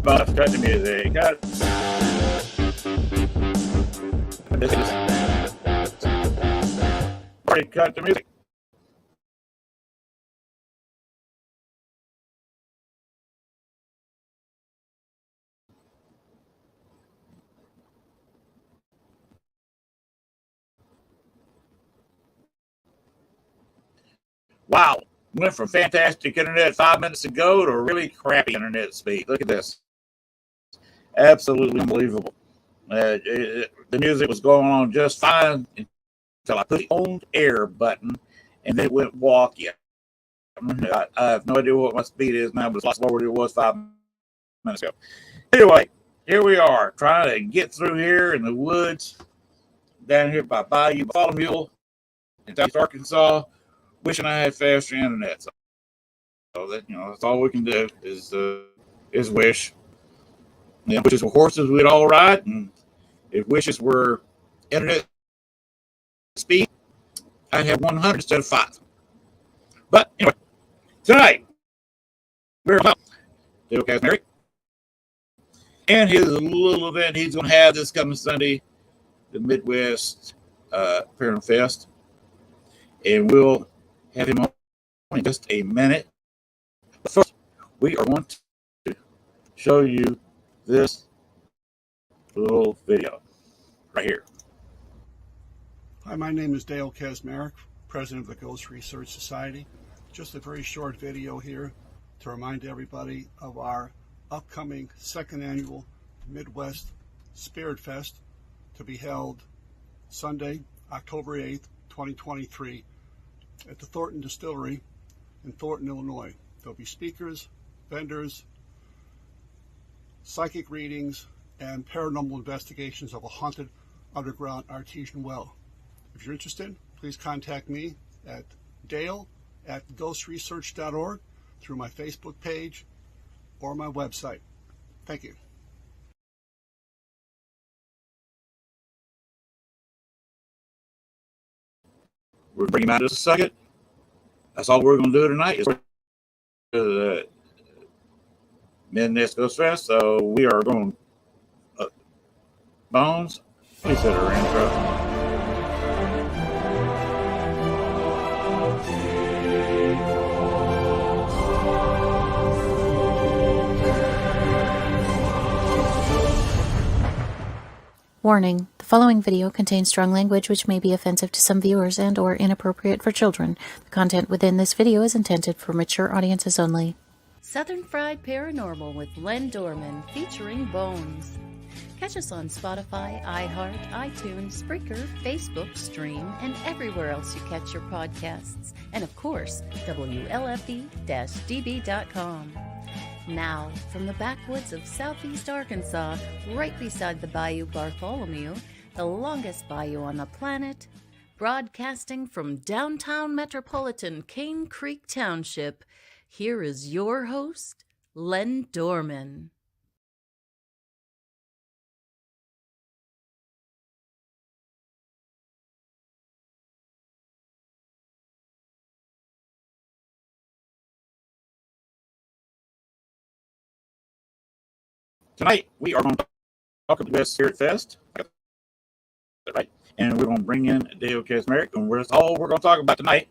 Cut the music. Cut. Cut the music. Wow. Went from fantastic internet 5 minutes ago to really crappy internet speed. Look at this. Absolutely unbelievable. The music was going on just fine until I put the on air button and then it went walkie. I have no idea what my speed is now, but it's a lot slower than it was 5 minutes ago. Anyway, here we are trying to get through here in the woods down here by Bayou Buffalo Mule in South Arkansas, wishing I had faster internet. So that, that's all we can do is wish. And if wishes were horses, we'd all ride. And if wishes were internet speed, I'd have 100 instead of 5. But anyway, tonight we're about Dale Kaczmarek and his little event he's going to have this coming Sunday, the Midwest Paranormal Fest, and we'll have him on in just a minute. But first, we are going to show you this little video right here. Hi, my name is Dale Kaczmarek, President of the Ghost Research Society. Just a very short video here to remind everybody of our upcoming second annual Midwest Spirit Fest to be held Sunday, October 8th, 2023 at the Thornton Distillery in Thornton, Illinois. There'll be speakers, vendors, psychic readings, and paranormal investigations of a haunted underground artesian well. If you're interested, please contact me at dale@ghostresearch.org through my Facebook page or my website. Thank you. We'll bring him out in just a second. That's all we're going to do tonight is the Midwest Ghost Fest. So we are going Bones, please hit our intro. Warning, the following video contains strong language which may be offensive to some viewers and or inappropriate for children. The content within this video is intended for mature audiences only. Southern Fried Paranormal with Len Dorman featuring Bones. Catch us on Spotify, iHeart, iTunes, Spreaker, Facebook, Stream, and everywhere else you catch your podcasts. And of course, WLFD-DB.com. Now, from the backwoods of southeast Arkansas, right beside the Bayou Bartholomew, the longest bayou on the planet, broadcasting from downtown metropolitan Cane Creek Township, here is your host, Len Dorman. Tonight, we are going to talk about the Midwest Spirit Fest. Right? And we're going to bring in Dale Kaczmarek, and that's all we're going to talk about tonight,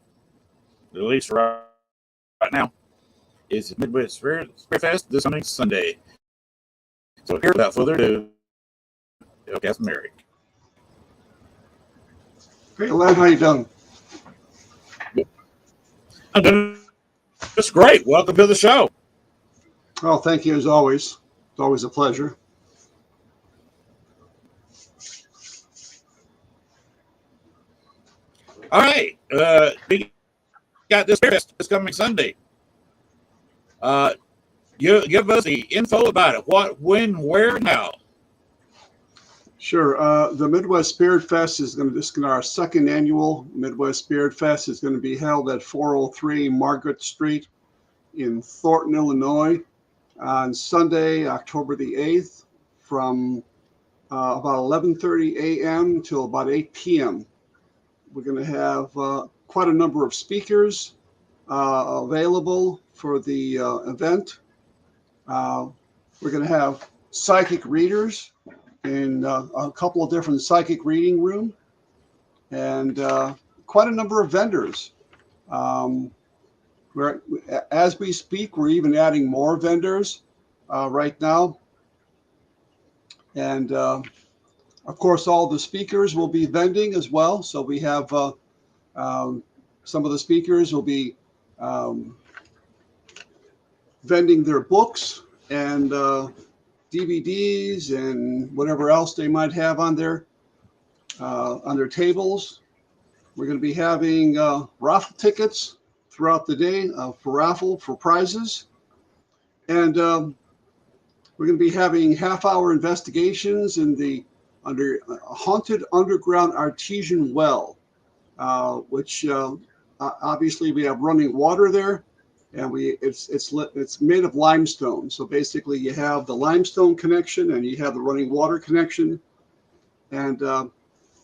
at least right now, is the Midwest Spirit Fest this coming Sunday. So here, without further ado, Dale Kaczmarek. Hey, Len, how you doing? I'm doing just great. Welcome to the show. Oh, thank you as always. It's always a pleasure. All right. We got this fest this coming Sunday. You give us the info about it. What, when, where, now? Sure. The Midwest Spirit Fest is going to, this is our second annual Midwest Spirit Fest is going to be held at 403 Margaret Street in Thornton, Illinois, on Sunday, October the 8th, from about 11:30 a.m. till about 8 p.m. We're going to have quite a number of speakers available for the event. We're going to have psychic readers in a couple of different psychic reading rooms, and quite a number of vendors. As we speak, we're even adding more vendors right now. And of course, all the speakers will be vending as well. So we have some of the speakers will be vending their books and DVDs and whatever else they might have on their tables. We're going to be having raffle tickets throughout the day for raffle for prizes. And we're going to be having half-hour investigations in the haunted underground artesian well, which obviously we have running water there, and it's made of limestone. So basically, you have the limestone connection and you have the running water connection, and the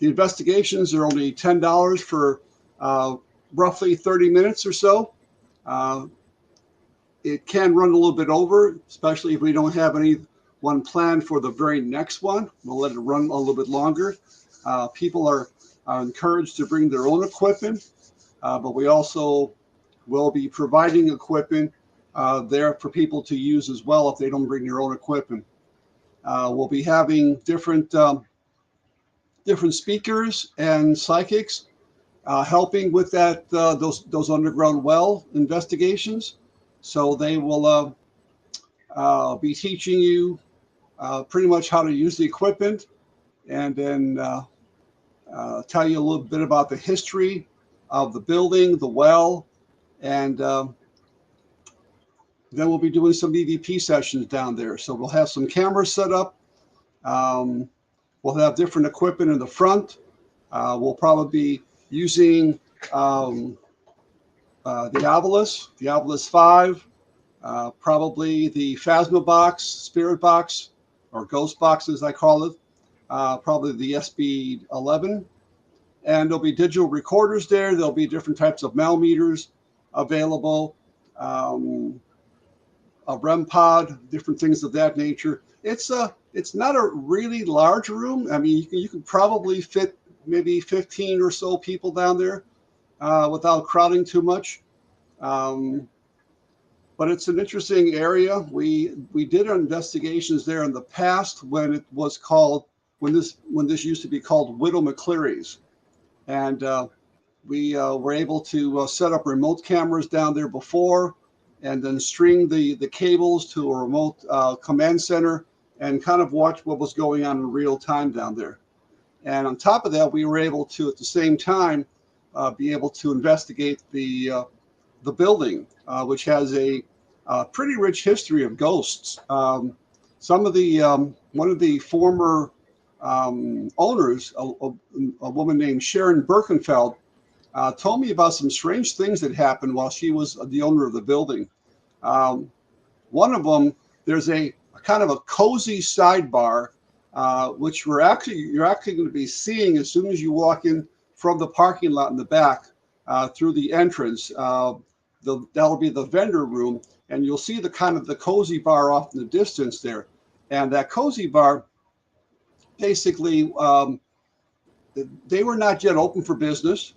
investigations are only $10 for roughly 30 minutes or so. It can run a little bit over, especially if we don't have anyone planned for the very next one. We'll let it run a little bit longer. People are encouraged to bring their own equipment, but we also will be providing equipment there for people to use as well if they don't bring their own equipment. We'll be having different speakers and psychics helping with those underground well investigations. So they will be teaching you pretty much how to use the equipment, and then tell you a little bit about the history of the building, the well, and then we'll be doing some EVP sessions down there. So we'll have some cameras set up. We'll have different equipment in the front. We'll probably be using the Obelisk 5, probably the Phasma box, Spirit box, or Ghost box as I call it, probably the SB11. And there'll be digital recorders there. There'll be different types of mail meters available, a REM pod, different things of that nature. It's not a really large room. I mean, you can probably fit maybe 15 or so people down there without crowding too much. But it's an interesting area. We did our investigations there in the past when it was called, when this used to be called Widow McCleary's, and we were able to set up remote cameras down there before, and then string the cables to a remote command center and kind of watch what was going on in real time down there. And on top of that, we were able to, at the same time, be able to investigate the building, which has a pretty rich history of ghosts. Some of the one of the former owners, a woman named Sharon Birkenfeld, told me about some strange things that happened while she was the owner of the building. One of them, there's a kind of a cozy sidebar, which you're actually going to be seeing as soon as you walk in from the parking lot in the back through the entrance. That'll be the vendor room, and you'll see the kind of the cozy bar off in the distance there. And that cozy bar, basically, they were not yet open for business,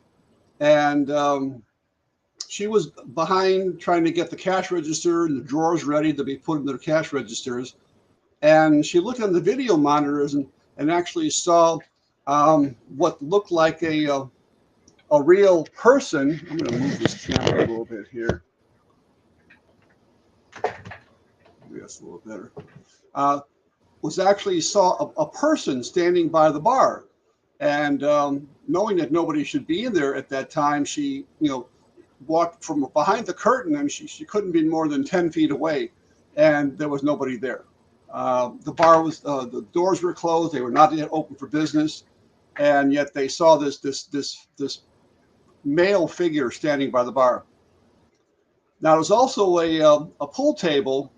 and she was behind trying to get the cash register and the drawers ready to be put in their cash registers. And she looked on the video monitors and actually saw what looked like a real person. I'm going to move this camera a little bit here. Maybe that's a little better. Was actually saw a person standing by the bar, and knowing that nobody should be in there at that time, she walked from behind the curtain, and she couldn't be more than 10 feet away, and there was nobody there. The bar was the doors were closed; they were not yet open for business, and yet they saw this male figure standing by the bar. Now, there's also a pool table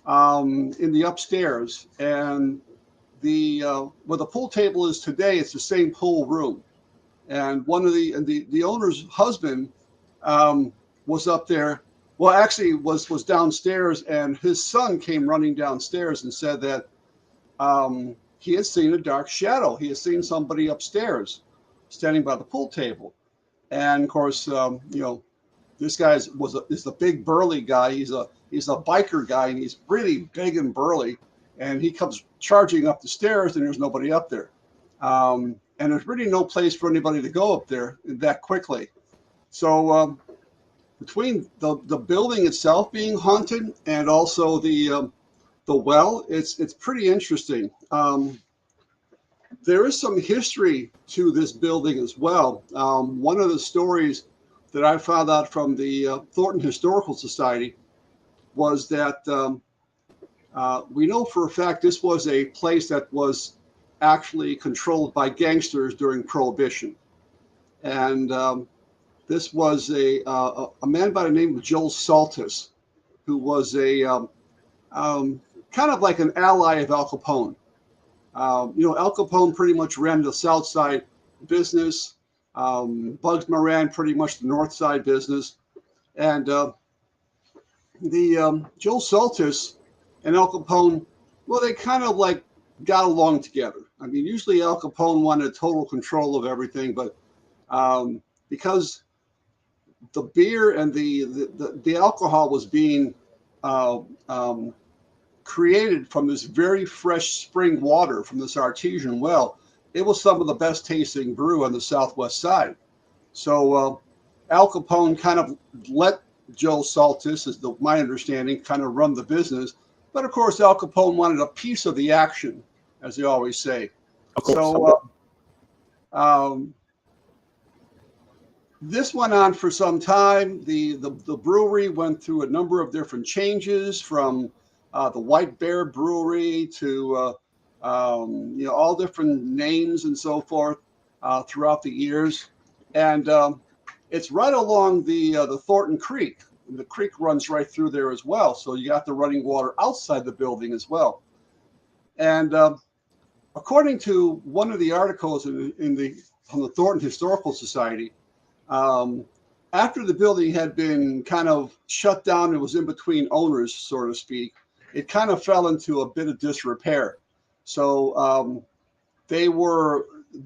in the upstairs, and where the pool table is today, it's the same pool room. And one of the owner's husband was up there Well, actually, was downstairs, and his son came running downstairs and said that he had seen a dark shadow. He had seen somebody upstairs standing by the pool table, and of course, this guy is a big burly guy. He's a biker guy, and he's really big and burly. And he comes charging up the stairs, and there's nobody up there. And there's really no place for anybody to go up there that quickly. So between the building itself being haunted and also the well, it's pretty interesting. There is some history to this building as well. One of the stories that I found out from the Thornton Historical Society was that we know for a fact this was a place that was actually controlled by gangsters during Prohibition. And this was a man by the name of Joel Saltis, who was a kind of like an ally of Al Capone. Al Capone pretty much ran the South Side business. Bugs Moran pretty much the North Side business. And Joel Saltis and Al Capone, well, they kind of like got along together. I mean, usually Al Capone wanted total control of everything, but because the beer and the alcohol was being created from this very fresh spring water from this artesian well, it was some of the best tasting brew on the Southwest side. So Al Capone kind of let Joel Saltis, is my understanding, kind of run the business. But of course, Al Capone wanted a piece of the action, as they always say. Of course. So this went on for some time. The brewery went through a number of different changes, from the White Bear Brewery to all different names and so forth throughout the years. And it's right along the Thornton Creek. And the creek runs right through there as well. So you got the running water outside the building as well. And according to one of the articles from the Thornton Historical Society, after the building had been kind of shut down, it was in between owners, so to speak, it kind of fell into a bit of disrepair. So the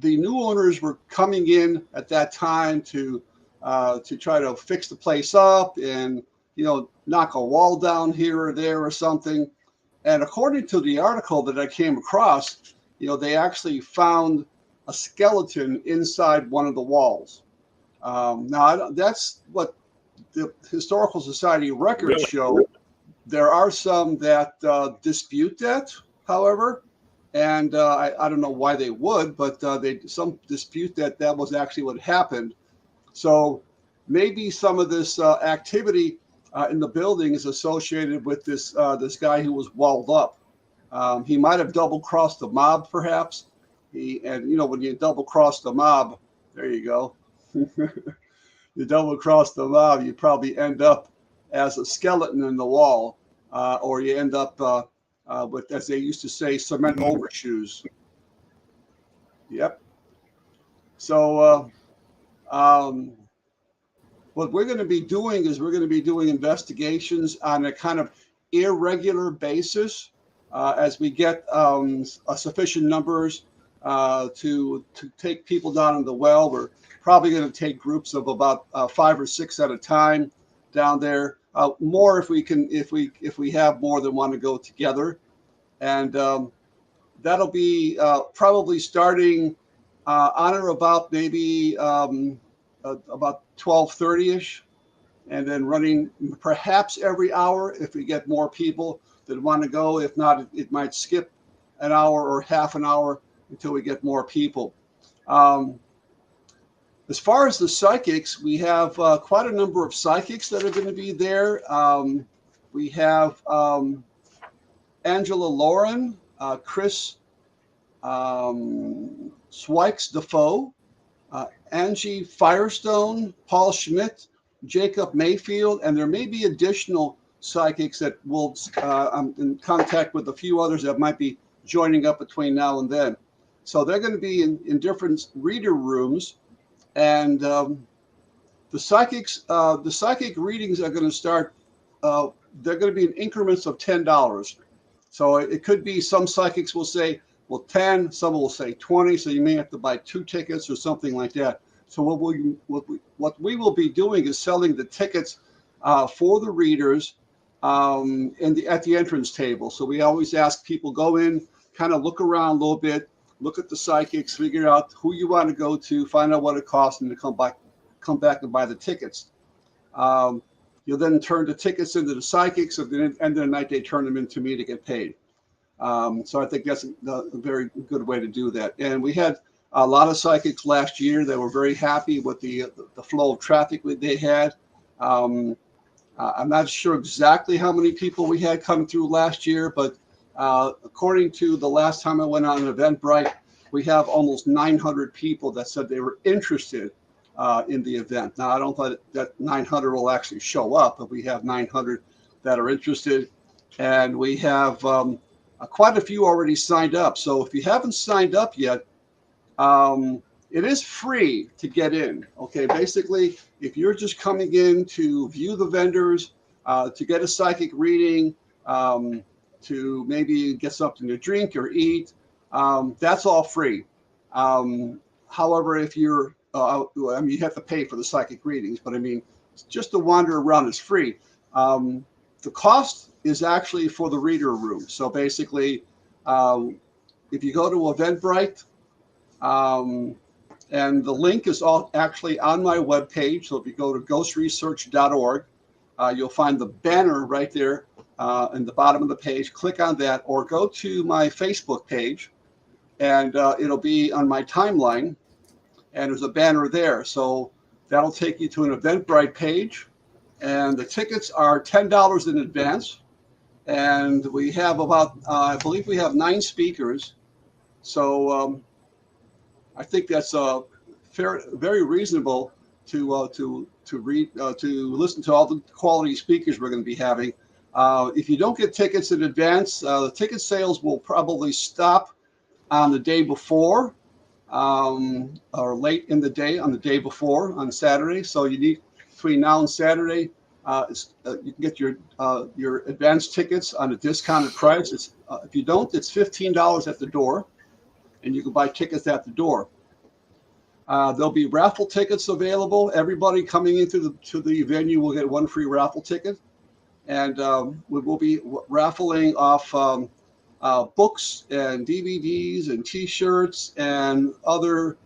new owners were coming in at that time to try to fix the place up and, knock a wall down here or there or something. And according to the article that I came across, they actually found a skeleton inside one of the walls. Now, that's what the Historical Society records show. There are some that dispute that, however, and I don't know why they would, but some dispute that was actually what happened. So maybe some of this activity in the building is associated with this guy who was walled up. He might have double-crossed the mob, perhaps. When you double-cross the mob, there you go. You double-cross the mob, you probably end up as a skeleton in the wall, or you end up with, as they used to say, cement overshoes. Yep. So what we're going to be doing is we're going to be doing investigations on a kind of irregular basis as we get sufficient numbers to take people down in the well. We're probably going to take groups of about 5 or 6 at a time down there. More if we have more than one to go together, and that'll be probably starting on or about maybe about 12:30ish, and then running perhaps every hour if we get more people that want to go. If not, it might skip an hour or half an hour until we get more people. As far as the psychics, we have quite a number of psychics that are going to be there. We have Angela Lauren, Chris Swikes Defoe, Angie Firestone, Paul Schmidt, Jacob Mayfield, and there may be additional psychics that will, I'm in contact with a few others that might be joining up between now and then. So they're going to be in different reader rooms, and the psychic readings are going to start they're going to be in increments of $10. So it could be some psychics will say, well, 10, some will say 20. So you may have to buy 2 tickets or something like that. So what we will be doing is selling the tickets for the readers at the entrance table. So we always ask people go in, kind of look around a little bit, look at the psychics, figure out who you want to go to, find out what it costs, and to come back and buy the tickets. You'll then turn the tickets into the psychics, and then at the end of the night they turn them into me to get paid. So I think that's a very good way to do that. And we had a lot of psychics last year that were very happy with the flow of traffic that they had. I'm not sure exactly how many people we had come through last year, but according to the last time I went on an Eventbrite, we have almost 900 people that said they were interested in the event. Now, I don't think that 900 will actually show up, but we have 900 that are interested, and we have quite a few already signed up. So if you haven't signed up yet, it is free to get in. Okay, basically, if you're just coming in to view the vendors, to get a psychic reading, to maybe get something to drink or eat, that's all free. However, if you're, you have to pay for the psychic readings, but I mean, just to wander around is free. The cost is actually for the reader room. So basically, if you go to Eventbrite, and the link is all actually on my webpage. So if you go to ghostresearch.org, you'll find the banner right there in the bottom of the page. Click on that, or go to my Facebook page, and it'll be on my timeline, and there's a banner there. So that'll take you to an Eventbrite page, and the tickets are $10 in advance. And we have about, I believe we have 9 speakers. So I think that's very reasonable to listen to all the quality speakers we're going to be having. If you don't get tickets in advance, the ticket sales will probably stop on the day before, or late in the day on the day before on Saturday. So you need between now and Saturday. You can get your advance tickets on a discounted price. If you don't, it's $15 at the door, and you can buy tickets at the door. There'll be raffle tickets available. Everybody coming into the venue will get 1 free raffle ticket, and we will be raffling off books and DVDs and T-shirts and other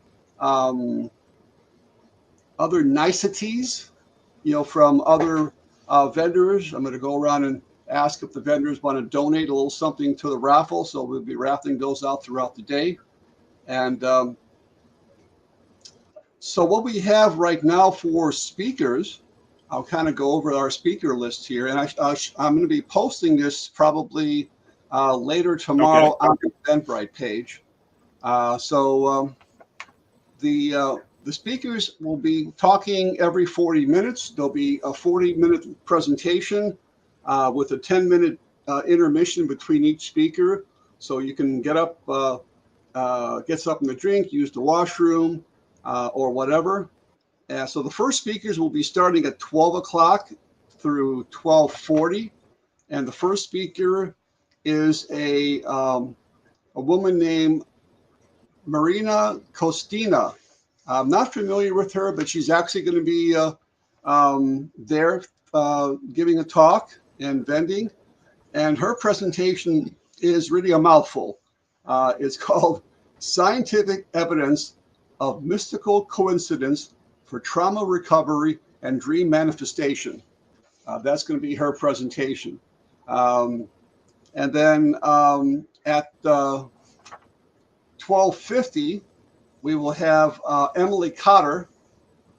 niceties, from other vendors. I'm going to go around and ask if the vendors want to donate a little something to the raffle. So we'll be raffling those out throughout the day. And so what we have right now for speakers, I'll kind of go over our speaker list here. And I'm going to be posting this probably later tomorrow on the Eventbrite page. The speakers will be talking every 40 minutes. There'll be a 40-minute presentation with a 10-minute intermission between each speaker. So you can get up, get something to drink, use the washroom, or whatever. So the first speakers will be starting at 12 o'clock through 12:40. And the first speaker is a woman named Marina Kostina. I'm not familiar with her, but she's actually going to be there giving a talk and vending. And her presentation is really a mouthful. It's called Scientific Evidence of Mystical Coincidence for Trauma Recovery and Dream Manifestation. That's going to be her presentation. And then at 12:50, we will have Emily Cotter,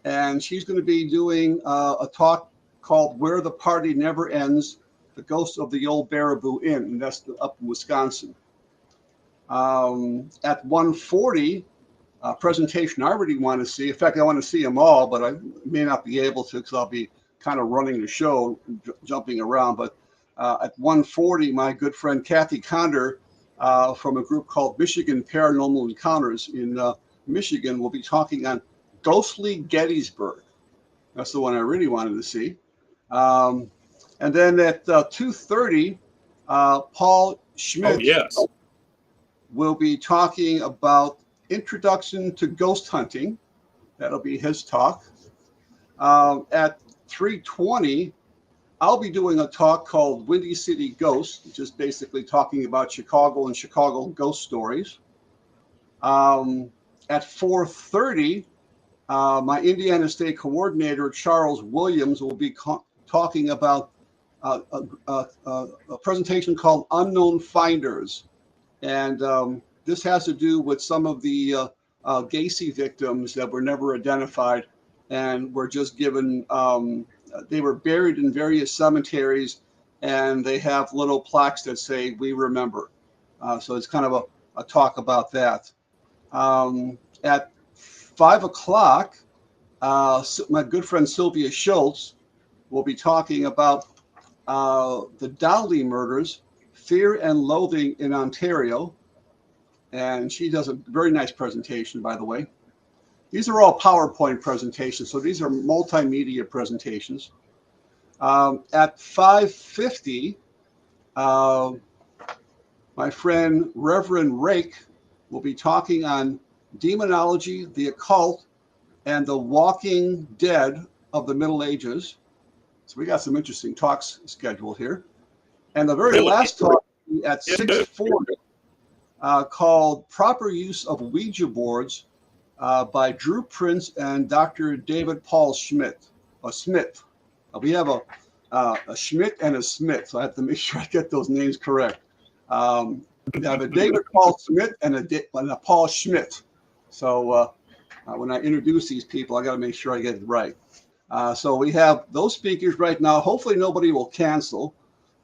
and she's going to be doing a talk called Where the Party Never Ends, the Ghost of the Old Baraboo Inn, and that's up in Wisconsin. At 1:40, presentation I really want to see. In fact, I want to see them all, but I may not be able to because I'll be kind of running the show, jumping around. But at 1:40, my good friend Kathy Condor from a group called Michigan Paranormal Encounters in Michigan will be talking on Ghostly Gettysburg. That's the one I really wanted to see. And And then at 2:30, Paul Schmidt will be talking about introduction to ghost hunting. That'll be his talk. At 3:20, I'll be doing a talk called Windy City Ghosts, just basically talking about Chicago and Chicago ghost stories. At 4:30, my Indiana State Coordinator, Charles Williams, will be talking about a presentation called Unknown Finders. And this has to do with some of the Gacy victims that were never identified and were just given, they were buried in various cemeteries, and they have little plaques that say, "We remember." So it's kind of a talk about that. At 5 o'clock, my good friend Sylvia Schultz will be talking about the Dowley murders, Fear and Loathing in Ontario. And she does a very nice presentation, by the way. These are all PowerPoint presentations, so these are multimedia presentations. At 5:50, my friend Reverend Rake will be talking on demonology, the occult, and the Walking Dead of the Middle Ages. So we got some interesting talks scheduled here. And the very last talk at 6:40, called Proper Use of Ouija Boards by Drew Prince and Dr. David Paul Schmidt. We have a Schmidt and a Smith, so I have to make sure I get those names correct. We have a David Paul Schmidt and a Paul Schmidt. So when I introduce these people, I got to make sure I get it right. So we have those speakers right now. Hopefully nobody will cancel.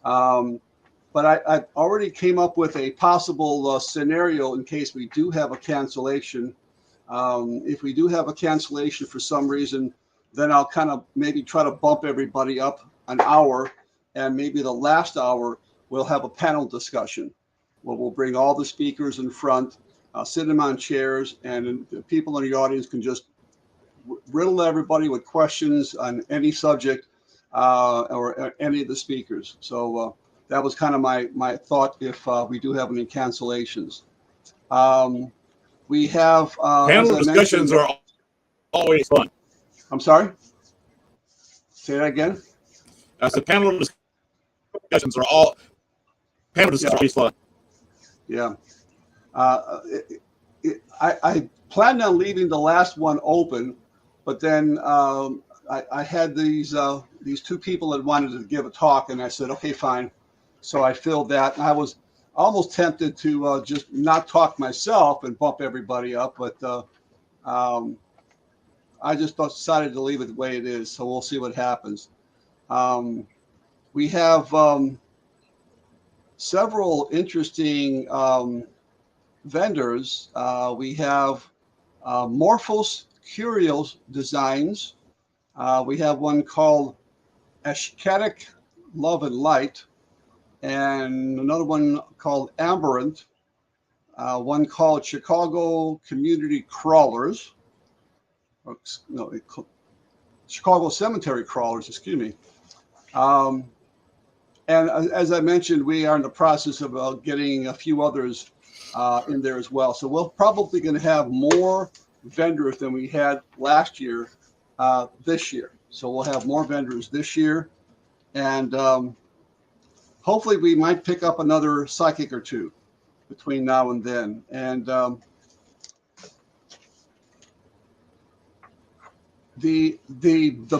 But I already came up with a possible scenario in case we do have a cancellation. If we do have a cancellation for some reason, then I'll kind of maybe try to bump everybody up an hour, and maybe the last hour we'll have a panel discussion where we'll bring all the speakers in front, sit them on chairs, and the people in the audience can just riddle everybody with questions on any subject or any of the speakers. So that was kind of my thought if we do have any cancellations. We have panel discussions are always fun. I'm sorry? Say that again? So panel discussions are always fun. Yeah. I planned on leaving the last one open, but then I had these two people that wanted to give a talk, and I said, okay, fine. So I filled that. And I was almost tempted to just not talk myself and bump everybody up, but I just decided to leave it the way it is. So we'll see what happens. We have several interesting vendors. We have Morphos Curios Designs. We have one called Ashketic Love and Light, and another one called Amberant, one called Chicago Community Crawlers, Chicago Cemetery Crawlers, excuse me. And as I mentioned, we are in the process of getting a few others in there as well. So we're probably going to have more vendors than we had last year this year. So we'll have more vendors this year. And hopefully we might pick up another psychic or two between now and then. And the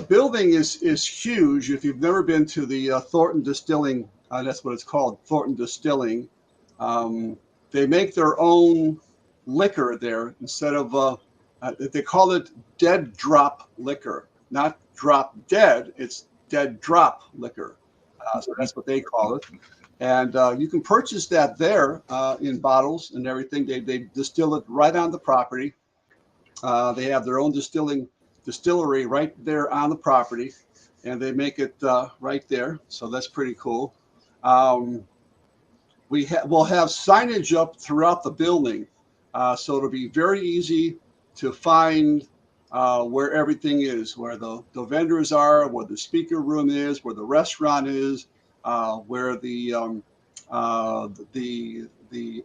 building is huge. If you've never been to the Thornton Distilling, that's what it's called, Thornton Distilling. They make their own liquor there instead of they call it dead drop liquor, not drop dead. It's dead drop liquor. So that's what they call it. And you can purchase that there in bottles and everything. They distill it right on the property. They have their own distillery right there on the property, and they make it right there. So that's pretty cool. We'll have signage up throughout the building, so it'll be very easy to find where everything is, where the vendors are, where the speaker room is, where the restaurant is, where the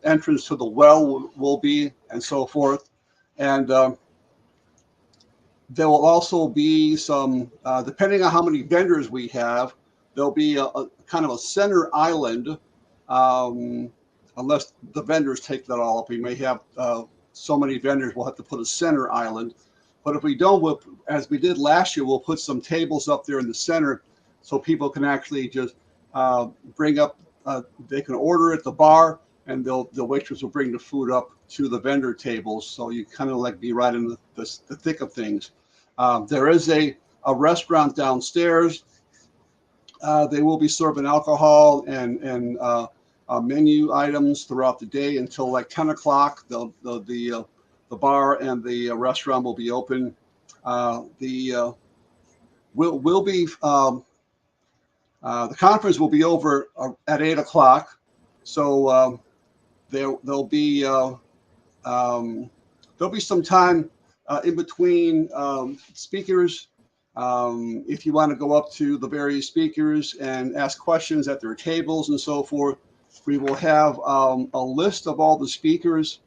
entrance to the well will be, and so forth. And there will also be some, depending on how many vendors we have, there'll be a kind of a center island, unless the vendors take that all up. We may have so many vendors, we'll have to put a center island. But if we don't, as we did last year, we'll put some tables up there in the center so people can actually just bring up, they can order at the bar, and the waitress will bring the food up to the vendor tables. So you kind of like be right in the thick of things. There is a restaurant downstairs. They will be serving alcohol and menu items throughout the day until like 10 o'clock. The bar and the restaurant will be open. The conference will be over at 8 o'clock. So there'll be some time in between speakers. If you want to go up to the various speakers and ask questions at their tables and so forth, we will have a list of all the speakers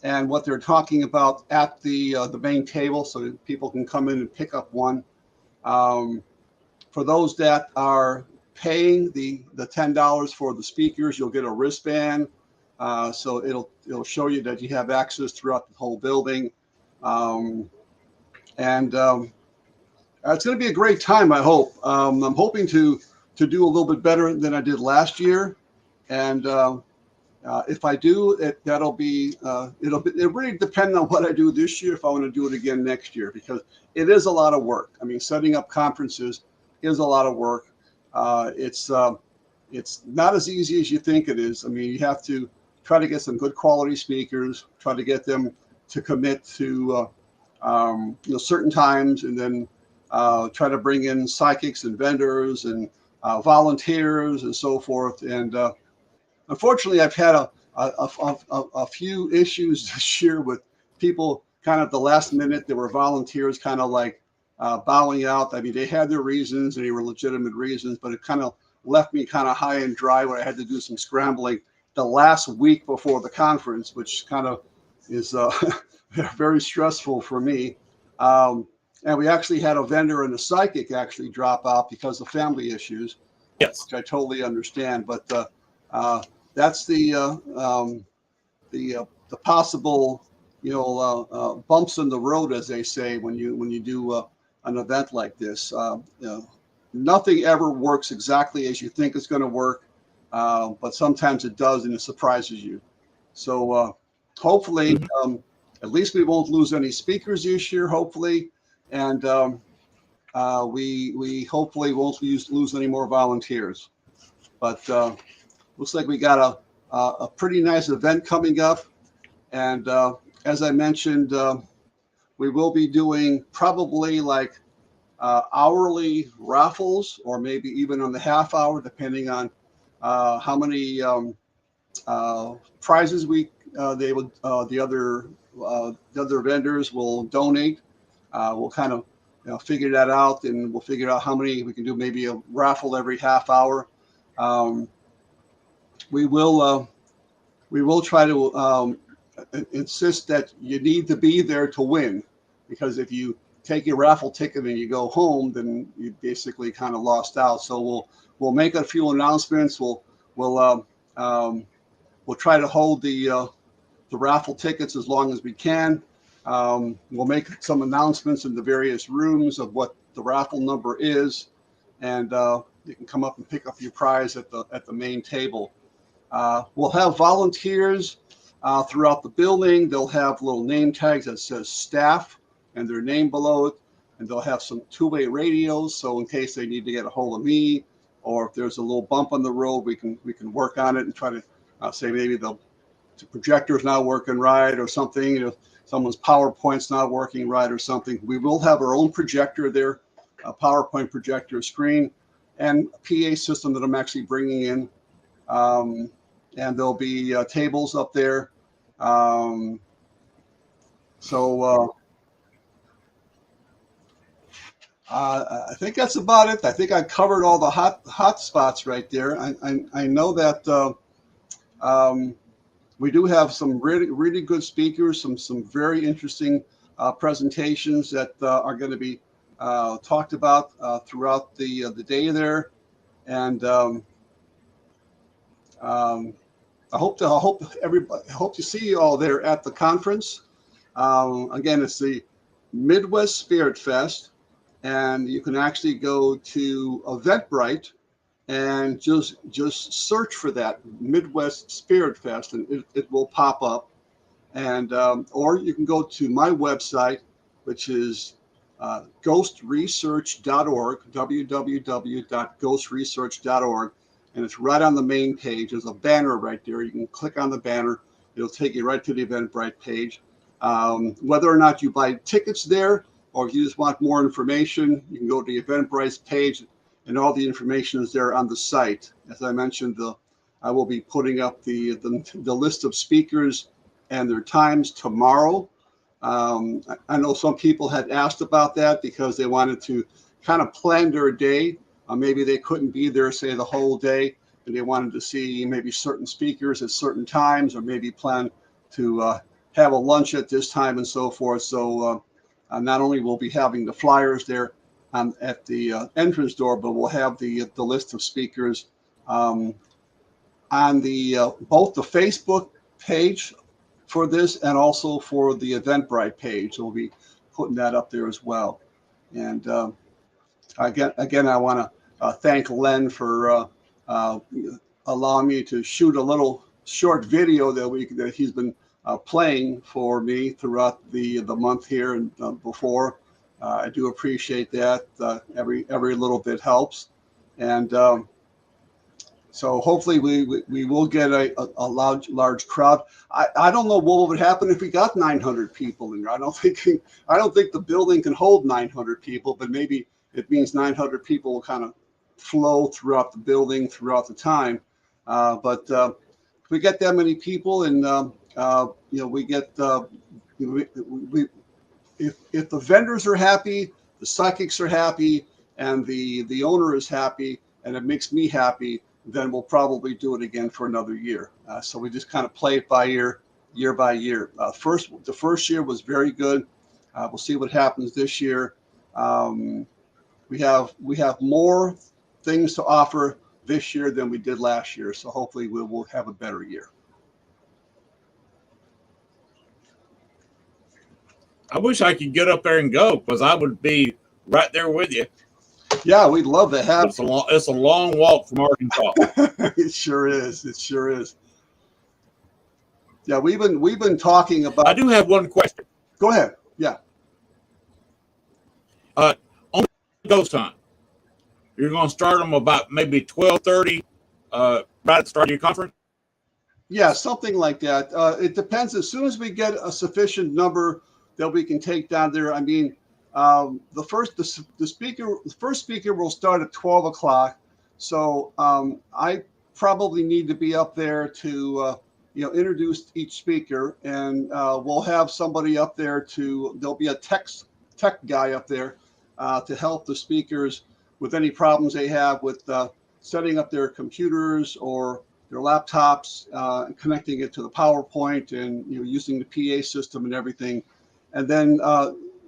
and what they're talking about at the main table, so that people can come in and pick up one. For those that are paying the $10 for the speakers, you'll get a wristband. So it'll show you that you have access throughout the whole building. It's going to be a great time, I hope. I'm hoping to do a little bit better than I did last year. And if I do, it'll really depend on what I do this year, if I want to do it again next year, because it is a lot of work. I mean, setting up conferences is a lot of work. It's not as easy as you think it is. I mean, you have to try to get some good quality speakers, try to get them to commit to certain times, and then try to bring in psychics and vendors and volunteers and so forth. And unfortunately, I've had a few issues this year with people kind of at the last minute. There were volunteers kind of like bowing out. I mean, they had their reasons and they were legitimate reasons, but it kind of left me kind of high and dry where I had to do some scrambling the last week before the conference, which kind of is very stressful for me. And we actually had a vendor and a psychic actually drop out because of family issues. Yes, which I totally understand. But that's the possible bumps in the road, as they say, when you do an event like this. Nothing ever works exactly as you think it's going to work, but sometimes it does, and it surprises you. So hopefully, at least we won't lose any speakers this year. Hopefully, and we hopefully won't lose any more volunteers. But looks like we got a pretty nice event coming up, and as I mentioned, we will be doing probably like hourly raffles, or maybe even on the half hour, depending on how many prizes the other vendors will donate. We'll kind of figure that out, and we'll figure out how many we can do. Maybe a raffle every half hour. We will try to insist that you need to be there to win, because if you take your raffle ticket and you go home, then you basically kind of lost out. So we'll make a few announcements. We'll try to hold the raffle tickets as long as we can. We'll make some announcements in the various rooms of what the raffle number is, and you can come up and pick up your prize at the main table. We'll have volunteers throughout the building. They'll have little name tags that says staff and their name below it, and they'll have some two-way radios, so in case they need to get a hold of me, or if there's a little bump on the road, we can work on it and try to say maybe the projector's not working right or something. Someone's PowerPoint's not working right or something. We will have our own projector there, a PowerPoint projector screen, and a PA system that I'm actually bringing in. And there'll be tables up there. So I think that's about it. I think I covered all the hot spots right there. I know that we do have some really good speakers, some very interesting presentations that are going to be talked about throughout the day there, and I hope to see you all there at the conference. Again, it's the Midwest Spirit Fest, and you can actually go to Eventbrite and just search for that Midwest Spirit Fest, and it will pop up. And or you can go to my website, which is ghostresearch.org, www.ghostresearch.org, and it's right on the main page. There's a banner right there. You can click on the banner. It'll take you right to the Eventbrite page. Whether or not you buy tickets there, or if you just want more information, you can go to the Eventbrite page, and all the information is there on the site. As I mentioned, I will be putting up the list of speakers and their times tomorrow. I know some people had asked about that because they wanted to kind of plan their day. Maybe they couldn't be there, say, the whole day, and they wanted to see maybe certain speakers at certain times, or maybe plan to have a lunch at this time and so forth. So not only will we be having the flyers there at the entrance door, but we'll have the list of speakers on the both the Facebook page for this and also for the Eventbrite page. So we'll be putting that up there as well. And again, I want to thank Len for allowing me to shoot a little short video that he's been playing for me throughout the month here and before. I do appreciate that. Every little bit helps, and so hopefully we will get a large crowd. I don't know what would happen if we got 900 people in there. I don't think the building can hold 900 people, but maybe it means 900 people will kind of flow throughout the building throughout the time. But if we get that many people, and we get if the vendors are happy, the psychics are happy, and the owner is happy, and it makes me happy, then we'll probably do it again for another year. So we just kind of play it by year by year. The first year was very good. We'll see what happens this year. We have more things to offer this year than we did last year. So hopefully we will have a better year. I wish I could get up there and go, because I would be right there with you. Yeah, we'd love to have. It's a long walk from Arkansas. It sure is. It sure is. Yeah, we've been talking about. I do have one question. Go ahead. Yeah. On ghost hunt, you're going to start them about maybe 12:30, right at the start of your conference. Yeah, something like that. It depends. As soon as we get a sufficient number that we can take down there. I mean, the first speaker will start at 12 o'clock. So I probably need to be up there to introduce each speaker, and we'll have somebody up there there'll be a tech guy up there to help the speakers with any problems they have with setting up their computers or their laptops, and connecting it to the PowerPoint, and using the PA system and everything. And then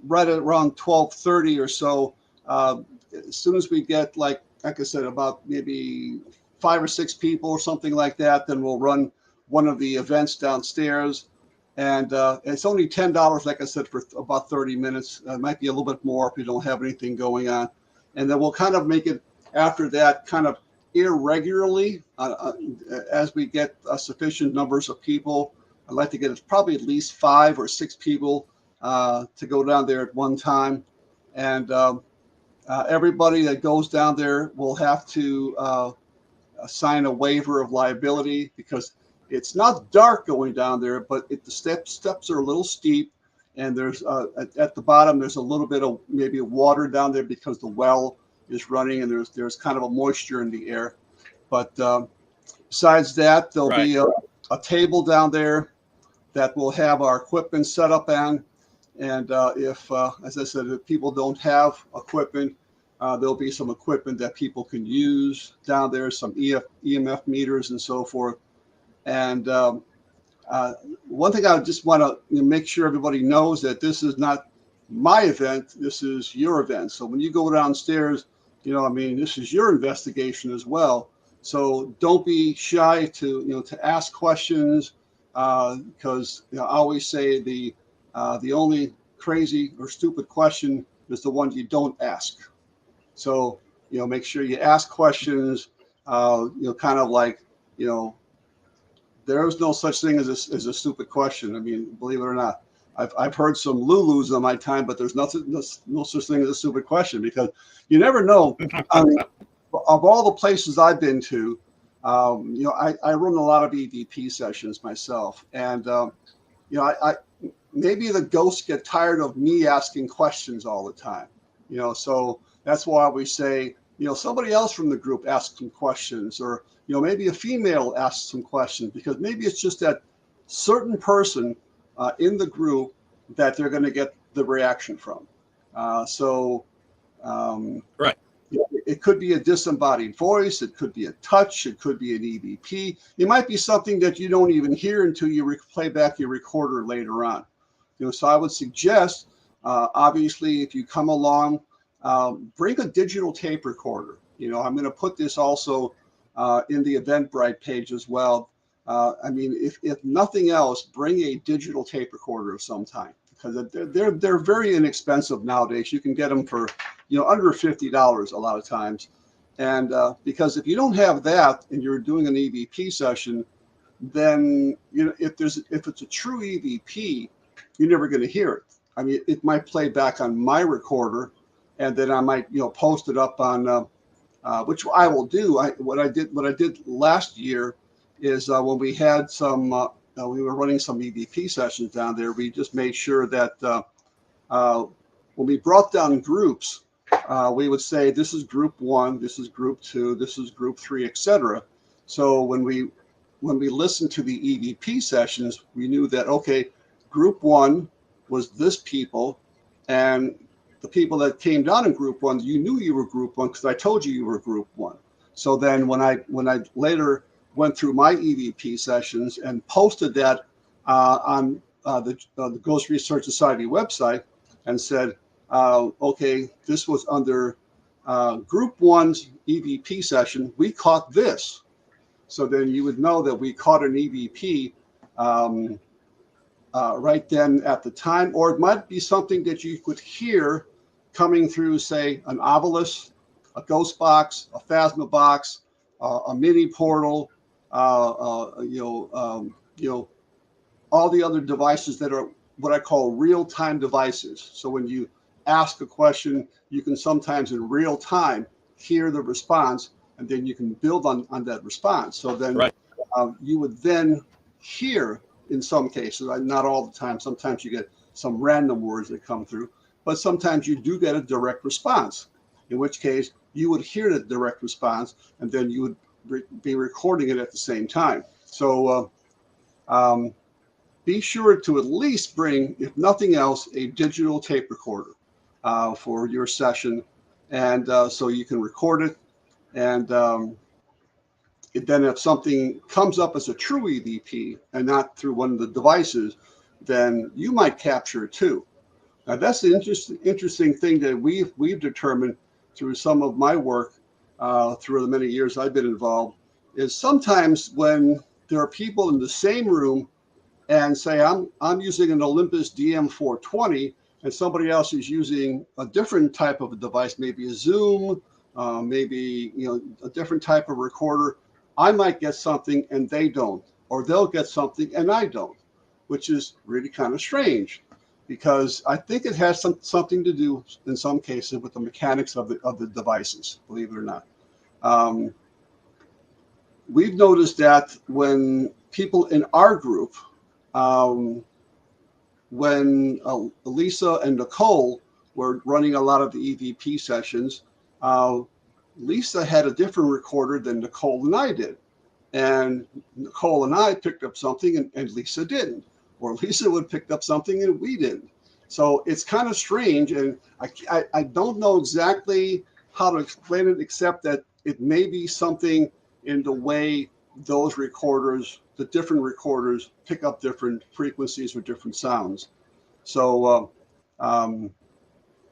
right at around 12:30 or so, as soon as we get like I said, about maybe 5 or 6 people or something like that, then we'll run one of the events downstairs. And it's only $10, like I said, for about 30 minutes. It might be a little bit more if you don't have anything going on. And then we'll kind of make it after that kind of irregularly as we get sufficient numbers of people. I'd like to get probably at least 5 or 6 people to go down there at one time. And everybody that goes down there will have to sign a waiver of liability, because it's not dark going down there, but the steps are a little steep, and there's at the bottom there's a little bit of maybe water down there because the well is running, and there's kind of a moisture in the air. But besides that, there'll be a table down there that will have our equipment set up on, And if, as I said, if people don't have equipment, there'll be some equipment that people can use down there, some EMF meters and so forth. And one thing I just want to make sure everybody knows that this is not my event. This is your event. So when you go downstairs, this is your investigation as well. So don't be shy to ask questions, because I always say the only crazy or stupid question is the one you don't ask. So make sure you ask questions. Kind of like there is no such thing as a stupid question. I mean, believe it or not, I've heard some Lulus in my time, but there's no such thing as a stupid question, because you never know. I mean, of all the places I've been to, I run a lot of EVP sessions myself, and I maybe the ghosts get tired of me asking questions all the time. So that's why we say, somebody else from the group asks some questions, or maybe a female asks some questions, because maybe it's just that certain person in the group that they're going to get the reaction from. Right. It could be a disembodied voice. It could be a touch. It could be an EVP. It might be something that you don't even hear until you play back your recorder later on. So I would suggest, obviously, if you come along, bring a digital tape recorder. I'm going to put this also in the Eventbrite page as well. If nothing else, bring a digital tape recorder of some kind, because they're very inexpensive nowadays. You can get them for under $50 a lot of times, and because if you don't have that and you're doing an EVP session, then if it's a true EVP, you're never going to hear it. I mean, it might play back on my recorder, and then I might post it up on which I will do. What I did last year is when we had some we were running some EVP sessions down there, we just made sure that when we brought down groups, we would say this is group 1, this is group 2, this is group 3, etc. So when we listened to the EVP sessions, we knew that, okay, group 1 was this people, and the people that came down in group 1, you knew you were group 1 because I told you were group 1. So then when I later went through my EVP sessions and posted that on the Ghost Research Society website and said, okay, this was under group 1's EVP session, we caught this. So then you would know that we caught an EVP right then at the time, or it might be something that you could hear coming through, say, an obelisk, a ghost box, a phasma box, a mini portal, all the other devices that are what I call real-time devices. So when you ask a question, you can sometimes in real time hear the response, and then you can build on that response. So then Right. You would then hear, in some cases, not all the time, sometimes you get some random words that come through, but sometimes you do get a direct response, in which case you would hear the direct response, and then you would be recording it at the same time. So be sure to at least bring, if nothing else, a digital tape recorder for your session, and so you can record it. And then if something comes up as a true EVP and not through one of the devices, then you might capture it too. Now that's the interesting thing that we've determined through some of my work through the many years I've been involved, is sometimes when there are people in the same room and say I'm using an Olympus DM420 and somebody else is using a different type of a device, maybe a Zoom, maybe a different type of recorder, I might get something and they don't, or they'll get something and I don't, which is really kind of strange, because I think it has something to do in some cases with the mechanics of the devices, believe it or not. We've noticed that when people in our group, when Lisa and Nicole were running a lot of the EVP sessions, Lisa had a different recorder than Nicole and I did. And Nicole and I picked up something and Lisa didn't. Or Lisa would pick up something and we didn't. So it's kind of strange, and I don't know exactly how to explain it, except that it may be something in the way those recorders, the different recorders, pick up different frequencies or different sounds. So I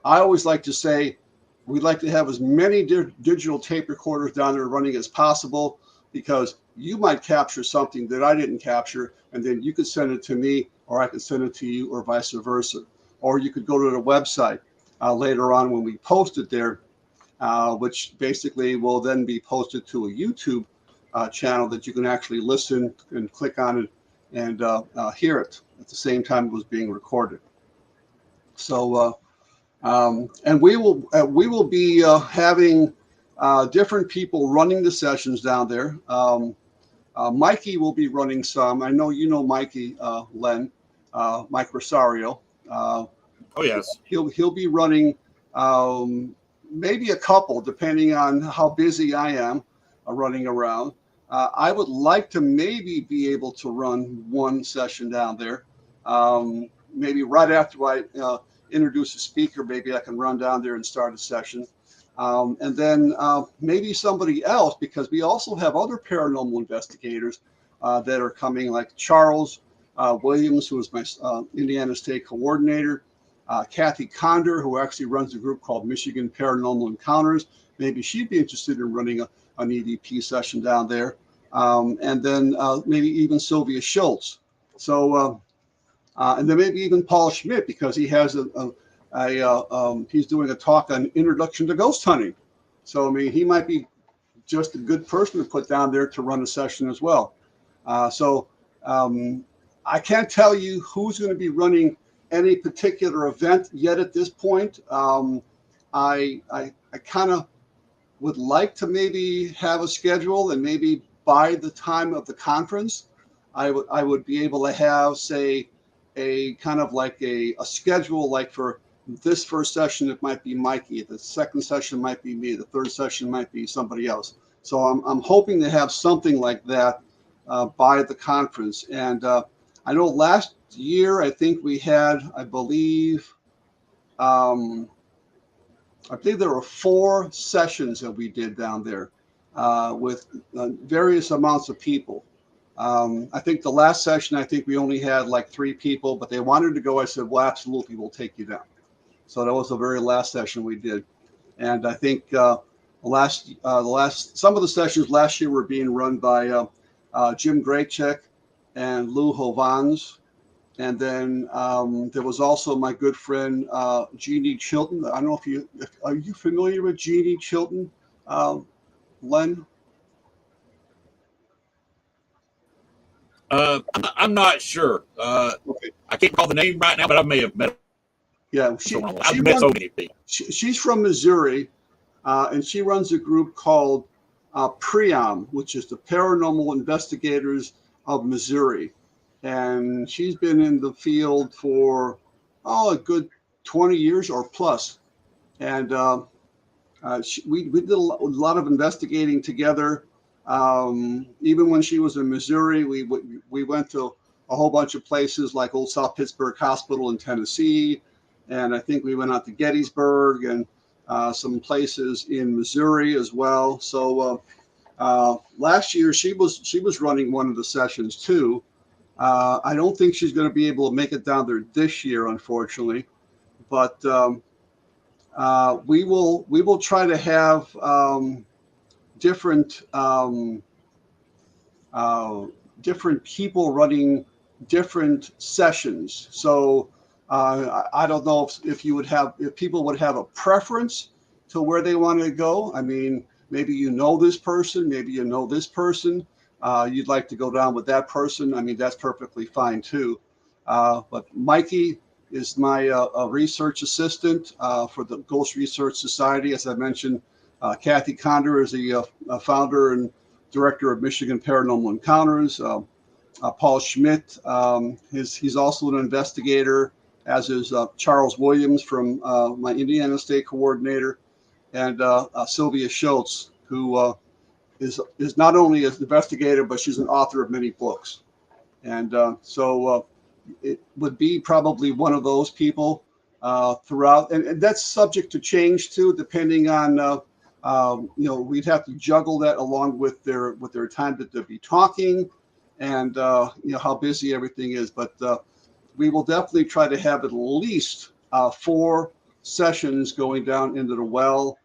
always like to say we'd like to have as many digital tape recorders down there running as possible, because you might capture something that I didn't capture, and then you could send it to me, or I could send it to you, or vice versa. Or you could go to the website later on when we post it there, which basically will then be posted to a YouTube channel that you can actually listen and click on it and hear it at the same time it was being recorded. So, and we will be having different people running the sessions down there. Mikey will be running some. I know you know Mikey, Len, Mike Rosario. Oh yes. He'll be running maybe a couple, depending on how busy I am running around. I would like to maybe be able to run one session down there. Maybe right after I introduce a speaker, maybe I can run down there and start a session. And then maybe somebody else, because we also have other paranormal investigators that are coming, like Charles Williams, who is my Indiana State coordinator, Kathy Condor, who actually runs a group called Michigan Paranormal Encounters. Maybe she'd be interested in running an EVP session down there. And then maybe even Sylvia Schultz. So, and then maybe even Paul Schmidt, because he has he's doing a talk on introduction to ghost hunting. So, I mean, he might be just a good person to put down there to run a session as well. So I can't tell you who's going to be running any particular event yet at this point. I kind of would like to maybe have a schedule, and maybe by the time of the conference, I would be able to have, say, a kind of like a schedule, like for this first session, it might be Mikey. The second session might be me. The third session might be somebody else. So I'm hoping to have something like that by the conference. And I know last year, I think we had, I believe there were 4 sessions that we did down there with various amounts of people. I think the last session, I think we only had like 3 people, but they wanted to go. I said, well, absolutely, we'll take you down. So that was the very last session we did. And I think some of the sessions last year were being run by Jim Graycheck and Lou Hovans. And then there was also my good friend Jeannie Chilton. I don't know are you familiar with Jeannie Chilton, Len? I'm not sure. Okay. I can't recall the name right now, but I may have met. Yeah, I've met so many people. She's from Missouri, and she runs a group called PREOM, which is the Paranormal Investigators of Missouri. And she's been in the field for, a good 20 years or plus. And we did a lot of investigating together. Even when she was in Missouri, we went to a whole bunch of places like Old South Pittsburgh Hospital in Tennessee. And I think we went out to Gettysburg and some places in Missouri as well. So last year she was running one of the sessions too. I don't think she's going to be able to make it down there this year, unfortunately. But we will try to have different people running different sessions. So I don't know if people would have a preference to where they want to go. I mean, maybe you know this person, maybe you know this person. You'd like to go down with that person. I mean, that's perfectly fine too. But Mikey is my research assistant for the Ghost Research Society. As I mentioned, Kathy Condor is the founder and director of Michigan Paranormal Encounters. Paul Schmidt, he's also an investigator, as is Charles Williams from my Indiana State coordinator, and Sylvia Schultz, who is not only an investigator, but she's an author of many books. And so it would be probably one of those people throughout, and that's subject to change too, depending on we'd have to juggle that along with their time that they'll be talking, and how busy everything is. But we will definitely try to have at least 4 sessions going down into the well,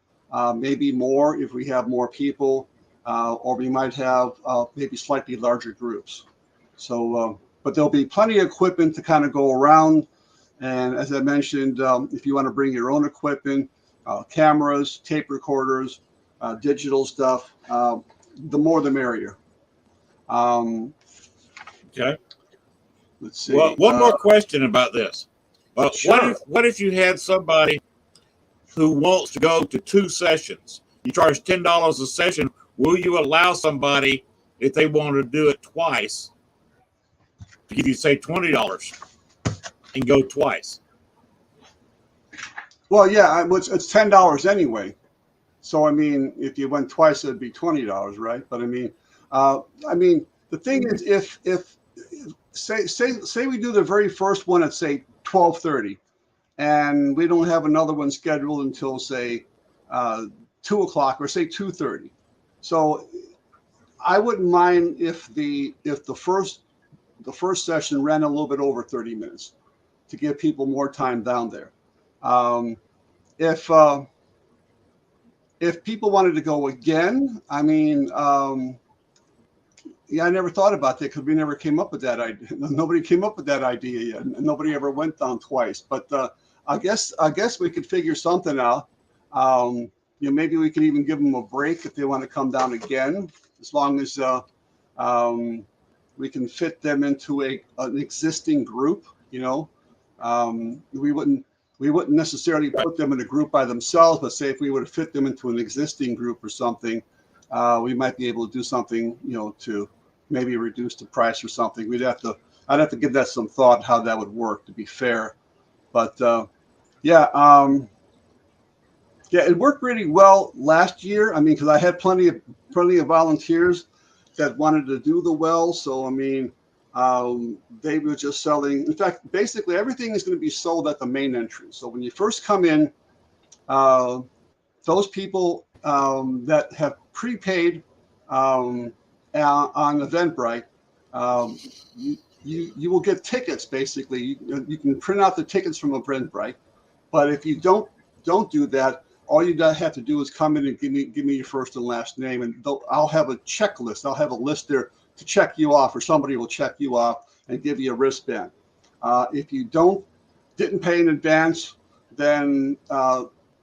maybe more if we have more people, or we might have maybe slightly larger groups. So, but there'll be plenty of equipment to kind of go around. And as I mentioned, if you want to bring your own equipment, cameras, tape recorders, digital stuff, the more the merrier. Okay. Let's see. Well, one more question about this. Sure. What if you had somebody who wants to go to 2 sessions? You charge $10 a session. Will you allow somebody, if they want to do it twice, to give you, say, $20 and go twice? Well, yeah, it's $10 anyway. So I mean, if you went twice, it'd be $20, right? But I mean, the thing is, if say we do the very first one at say 12:30, and we don't have another one scheduled until say 2 o'clock or say 2:30. So I wouldn't mind if the first session ran a little bit over 30 minutes to give people more time down there. If people wanted to go again, I mean, yeah, I never thought about that because we never came up with that idea. Nobody came up with that idea yet. Nobody ever went down twice. But I guess we could figure something out. Maybe we could even give them a break if they want to come down again, as long as we can fit them into an existing group. We wouldn't necessarily put them in a group by themselves, but say if we would fit them into an existing group or something, we might be able to do something, to maybe reduce the price or something. I'd have to give that some thought how that would work, to be fair. But yeah, it worked really well last year. I mean, because I had plenty of volunteers that wanted to do the well. So I mean, they were just selling. In fact, basically everything is going to be sold at the main entrance. So when you first come in, those people that have prepaid on Eventbrite, you will get tickets. Basically, you can print out the tickets from Eventbrite. But if you don't do that, all you have to do is come in and give me your first and last name, and I'll have a checklist. I'll have a list there to check you off, or somebody will check you off and give you a wristband. If you didn't pay in advance, then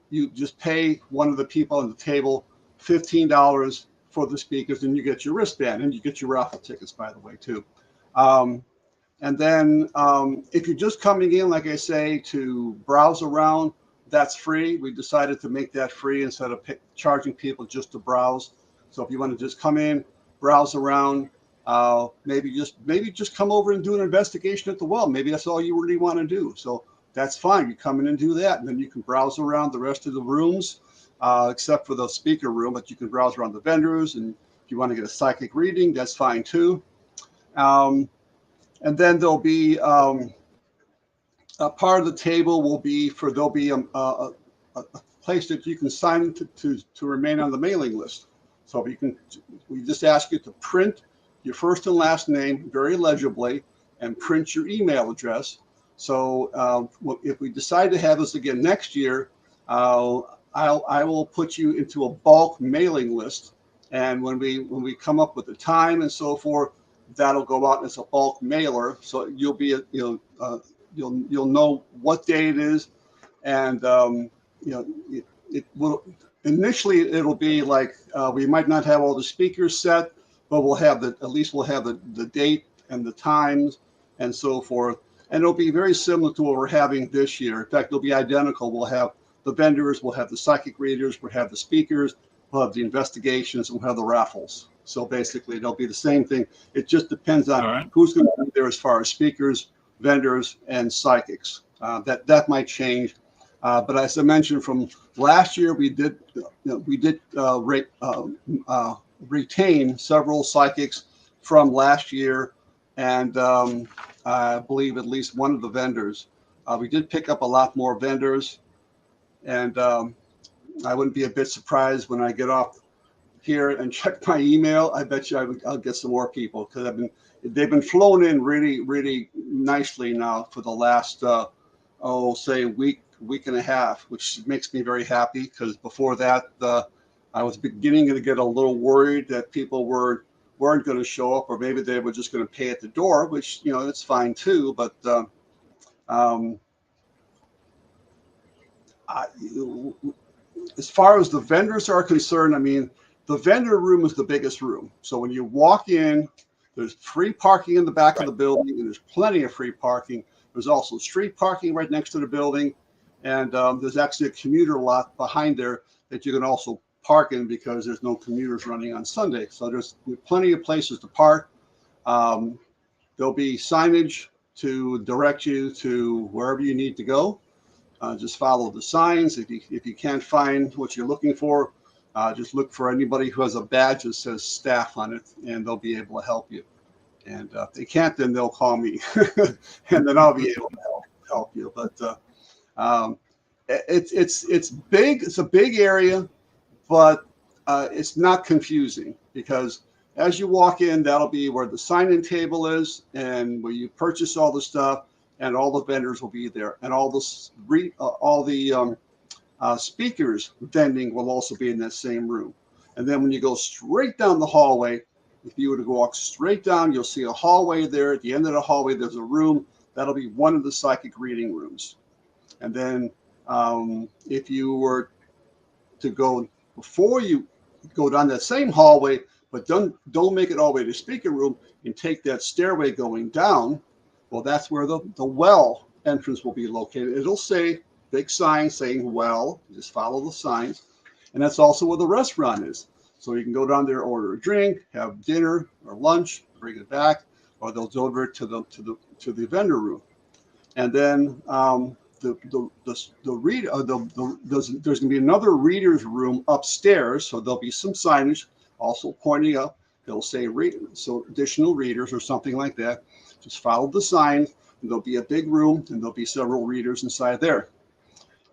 you just pay one of the people on the table $15 for the speakers, and you get your wristband, and you get your raffle tickets, by the way, too. And then if you're just coming in, like I say, to browse around, that's free. We decided to make that free instead of charging people just to browse. So if you want to just come in, browse around, maybe just come over and do an investigation at the well. Maybe that's all you really want to do. So that's fine. You come in and do that, and then you can browse around the rest of the rooms, except for the speaker room. But you can browse around the vendors, and if you want to get a psychic reading, that's fine too. And then there'll be a part of the table there'll be a place that you can sign to remain on the mailing list. So we just ask you to print your first and last name very legibly and print your email address. So if we decide to have this again next year, I will put you into a bulk mailing list. And when we come up with the time and so forth, that'll go out as a bulk mailer. So you'll be you'll know what day it is, and it will initially it'll be like we might not have all the speakers set, but we'll have at least the date and the times and so forth, and it'll be very similar to what we're having this year. In fact, it'll be identical. We'll have the vendors, we'll have the psychic readers, we'll have the speakers, we'll have the investigations, and we'll have the raffles. So basically, it'll be the same thing. It just depends on who's going to be there as far as speakers, vendors, and psychics. That might change, but as I mentioned, from last year, we did retain several psychics from last year, and I believe at least one of the vendors. We did pick up a lot more vendors, and I wouldn't be a bit surprised when I get off here and check my email. I bet you I'll get some more people, because they've been flowing in really, really nicely now for the last say week and a half, which makes me very happy, because before that I was beginning to get a little worried that people weren't going to show up, or maybe they were just going to pay at the door, which, you know, that's fine too. But as far as the vendors are concerned, I mean, the vendor room is the biggest room. So when you walk in, there's free parking in the back of the building, and there's plenty of free parking. There's also street parking right next to the building, and there's actually a commuter lot behind there that you can also park in, because there's no commuters running on Sunday. So there's plenty of places to park. There'll be signage to direct you to wherever you need to go. Just follow the signs. If you can't find what you're looking for, just look for anybody who has a badge that says staff on it, and they'll be able to help you. And if they can't, then they'll call me, and then I'll be able to help you. But it's big. It's a big area, but it's not confusing, because as you walk in, that'll be where the sign-in table is, and where you purchase all the stuff, and all the vendors will be there, and all the speakers vending will also be in that same room. And then when you go straight down the hallway, if you were to walk straight down, you'll see a hallway there. At the end of the hallway, there's a room that'll be one of the psychic reading rooms. And then if you were to go, before you go down that same hallway, but don't make it all the way to the speaker room, and take that stairway going down, well, that's where the well entrance will be located. It'll say, big sign saying well, just follow the signs. And that's also where the restaurant is. So you can go down there, order a drink, have dinner or lunch, bring it back, or they'll deliver it to the vendor room. And then there's going to be another reader's room upstairs. So there'll be some signage also pointing up. They'll say so additional readers or something like that. Just follow the signs, and there'll be a big room, and there'll be several readers inside there.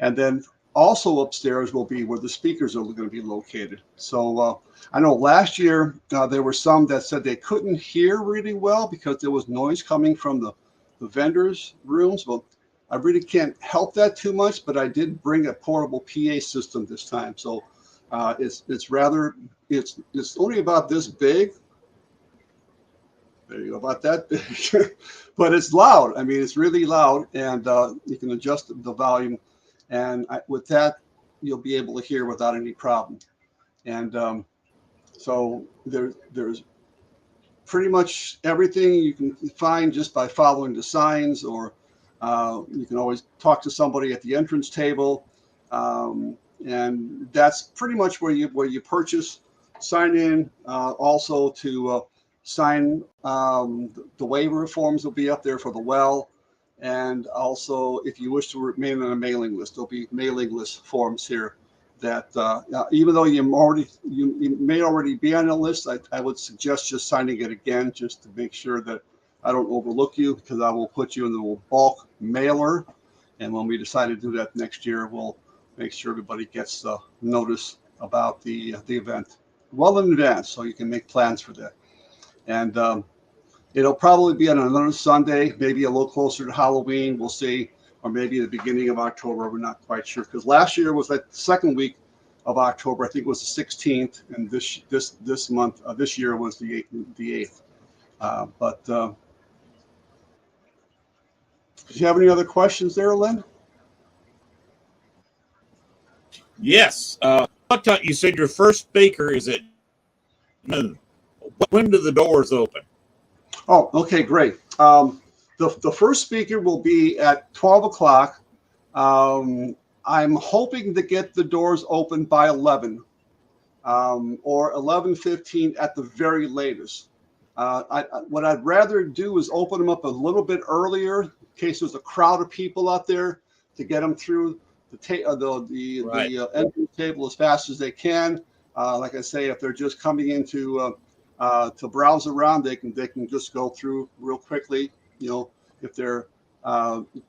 And then also upstairs will be where the speakers are going to be located. So I know last year there were some that said they couldn't hear really well because there was noise coming from the vendors' rooms. Well, I really can't help that too much, but I did bring a portable PA system this time. So it's only about this big. There you go, about that big. But it's loud. I mean, it's really loud, and you can adjust the volume. And with that, you'll be able to hear without any problem. And so there's pretty much everything you can find just by following the signs, or you can always talk to somebody at the entrance table. And that's pretty much where you purchase, sign in, also to sign the waiver forms will be up there for the well. And also, if you wish to remain on a mailing list, there'll be mailing list forms here that even though you may already be on a list, I would suggest just signing it again, just to make sure that I don't overlook you, because I will put you in the bulk mailer. And when we decide to do that next year, we'll make sure everybody gets the notice about the event well in advance, so you can make plans for that. And it'll probably be on another Sunday, maybe a little closer to Halloween. We'll see, or maybe the beginning of October. We're not quite sure, because last year was like the second week of October. I think it was the 16th, and this month, this year was the 8th. But do you have any other questions there, Len? Yes. What time you said your first speaker is at noon? When do the doors open? Oh, okay, great. The first speaker will be at 12 o'clock. I'm hoping to get the doors open by 11 or 11:15 at the very latest. What I'd rather do is open them up a little bit earlier, in case there's a crowd of people out there, to get them through the entrance table as fast as they can. Like I say, if they're just coming in to browse around, they can just go through real quickly. You know, if they're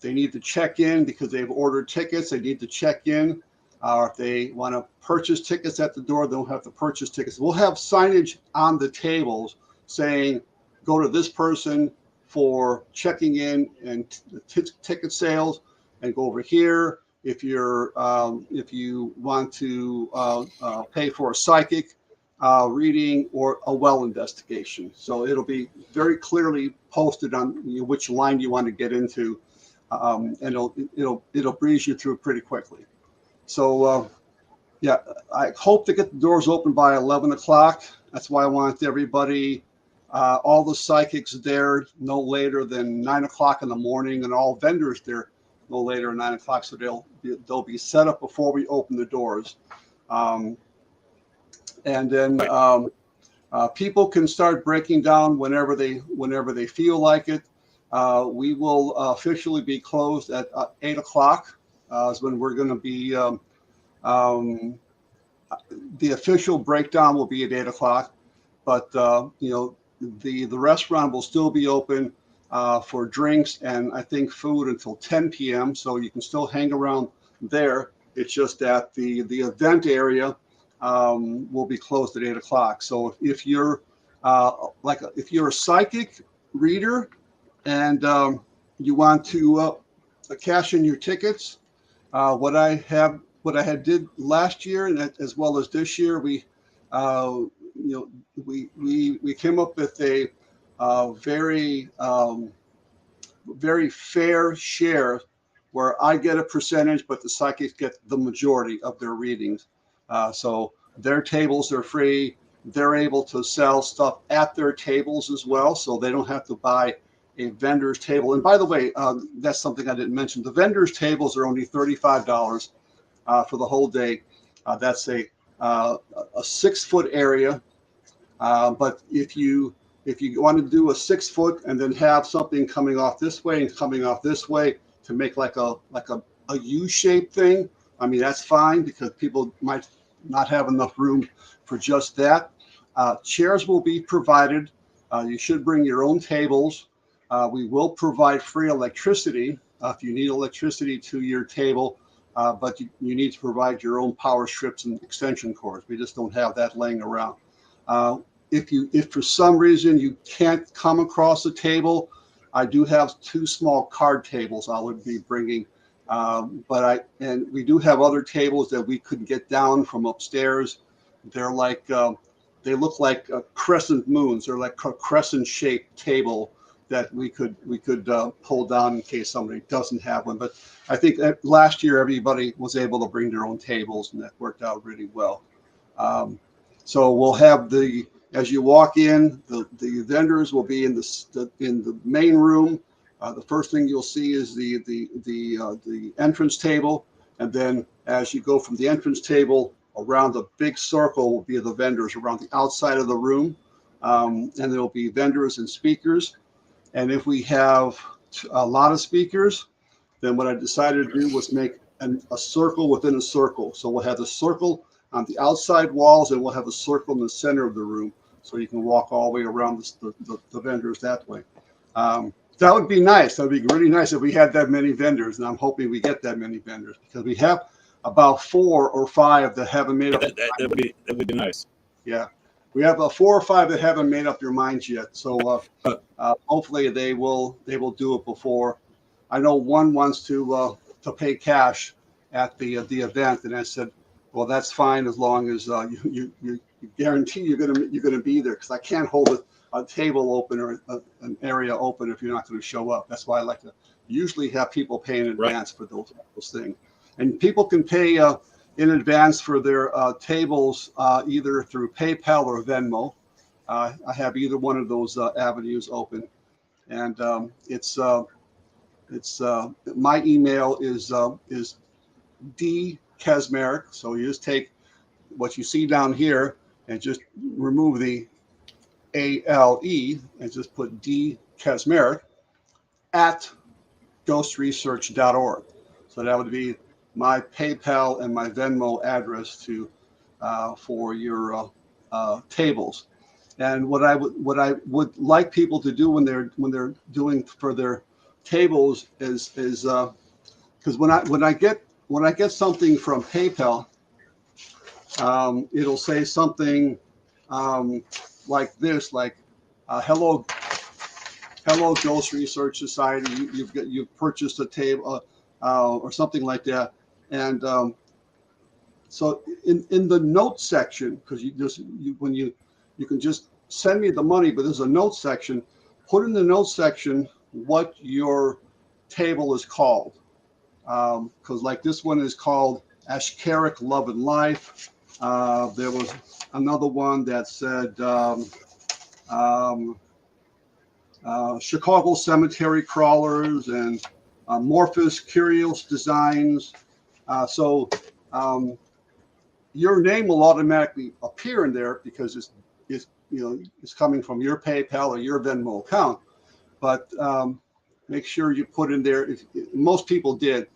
They need to check in because they've ordered tickets. They need to check in. If they want to purchase tickets at the door, they'll have to purchase tickets. We'll have signage on the tables saying, go to this person for checking in and ticket sales, and go over here if you want to pay for a psychic reading or a well investigation. So it'll be very clearly posted on which line you want to get into, and it'll breeze you through pretty quickly. So yeah, I hope to get the doors open by 11 o'clock. That's why I want everybody, all the psychics there no later than 9 o'clock in the morning, and all vendors there no later than 9 o'clock. So they'll be set up before we open the doors. And then people can start breaking down whenever they feel like it. We will officially be closed at 8 o'clock. Is when we're going to be. The official breakdown will be at 8 o'clock, but the restaurant will still be open for drinks and I think food until 10 p.m. So you can still hang around there. It's just that the event area will be closed at 8 o'clock. So if you're if you're a psychic reader and you want to cash in your tickets, what I had did last year and as well as this year, we came up with a very fair share where I get a percentage, but the psychics get the majority of their readings. So their tables are free. They're able to sell stuff at their tables as well, so they don't have to buy a vendor's table. And by the way, that's something I didn't mention. The vendor's tables are only $35 for the whole day. That's a 6-foot area. But if you want to do a 6 foot and then have something coming off this way and coming off this way to make like a U-shaped thing, I mean, that's fine because people might not have enough room for just that. Chairs will be provided. You should bring your own tables. We will provide free electricity if you need electricity to your table, but you need to provide your own power strips and extension cords. We just don't have that laying around. If for some reason you can't come across a table, I do have 2 small card tables I would be bringing. And we do have other tables that we could get down from upstairs. They're like they look like crescent moons. They're like a crescent-shaped table that we could pull down in case somebody doesn't have one. But I think that last year everybody was able to bring their own tables, and that worked out really well. So we'll have as you walk in, the vendors will be in the main room. The first thing you'll see is the entrance table, and then as you go from the entrance table around the big circle will be the vendors around the outside of the room, and there will be vendors and speakers. And if we have a lot of speakers, then what I decided to do was make a circle within a circle. So we'll have the circle on the outside walls, and we'll have a circle in the center of the room, so you can walk all the way around the vendors that way. That would be nice. That would be really nice if we had that many vendors, and I'm hoping we get that many vendors because we have about 4 or 5 that haven't made up. That would be nice. Yeah, we have 4 or 5 that haven't made up their minds yet. So hopefully they will do it before. I know one wants to pay cash at the event, and I said, well, that's fine as long as you guarantee you're gonna be there, because I can't hold a table open or an area open if you're not going to show up. That's why I like to usually have people pay in advance for those things. And people can pay in advance for their tables either through PayPal or Venmo. I have either one of those avenues open, and it's my email is D Kaczmarek. So you just take what you see down here and just remove the ALE and just put D Kaczmarek at ghostresearch.org. So that would be my PayPal and my Venmo address for your tables. And what I would like people to do when they're doing for their tables is because when I get something from PayPal, it'll say something like this, like hello Ghost Research Society, you've purchased a table or something like that. And so in the notes section, because you can just send me the money, but there's a notes section. Put in the notes section what your table is called, because like this one is called Kaczmarek Love and Life. There was another one that said Chicago Cemetery Crawlers and Morphous Curious Designs. So your name will automatically appear in there because it's coming from your PayPal or your Venmo account. But make sure you put in there. Most people did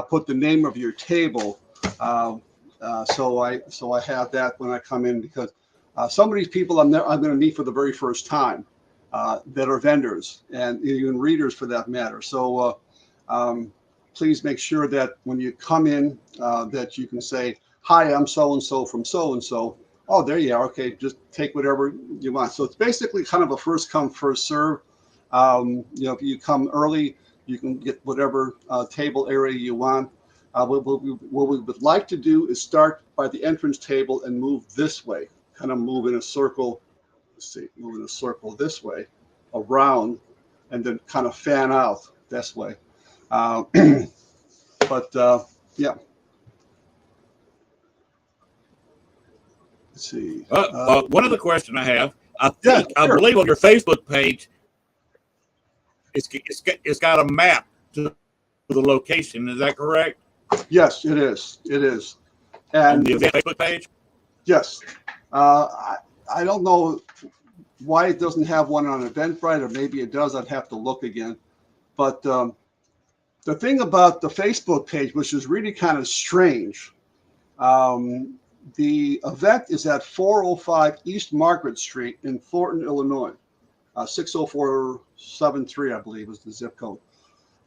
put the name of your table. So I have that when I come in, because some of these people I'm going to meet for the very first time that are vendors and even readers for that matter. So please make sure that when you come in that you can say, hi, I'm so-and-so from so-and-so. Oh, there you are. Okay, just take whatever you want. So it's basically kind of a first come, first serve. If you come early, you can get whatever table area you want. What we would like to do is start by the entrance table and move this way, kind of move in a circle. Let's see, move in a circle this way, around, and then kind of fan out this way. Yeah. Let's see. One other question I have. I sure. believe on your Facebook page, it's got a map to the location. Is that correct? Yes, it is. It is. And on the event Facebook page? Yes. I don't know why it doesn't have one on Eventbrite, or maybe it does. I'd have to look again. But the thing about the Facebook page, which is really kind of strange, the event is at 405 East Margaret Street in Thornton, Illinois. 60473, I believe, is the zip code.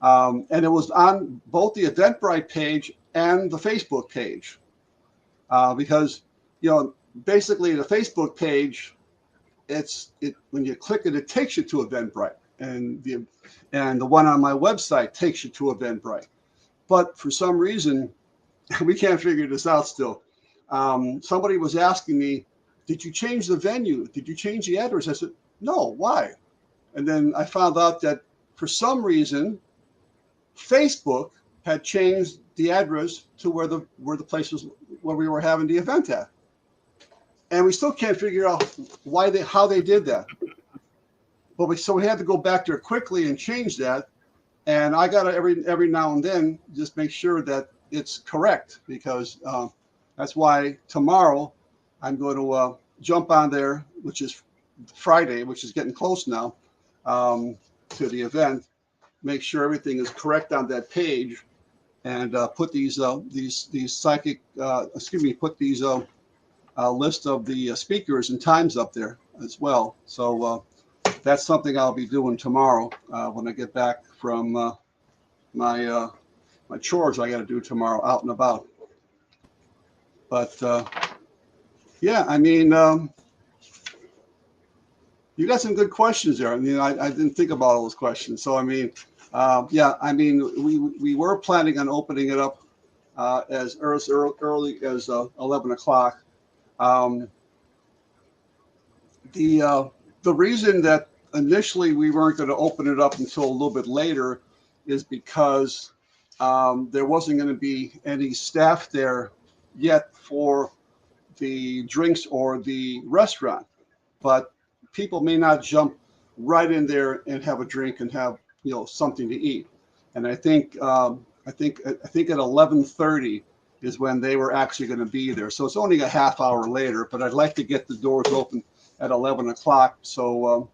And it was on both the Eventbrite page and the Facebook page. Because, basically the Facebook page, when you click it, it takes you to Eventbrite. And the one on my website takes you to Eventbrite. But for some reason, we can't figure this out still. Somebody was asking me, did you change the venue? Did you change the address? I said, no, why? And then I found out that for some reason, Facebook had changed the address to where the place was, where we were having the event at. And we still can't figure out how they did that. But we had to go back there quickly and change that. And I got to every now and then just make sure that it's correct, because that's why tomorrow I'm going to jump on there, which is Friday, which is getting close now, to the event. Make sure everything is correct on that page, and put these psychic, put these list of the speakers and times up there as well. So that's something I'll be doing tomorrow when I get back from my chores I got to do tomorrow out and about. But yeah, I mean, you got some good questions there. I mean, I didn't think about all those questions. So I mean, yeah, I mean, we were planning on opening it up as early as 11 o'clock. The reason that initially we weren't going to open it up until a little bit later is because there wasn't going to be any staff there yet for the drinks or the restaurant. But people may not jump right in there and have a drink and have something to eat. And I think at 11:30 is when they were actually going to be there. So it's only a half hour later, but I'd like to get the doors open at 11 o'clock so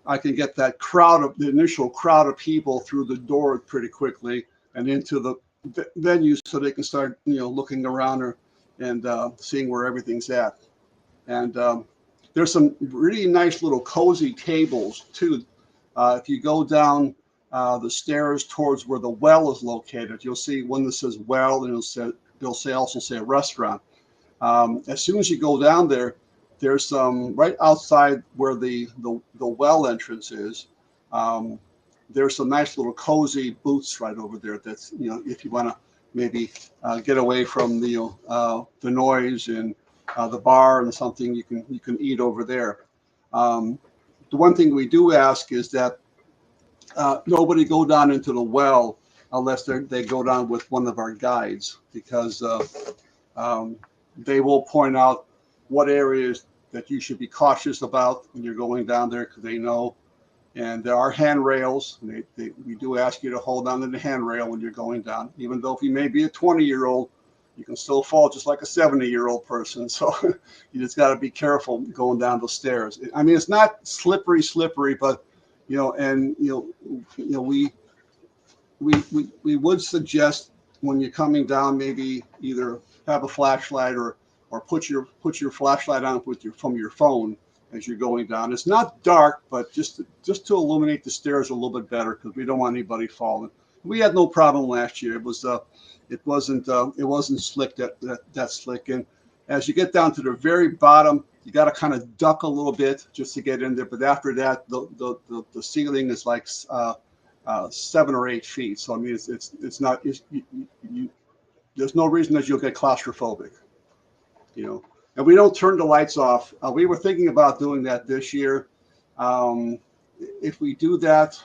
I can get that the initial crowd of people through the door pretty quickly and into the venue, so they can start looking around and seeing where everything's at. And there's some really nice little cozy tables too. If you go down the stairs towards where the well is located. You'll see one that says well, and they'll also say restaurant. As soon as you go down there, there's some right outside where the well entrance is. There's some nice little cozy booths right over there. That's, if you want to maybe get away from the noise and the bar and something, you can eat over there. The one thing we do ask is that nobody go down into the well unless they go down with one of our guides, because they will point out what areas that you should be cautious about when you're going down there, because they know. And there are handrails. We do ask you to hold on to the handrail when you're going down. Even though if you may be a 20-year-old, you can still fall just like a 70-year-old person. So you just got to be careful going down the stairs. I mean, it's not slippery, but we would suggest when you're coming down, maybe either have a flashlight or put your flashlight on from your phone as you're going down. It's not dark, but just to illuminate the stairs a little bit better, because we don't want anybody falling. We had no problem last year. It wasn't slick that slick. And as you get down to the very bottom, you got to kind of duck a little bit just to get in there. But after that, the ceiling is like 7 or 8 feet. So I mean, it's not. There's no reason that you'll get claustrophobic, And we don't turn the lights off. We were thinking about doing that this year. If we do that,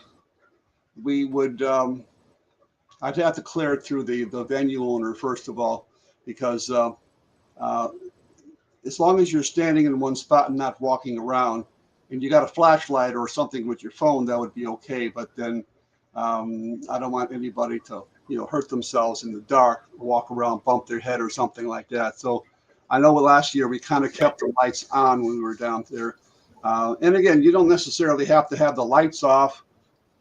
we would. I'd have to clear it through the venue owner first of all, because as long as you're standing in one spot and not walking around, and you got a flashlight or something with your phone, that would be okay. But then I don't want anybody to hurt themselves in the dark, walk around, bump their head or something like that. So I know last year we kind of kept the lights on when we were down there. And again, you don't necessarily have to have the lights off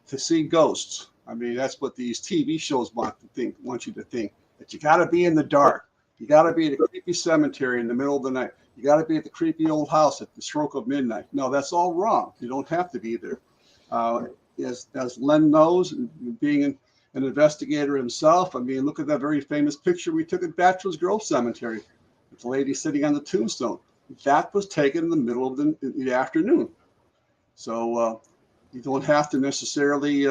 to see ghosts. I mean, that's what these TV shows want you to think, that you got to be in the dark. You got to be at a creepy cemetery in the middle of the night. You got to be at the creepy old house at the stroke of midnight. No, that's all wrong. You don't have to be there. As Len knows, being an investigator himself, I mean, look at that very famous picture we took at Bachelor's Grove Cemetery. The lady sitting on the tombstone. That was taken in the middle of the afternoon. So you don't have to necessarily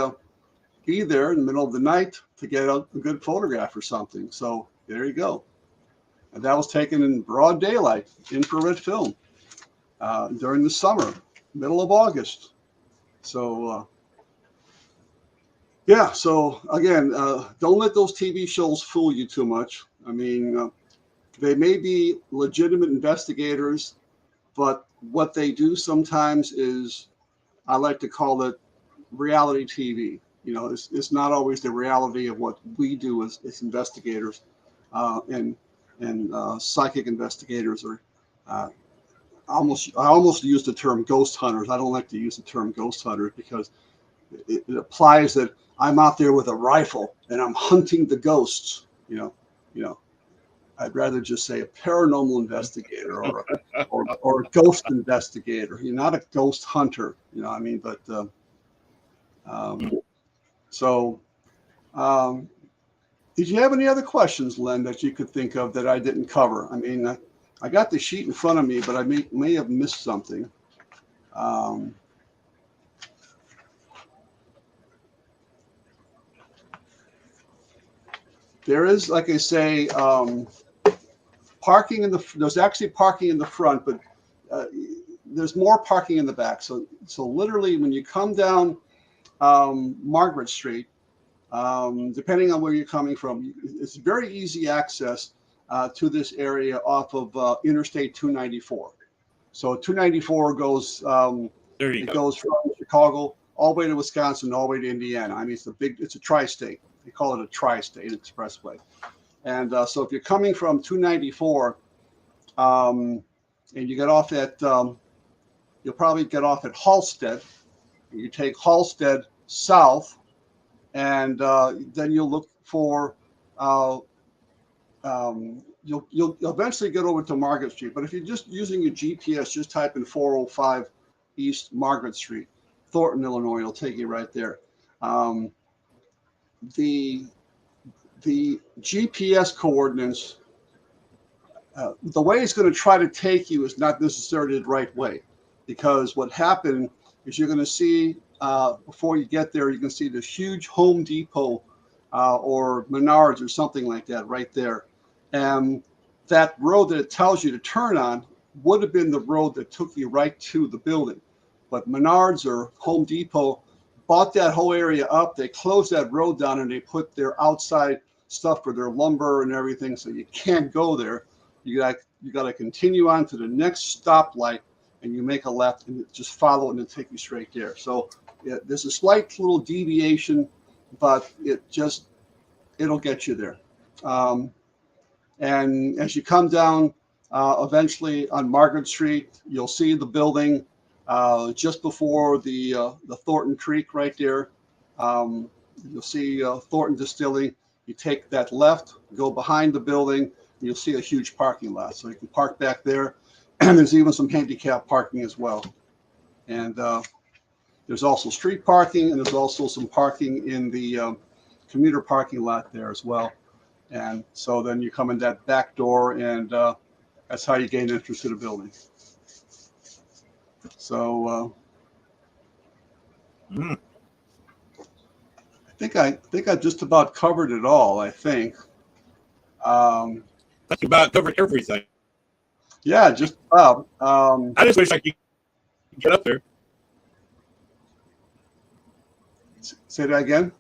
be there in the middle of the night to get a good photograph or something. So there you go. And that was taken in broad daylight, infrared film, during the summer, middle of August. So so again, don't let those TV shows fool you too much. I mean, they may be legitimate investigators, but what they do sometimes is, I like to call it reality TV. It's not always the reality of what we do as investigators and psychic investigators, or I almost use the term ghost hunters. I don't like to use the term ghost hunters because it applies that I'm out there with a rifle and I'm hunting the ghosts. I'd rather just say a paranormal investigator or a ghost investigator. You're not a ghost hunter, I mean, but did you have any other questions, Len, that you could think of that I didn't cover? I mean, I got the sheet in front of me, but I may have missed something. There is, like I say, parking there's actually parking in the front, but there's more parking in the back. So literally when you come down Margaret Street, depending on where you're coming from, it's very easy access to this area off of Interstate 294. So 294 goes, goes from Chicago all the way to Wisconsin, all the way to Indiana. I mean, it's a tri-state. They call it a tri-state expressway. And so if you're coming from 294 and you get off at, you'll probably get off at Halstead. You take Halstead south, and then you'll look for, you'll eventually get over to Margaret Street. But if you're just using your GPS, just type in 405 East Margaret Street, Thornton, Illinois. It'll take you right there. Um, the GPS coordinates, the way it's going to try to take you is not necessarily the right way, because what happened is you're going to see, before you get there, you can see this huge Home Depot or Menards or something like that right there. And that road that it tells you to turn on would have been the road that took you right to the building. But Menards or Home Depot bought that whole area up. They closed that road down and they put their outside stuff for their lumber and everything, so you can't go there. You got to continue on to the next stoplight, and you make a left and just follow it and it'll take you straight there. So yeah, there's a slight little deviation, but it'll get you there. And as you come down, eventually on Margaret Street, you'll see the building just before the Thornton Creek right there. You'll see Thornton Distilling. You take that left, go behind the building, and you'll see a huge parking lot. So you can park back there. And there's even some handicap parking as well. And there's also street parking, and there's also some parking in the commuter parking lot there as well. And so then you come in that back door, and that's how you gain entrance to the building. So I think I just about covered it all. I think. That's about covered everything. Yeah, just about. I just wish I could get up there. Say that again.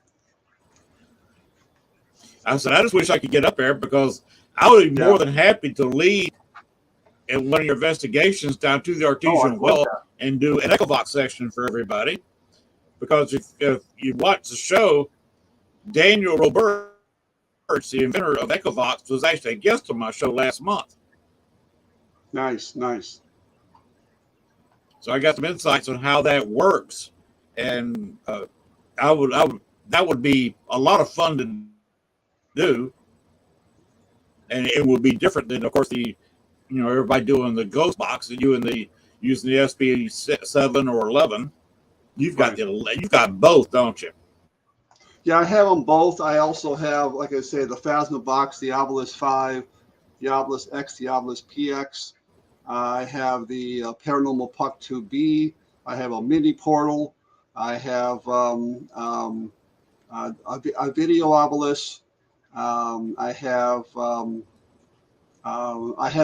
I said, I just wish I could get up there, because I would be more than happy to lead in one of your investigations down to the artesian well and do an Echovox section for everybody. Because if you watch the show, Daniel Roberts, the inventor of Echovox, was actually a guest on my show last month. Nice. So I got some insights on how that works, and that would be a lot of fun to do, and it would be different than, of course, everybody doing the ghost box and you and using the SP7 or 11. You've got both, don't you? Yeah, I have them both. I also have, like I say, the Phasma box, the Obelisk 5, the Obelisk X, the Obelisk PX. I have the Paranormal Puck 2B. I have a mini portal. I have a video obelisk. I have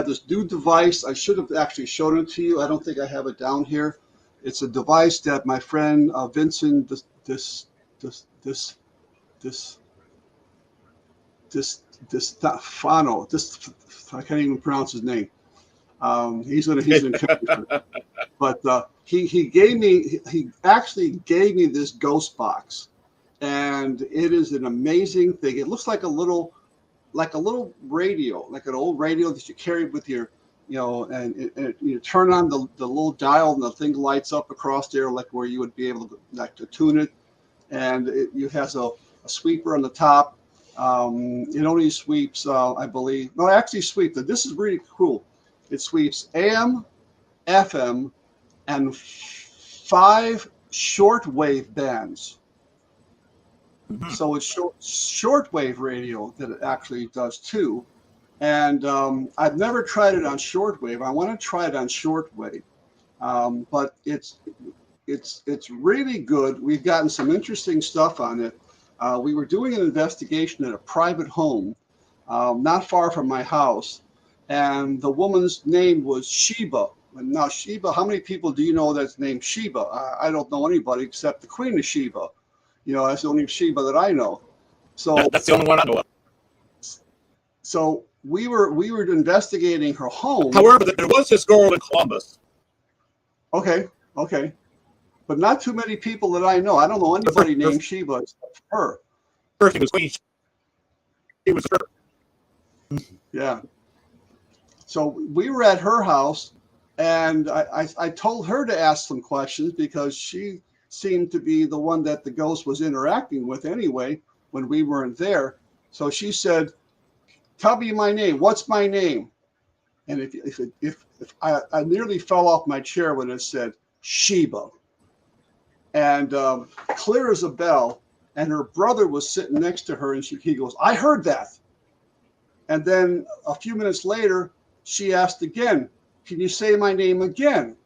this new device. I should have actually shown it to you. I don't think I have it down here. It's a device that my friend Vincent Stefano. I can't even pronounce his name. He's in but he actually gave me this ghost box, and it is an amazing thing. It looks like a little radio, like an old radio that you carry with your, and you turn on the little dial and the thing lights up across there, like where you would be able to tune it. And it has a sweeper on the top. It only sweeps, I believe. No, actually sweeps. This is really cool. It sweeps AM, FM, and 5 shortwave bands. Mm-hmm. So it's shortwave radio that it actually does too. And I've never tried it on shortwave. I want to try it on shortwave, but it's really good. We've gotten some interesting stuff on it. We were doing an investigation at a private home, not far from my house, and the woman's name was Sheba. And now Sheba, how many people do you know that's named Sheba? I don't know anybody except the Queen of Sheba. That's the only Sheba that I know. So that's the only one I know of. So we were investigating her home. However, there was this girl in Columbus. Okay. But not too many people that I know. I don't know anybody named Sheba except for her. First, it was Queen. It was her. Yeah. So we were at her house, and I told her to ask some questions because she seemed to be the one that the ghost was interacting with anyway when we weren't there. So she said, "Tell me my name. What's my name?" And if I nearly fell off my chair when it said Sheba. And clear as a bell, and her brother was sitting next to her, and he goes, "I heard that." And then a few minutes later, she asked again, "Can you say my name again?"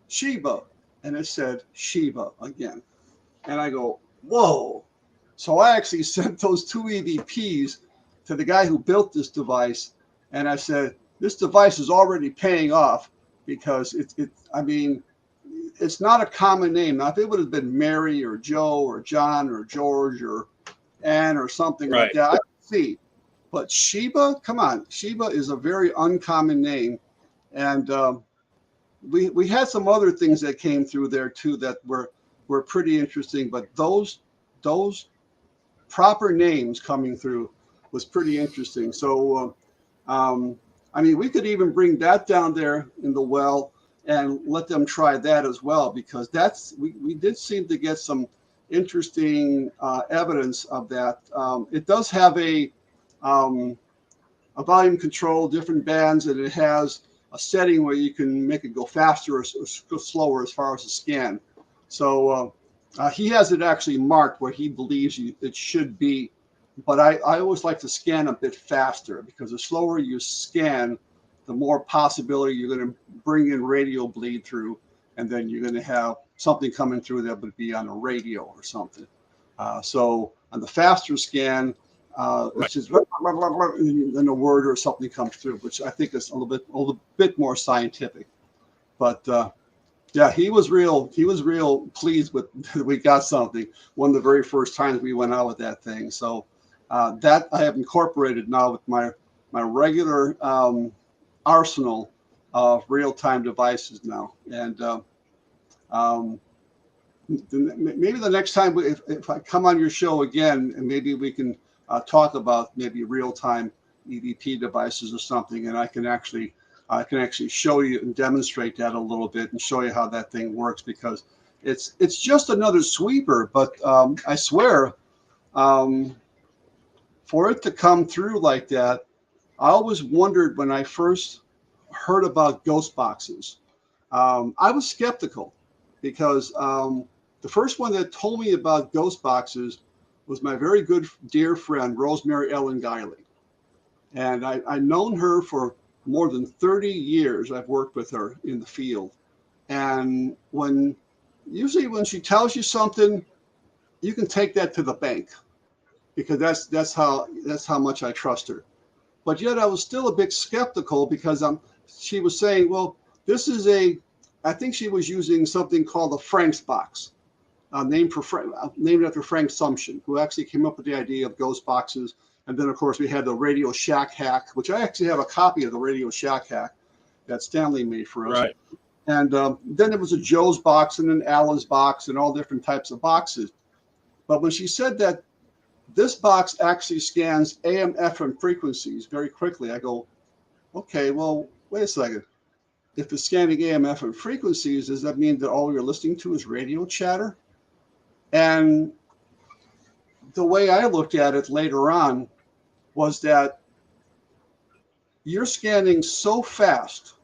"Sheba." And it said Sheba again. And I go, whoa. So I actually sent those 2 EVPs to the guy who built this device. And I said, this device is already paying off because it's not a common name. Now, if it would have been Mary or Joe or John or George or Ann or something like that, I could see. But Sheba, come on, Sheba is a very uncommon name. And we had some other things that came through there too that were pretty interesting. But those proper names coming through was pretty interesting. So, we could even bring that down there in the well and let them try that as well, because we did seem to get some interesting evidence of that. It does have a volume control, different bands, and it has a setting where you can make it go faster or go slower as far as the scan. So he has it actually marked where he believes it should be. But I always like to scan a bit faster, because the slower you scan, the more possibility you're going to bring in radio bleed through, and then you're going to have something coming through that would be on a radio or something. So on the faster scan, which is then a word or something comes through, which I think is a little bit more scientific. But yeah, he was real pleased with we got something one of the very first times we went out with that thing. So that I have incorporated now with my regular arsenal of real-time devices now. And maybe the next time if I come on your show again, and maybe we can talk about maybe real-time EVP devices or something, and I can actually show you and demonstrate that a little bit and show you how that thing works, because it's just another sweeper. But I swear, for it to come through like that, I always wondered when I first heard about ghost boxes. I was skeptical, because the first one that told me about ghost boxes was my very good dear friend, Rosemary Ellen Guiley. And I've known her for more than 30 years. I've worked with her in the field. And usually when she tells you something, you can take that to the bank, because that's how much I trust her. But yet I was still a bit skeptical, because she was saying, well, this is I think she was using something called the Frank's box, named after Frank Sumption, who actually came up with the idea of ghost boxes. And then, of course, we had the Radio Shack hack, which I actually have a copy of the Radio Shack hack that Stanley made for us. Right. And then there was a Joe's box and an Allen's box and all different types of boxes. But when she said that this box actually scans AM, FM frequencies very quickly, I go, okay, well, wait a second. If it's scanning AM, FM frequencies, does that mean that all you're listening to is radio chatter? And the way I looked at it later on was that you're scanning so fast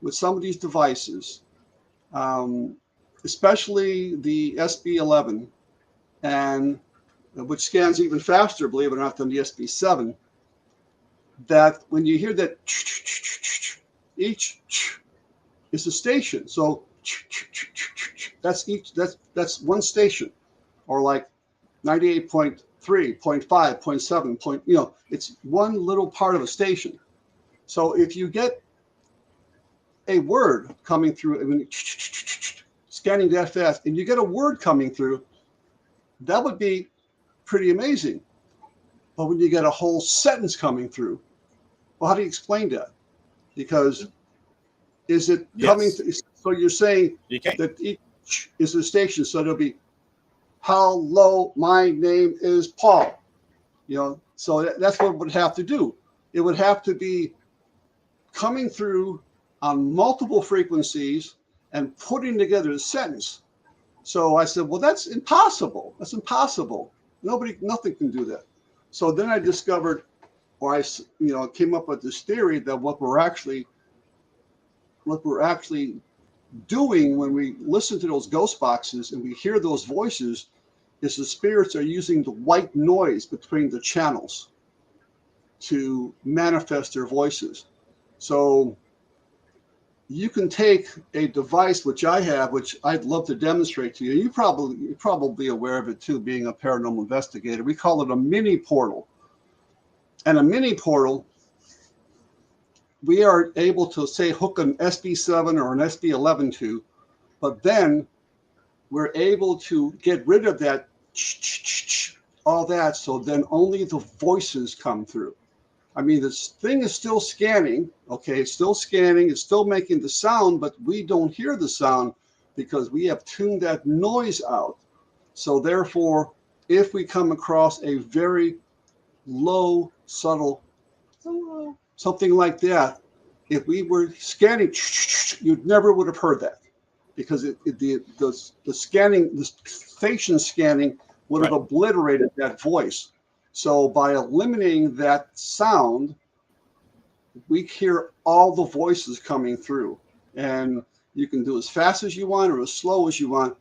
with some of these devices, especially the SB11, and which scans even faster, believe it or not, than the SB7, that when you hear that, each is a station. So that's one station, or like 98.3, 0.5, 0.7, it's one little part of a station. So if you get a word coming through, scanning that fast, and you get a word coming through, that would be pretty amazing. But when you get a whole sentence coming through, well, how do you explain that? Because is it coming through? So you're saying that each is a station, so there'll be, hello, my name is Paul. So that's what it would have to do. It would have to be coming through on multiple frequencies and putting together a sentence. So I said, well, that's impossible. That's impossible. Nothing can do that. So then I discovered, or I came up with this theory that what we're actually doing when we listen to those ghost boxes and we hear those voices is the spirits are using the white noise between the channels to manifest their voices. So you can take a device, which I have, which I'd love to demonstrate to you. You're probably aware of it too, being a paranormal investigator. We call it a mini portal. And a mini portal, we are able to, say, hook an SB7 or an SB11 to, but then we're able to get rid of that, all that, so then only the voices come through. I mean, this thing is still scanning, okay? It's still scanning, it's still making the sound, but we don't hear the sound because we have tuned that noise out. So therefore, if we come across a very low, subtle, something like that, if we were scanning, you never would have heard that, because the scanning, the station scanning would have obliterated that voice. So by eliminating that sound, we hear all the voices coming through. And you can do as fast as you want or as slow as you want.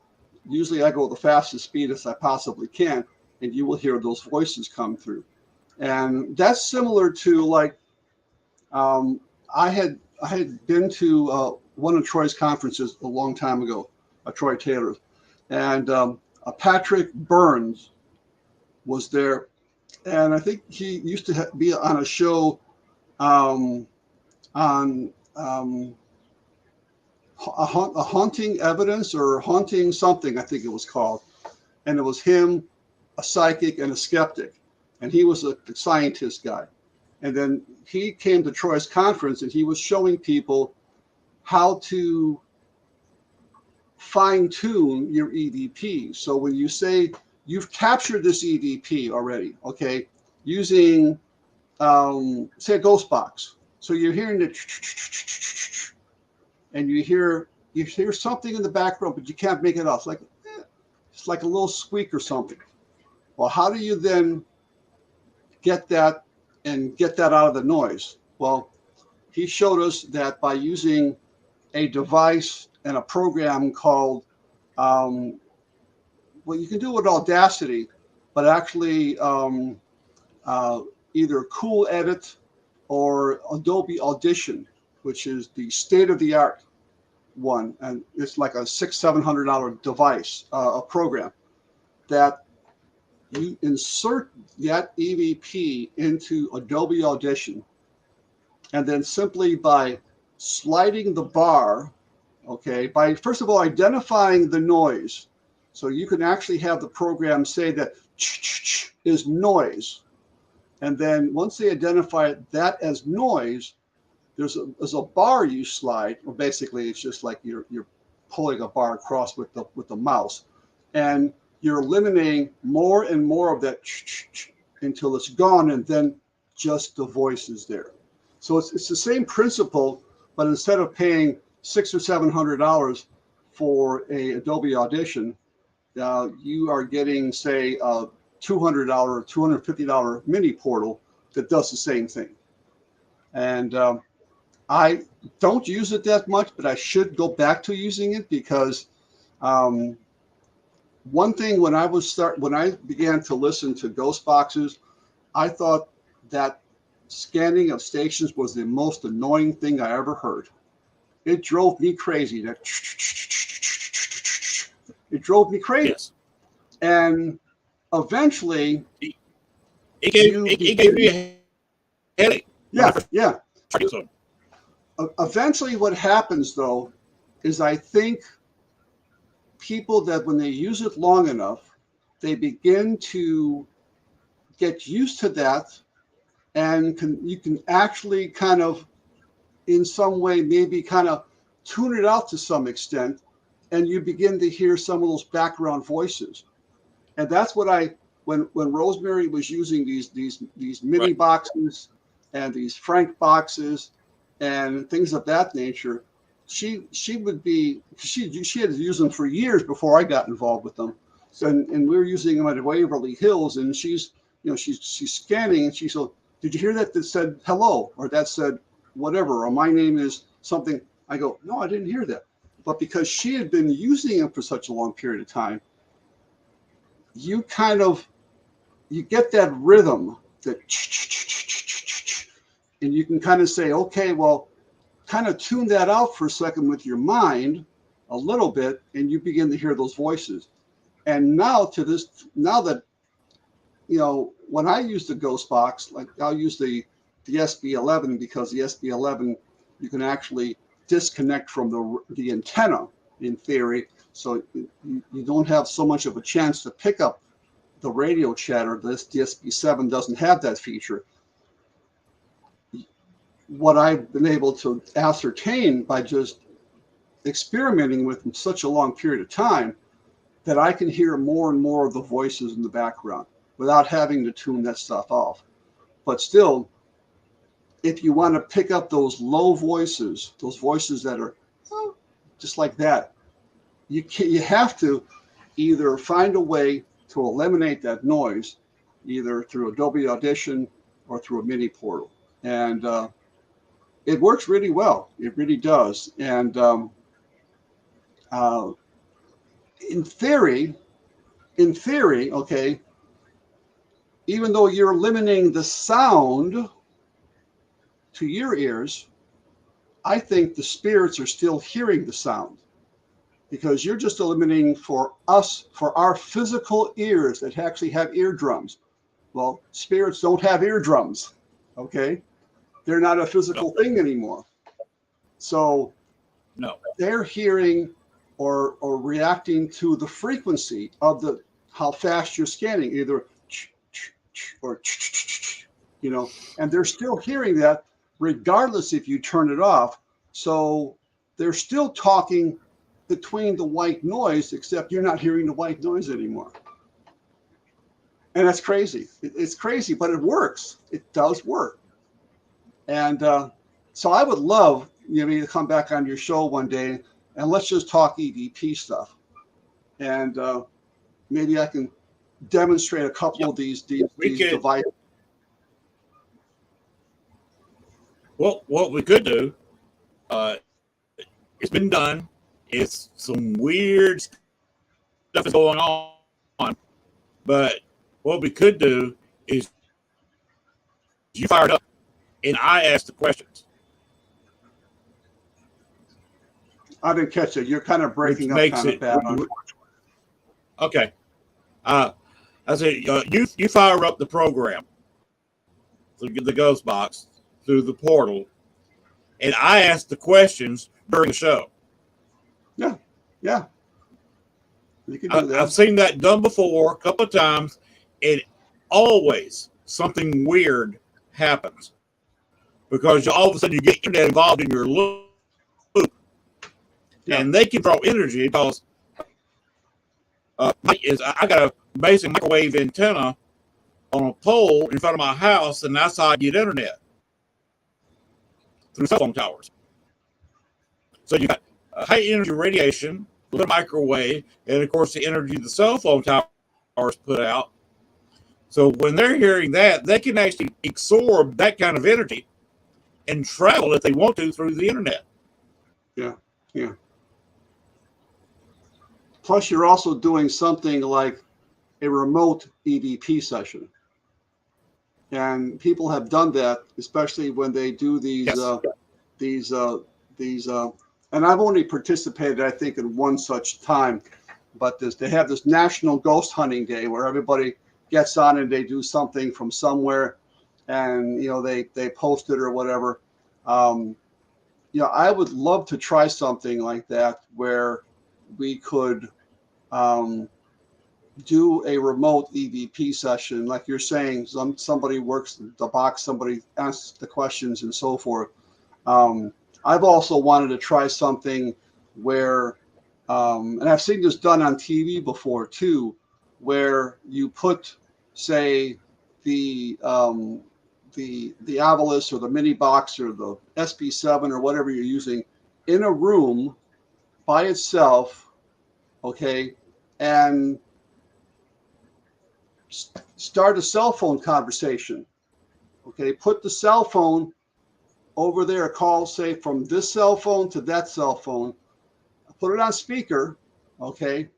Usually I go the fastest speed as I possibly can, and you will hear those voices come through. And that's similar to, like, I had been to one of Troy's conferences a long time ago, Troy Taylor's, and Patrick Burns was there, and I think he used to be on a show on a haunting evidence or haunting something, I think it was called, and it was him, a psychic, and a skeptic, and he was a scientist guy. And then he came to Troy's conference and he was showing people how to fine tune your EVP. So when you say you've captured this EVP already, okay, using, say, a ghost box. So you're hearing it, and you hear something in the background, but you can't make it out. It's like a little squeak or something. Well, how do you then get that and get that out of the noise? Well, he showed us that by using a device and a program called, well, you can do it with Audacity, but actually either Cool Edit or Adobe Audition, which is the state-of-the-art one, and it's like a $600-700 device, a program that you insert that EVP into Adobe Audition, and then simply by sliding the bar, okay, by first of all identifying the noise. So you can actually have the program say that is noise. And then once they identify that as noise, there's a bar you slide, or basically it's just like you're pulling a bar across with the mouse, and you're eliminating more and more of that until it's gone, and then just the voice is there. So it's the same principle, but instead of paying $600 or $700 for a Adobe Audition, you are getting, say, a $200 or $250 mini portal that does the same thing. And I don't use it that much, but I should go back to using it, because one thing when I began to listen to ghost boxes, I thought that scanning of stations was the most annoying thing I ever heard. It drove me crazy. It drove me crazy. Yes. And eventually, It gave me a headache. Yeah. Eventually, what happens, though, is I think people that when they use it long enough, they begin to get used to that, and you can actually kind of, in some way, maybe kind of tune it out to some extent, and you begin to hear some of those background voices. And that's what when Rosemary was using these mini boxes and these Frank boxes and things of that nature, she had to use them for years before I got involved with them. So, and we were using them at Waverly Hills, and she's scanning, and she said, "Did you hear that said hello, or that said whatever, or my name is something?" I go, "No, I didn't hear that." But because she had been using them for such a long period of time, you get that rhythm, that, and you can kind of say, okay, well, kind of tune that out for a second with your mind a little bit, and you begin to hear those voices. And now that, when I use the ghost box, like I'll use the SB11, because the SB11, you can actually disconnect from the antenna in theory. So you don't have so much of a chance to pick up the radio chatter. The SB7 doesn't have that feature. What I've been able to ascertain by just experimenting with in such a long period of time, that I can hear more and more of the voices in the background without having to tune that stuff off. But still, if you want to pick up those low voices, those voices that are just like that, you have to either find a way to eliminate that noise, either through Adobe Audition or through a mini portal. And it works really well. It really does. And in theory, okay, even though you're limiting the sound to your ears, I think the spirits are still hearing the sound, because you're just eliminating for our physical ears that actually have eardrums. Well, spirits don't have eardrums, okay? They're not a physical thing anymore. So they're hearing or reacting to the frequency of how fast you're scanning, either or, and they're still hearing that regardless if you turn it off. So they're still talking between the white noise, except you're not hearing the white noise anymore. And that's crazy. It's crazy, but it works. It does work. And so I would love maybe to come back on your show one day and let's just talk EVP stuff. And maybe I can demonstrate a couple of these devices. Well, what we could do, it's been done. It's some weird stuff is going on. But what we could do is you fire it up and I ask the questions. I didn't catch it. You're kind of breaking up kind of bad. Okay. I said, you fire up the program, the ghost box, through the portal, and I ask the questions during the show. Yeah. You can do that. I've seen that done before a couple of times, and always something weird happens because all of a sudden you get involved in your loop, and they can draw energy because I got a basic microwave antenna on a pole in front of my house, and that's how I get internet through cell phone towers. So you got high energy radiation, a little microwave, and of course the energy the cell phone towers put out. So when they're hearing that, they can actually absorb that kind of energy and travel if they want to through the internet. Yeah. Plus, you're also doing something like a remote EVP session. And people have done that, especially when they do these, and I've only participated, I think, in one such time, but they have this National Ghost Hunting Day where everybody gets on and they do something from somewhere, and they post it or whatever. I would love to try something like that where we could do a remote EVP session, like you're saying. Somebody works the box, somebody asks the questions, and so forth. I've also wanted to try something where, and I've seen this done on TV before too, where you put, say, the Avalis or the mini box or the SB7 or whatever you're using in a room by itself, okay, and start a cell phone conversation. Okay, put the cell phone over there, call, say, from this cell phone to that cell phone, put it on speaker, okay,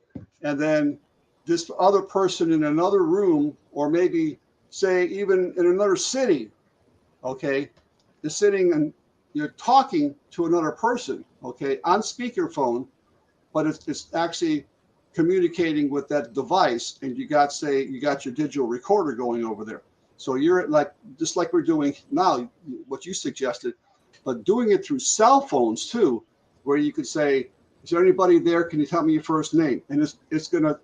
and then this other person in another room, or maybe say even in another city, okay, is sitting and you're talking to another person, okay, on speakerphone, but it's actually communicating with that device, and you got your digital recorder going over there. So you're like, just like we're doing now, what you suggested, but doing it through cell phones too, where you could say, is there anybody there? Can you tell me your first name? And it's going to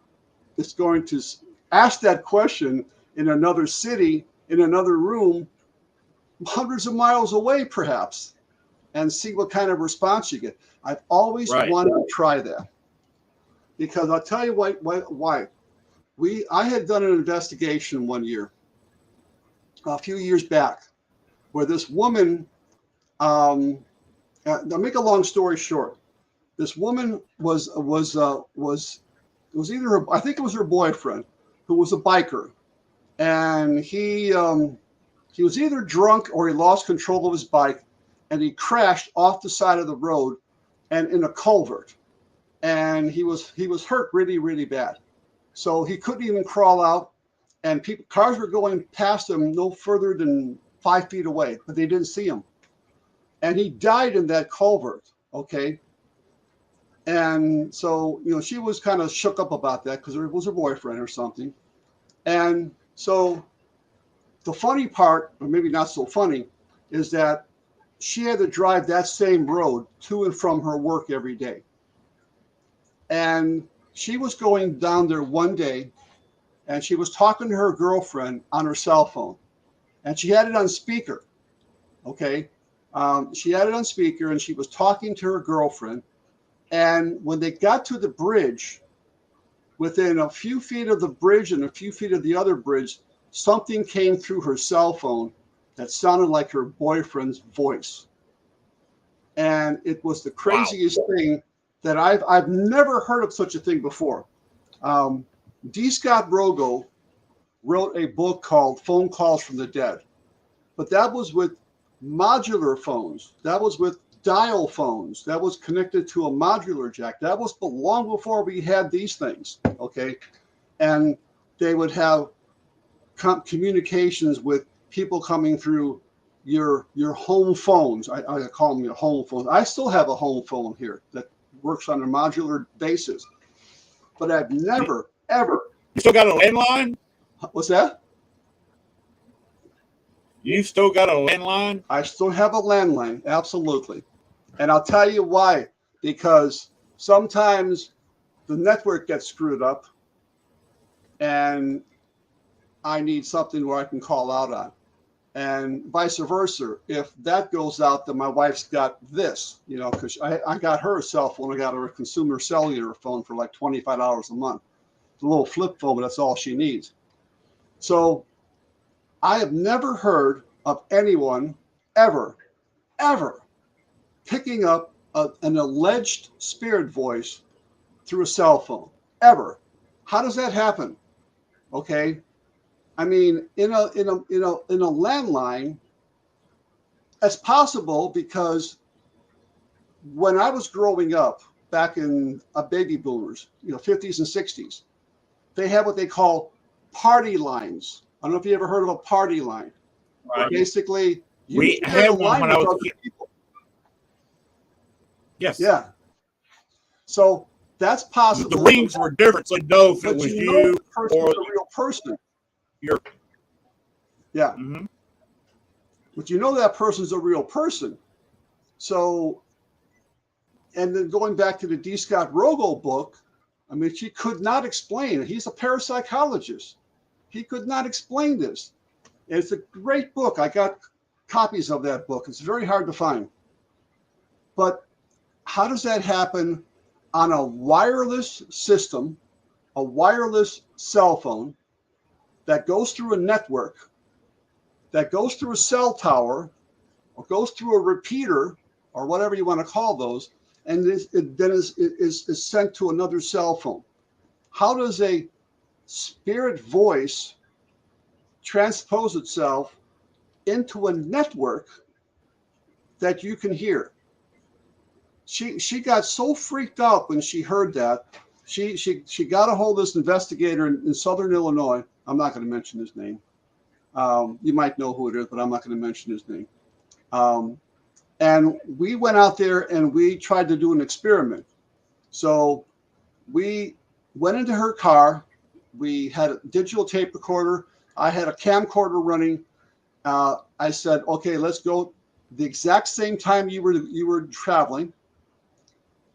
ask that question in another city, in another room, hundreds of miles away, perhaps, and see what kind of response you get. I've always wanted to try that, because I'll tell you why. I had done an investigation one year, a few years back, where this woman, I'll make a long story short. This woman was either her, I think it was her boyfriend, who was a biker, and he was either drunk or he lost control of his bike, and he crashed off the side of the road and in a culvert, and he was hurt really, really bad. So he couldn't even crawl out, and cars were going past him no further than 5 feet away, but they didn't see him, and he died in that culvert. Okay. And so, she was kind of shook up about that because it was her boyfriend or something. And so the funny part, or maybe not so funny, is that she had to drive that same road to and from her work every day. And she was going down there one day, and she was talking to her girlfriend on her cell phone, and she had it on speaker. Okay. She had it on speaker, and she was talking to her girlfriend. And when they got to the bridge, within a few feet of the bridge and a few feet of the other bridge, something came through her cell phone that sounded like her boyfriend's voice. And it was the craziest thing that I've never heard of such a thing before. D. Scott Rogo wrote a book called Phone Calls from the Dead, but that was with modular phones. That was with dial phones. That was connected to a modular jack. That was long before we had these things. Okay. And they would have communications with people coming through your home phones. I call them your home phones. I still have a home phone here that works on a modular basis, but I've never, ever. You still got a landline? What's that? You still got a landline? I still have a landline. Absolutely. And I'll tell you why, because sometimes the network gets screwed up and I need something where I can call out on, and vice versa. If that goes out, then my wife's got this, because I got her a cell phone. I got her a consumer cellular phone for like $25 a month. It's a little flip phone, but that's all she needs. So I have never heard of anyone ever picking up an alleged spirit voice through a cell phone, ever. How does that happen? Okay, I mean, in a landline, that's possible because when I was growing up back in baby boomers, 50s and 60s, they had what they call party lines. I don't know if you ever heard of a party line. Right. Basically, we had one when I was a kid. Yes. Yeah. So that's possible. The rings were different, so I know if it was you or a real person. You're. Yeah. Mm-hmm. But that person's a real person. So, and then going back to the D. Scott Rogo book, I mean, she could not explain. He's a parapsychologist. He could not explain this. And it's a great book. I got copies of that book. It's very hard to find. But how does that happen on a wireless system, a wireless cell phone that goes through a network, that goes through a cell tower, or goes through a repeater, or whatever you want to call those, and then is sent to another cell phone? How does a spirit voice transpose itself into a network that you can hear? She got so freaked out when she heard that she got a hold of this investigator in Southern Illinois. I'm not going to mention his name. You might know who it is, but I'm not going to mention his name. And we went out there and we tried to do an experiment. So we went into her car. We had a digital tape recorder. I had a camcorder running. I said, okay, let's go the exact same time you were traveling.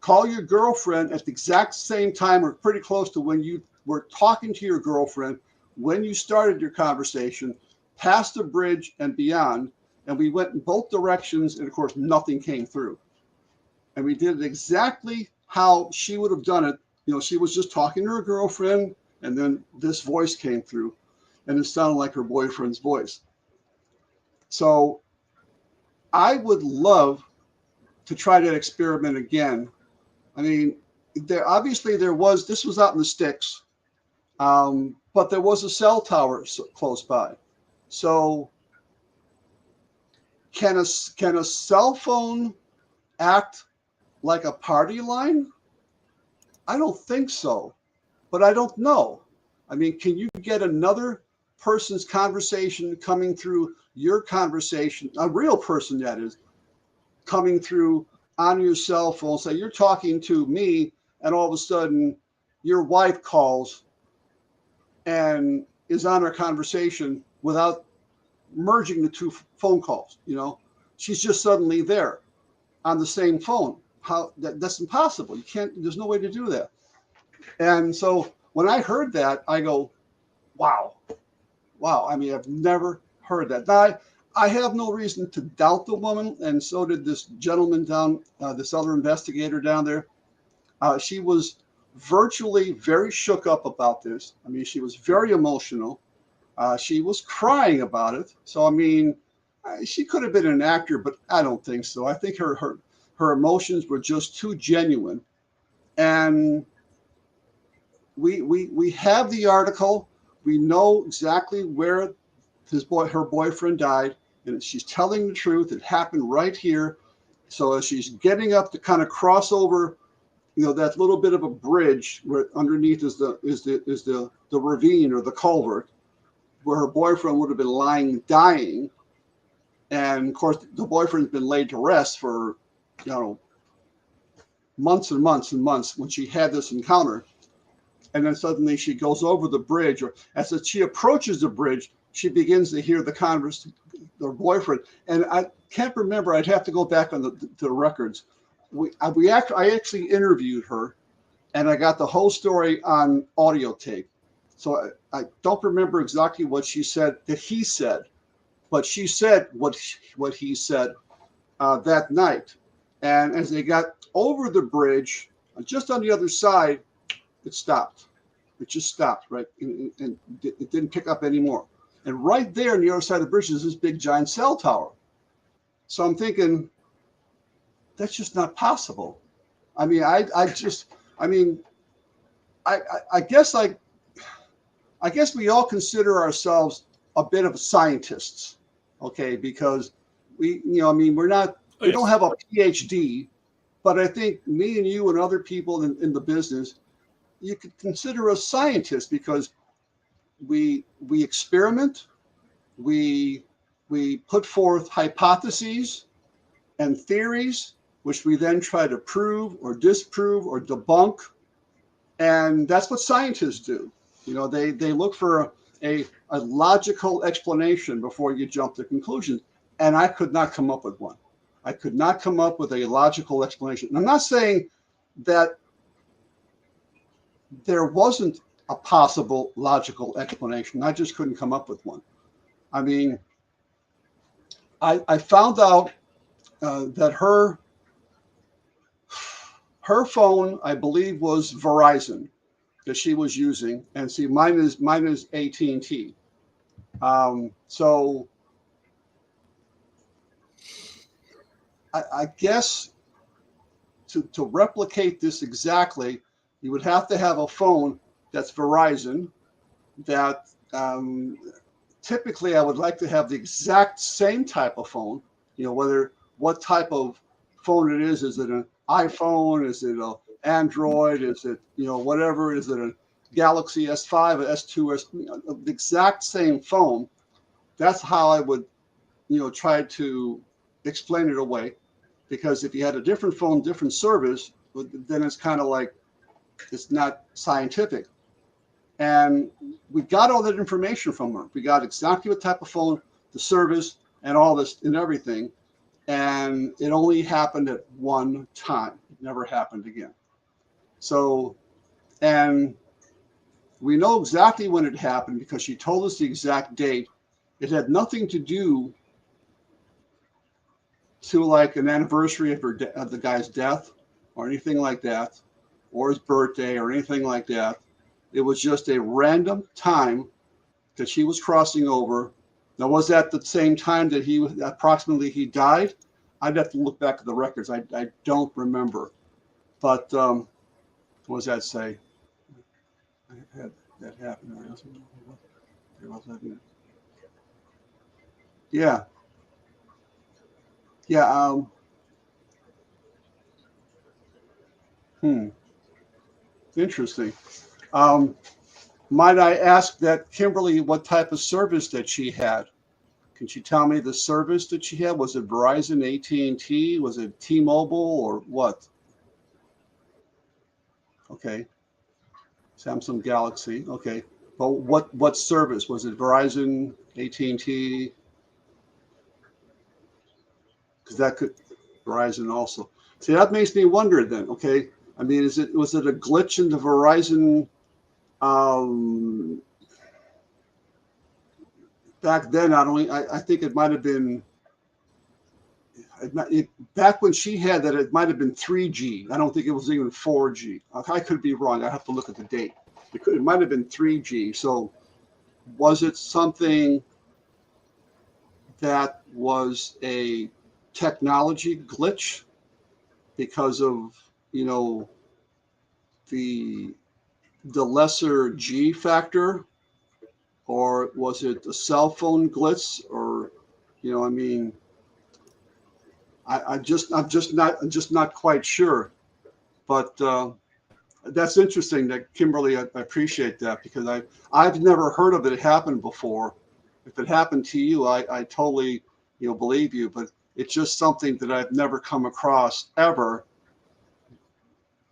Call your girlfriend at the exact same time or pretty close to when you were talking to your girlfriend, when you started your conversation, past the bridge and beyond. And we went in both directions, and of course, nothing came through. And we did it exactly how she would have done it. You know, she was just talking to her girlfriend, and then this voice came through, and it sounded like her boyfriend's voice. So I would love to try that experiment again. I mean, this was out in the sticks, but there was a cell tower close by. So can a cell phone act like a party line? I don't think so, but I don't know. I mean, can you get another person's conversation coming through your conversation, a real person that is, coming through on your cell phone? Say you're talking to me, and all of a sudden your wife calls and is on our conversation without merging the two phone calls. You know, she's just suddenly there on the same phone. That's impossible. You can't. There's no way to do that. And so when I heard that, I go, wow. I mean, I've never heard that. Now, I have no reason to doubt the woman, and so did this gentleman down, this other investigator down there. She was virtually very shook up about this. I mean, she was very emotional. She was crying about it. So, I mean, she could have been an actor, but I don't think so. I think her emotions were just too genuine. And we have the article. We know exactly where her boyfriend died, and she's telling the truth. It happened right here. So as she's getting up to kind of cross over, you know, that little bit of a bridge where underneath is the ravine or the culvert, where her boyfriend would have been lying, dying. And of course, the boyfriend's been laid to rest for, you know, months and months and months when she had this encounter. And then suddenly she goes over the bridge, or as she approaches the bridge, she begins to hear the boyfriend. And I can't remember. I'd have to go back on the records. I actually interviewed her, and I got the whole story on audio tape. So I don't remember exactly what she said that he said, but she said what he said that night. And as they got over the bridge, just on the other side, it stopped. It just stopped, right? And it didn't pick up anymore. And right there on the other side of the bridge is this big giant cell tower. So I'm thinking, that's just not possible. I mean, I guess we all consider ourselves a bit of scientists, okay? Because we don't have a PhD, but I think me and you and other people in the business, you could consider us scientists because we experiment, we put forth hypotheses and theories, which we then try to prove or disprove or debunk. And that's what scientists do. You know, they look for a logical explanation before you jump to conclusions. And I could not come up with one. I could not come up with a logical explanation. And I'm not saying that there wasn't a possible logical explanation. I just couldn't come up with one. I mean, I found out that her phone, I believe, was Verizon that she was using, and see, mine is AT&T. So I guess to replicate this exactly, you would have to have a phone that's Verizon. That typically I would like to have the exact same type of phone. You know, what type of phone it is. Is it an iPhone? Is it a Android? Is it, whatever? Is it a Galaxy S5, a S2, the exact same phone? That's how I would, try to explain it away. Because if you had a different phone, different service, then it's kind of like it's not scientific. And we got all that information from her. We got exactly what type of phone, the service, and all this and everything. And it only happened at one time. It never happened again. So, and we know exactly when it happened because she told us the exact date. It had nothing to do to like an anniversary of the guy's death or anything like that, or his birthday or anything like that. It was just a random time that she was crossing over. Now, was that the same time that he died? I'd have to look back at the records. I don't remember. But what does that say? That happened. Yeah. Yeah. Interesting. Might I ask that Kimberly what type of service that she had? Can she tell me the service that she had? Was it Verizon, AT&T? Was it T-Mobile or what? Okay. Samsung Galaxy. Okay. But what service? Was it Verizon, AT&T? Because that could Verizon also. See, that makes me wonder then. Okay. I mean, was it a glitch in the Verizon back then? I think it might have been back when she had that, it might have been 3G. I don't think it was even 4G. I could be wrong. I have to look at the date. It might have been 3G. So was it something that was a technology glitch because of, the lesser G factor? Or was it a cell phone glitch? Or, I mean, I'm just not quite sure. But that's interesting that Kimberly, I appreciate that because I've never heard of it happen before. If it happened to you, I totally, believe you, but it's just something that I've never come across ever.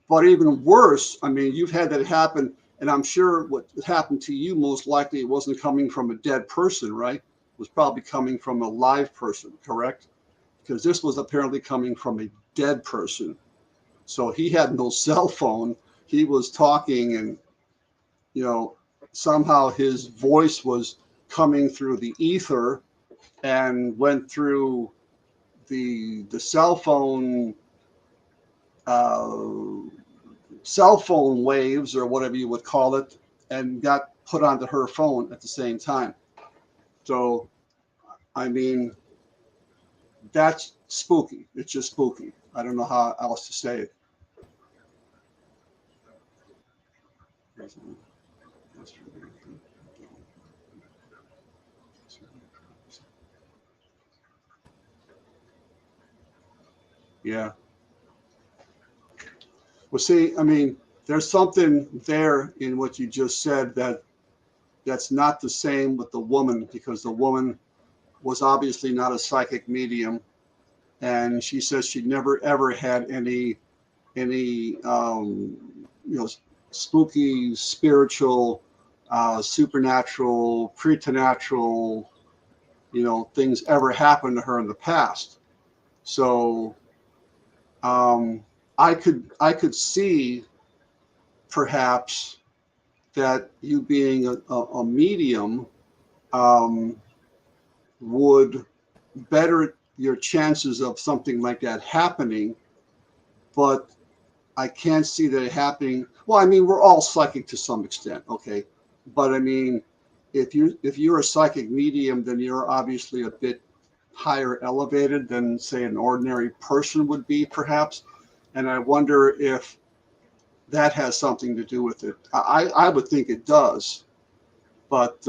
But even worse, I mean, you've had that happen, and I'm sure what happened to you, most likely it wasn't coming from a dead person, right? It was probably coming from a live person, correct? Because this was apparently coming from a dead person. So he had no cell phone. He was talking and, somehow his voice was coming through the ether and went through the cell phone waves or whatever you would call it, and got put onto her phone at the same time. So, I mean, that's spooky. It's just spooky. I don't know how else to say it. Yeah. Well, see, I mean, there's something there in what you just said that's not the same with the woman, because the woman was obviously not a psychic medium, and she says she never ever had any spooky, spiritual, supernatural, preternatural, things ever happened to her in the past. So I could see perhaps that you being a medium would better your chances of something like that happening, but I can't see that it happening. Well, I mean, we're all psychic to some extent, okay? But I mean, if you're a psychic medium, then you're obviously a bit higher elevated than, say, an ordinary person would be, perhaps. And I wonder if that has something to do with it. I would think it does, but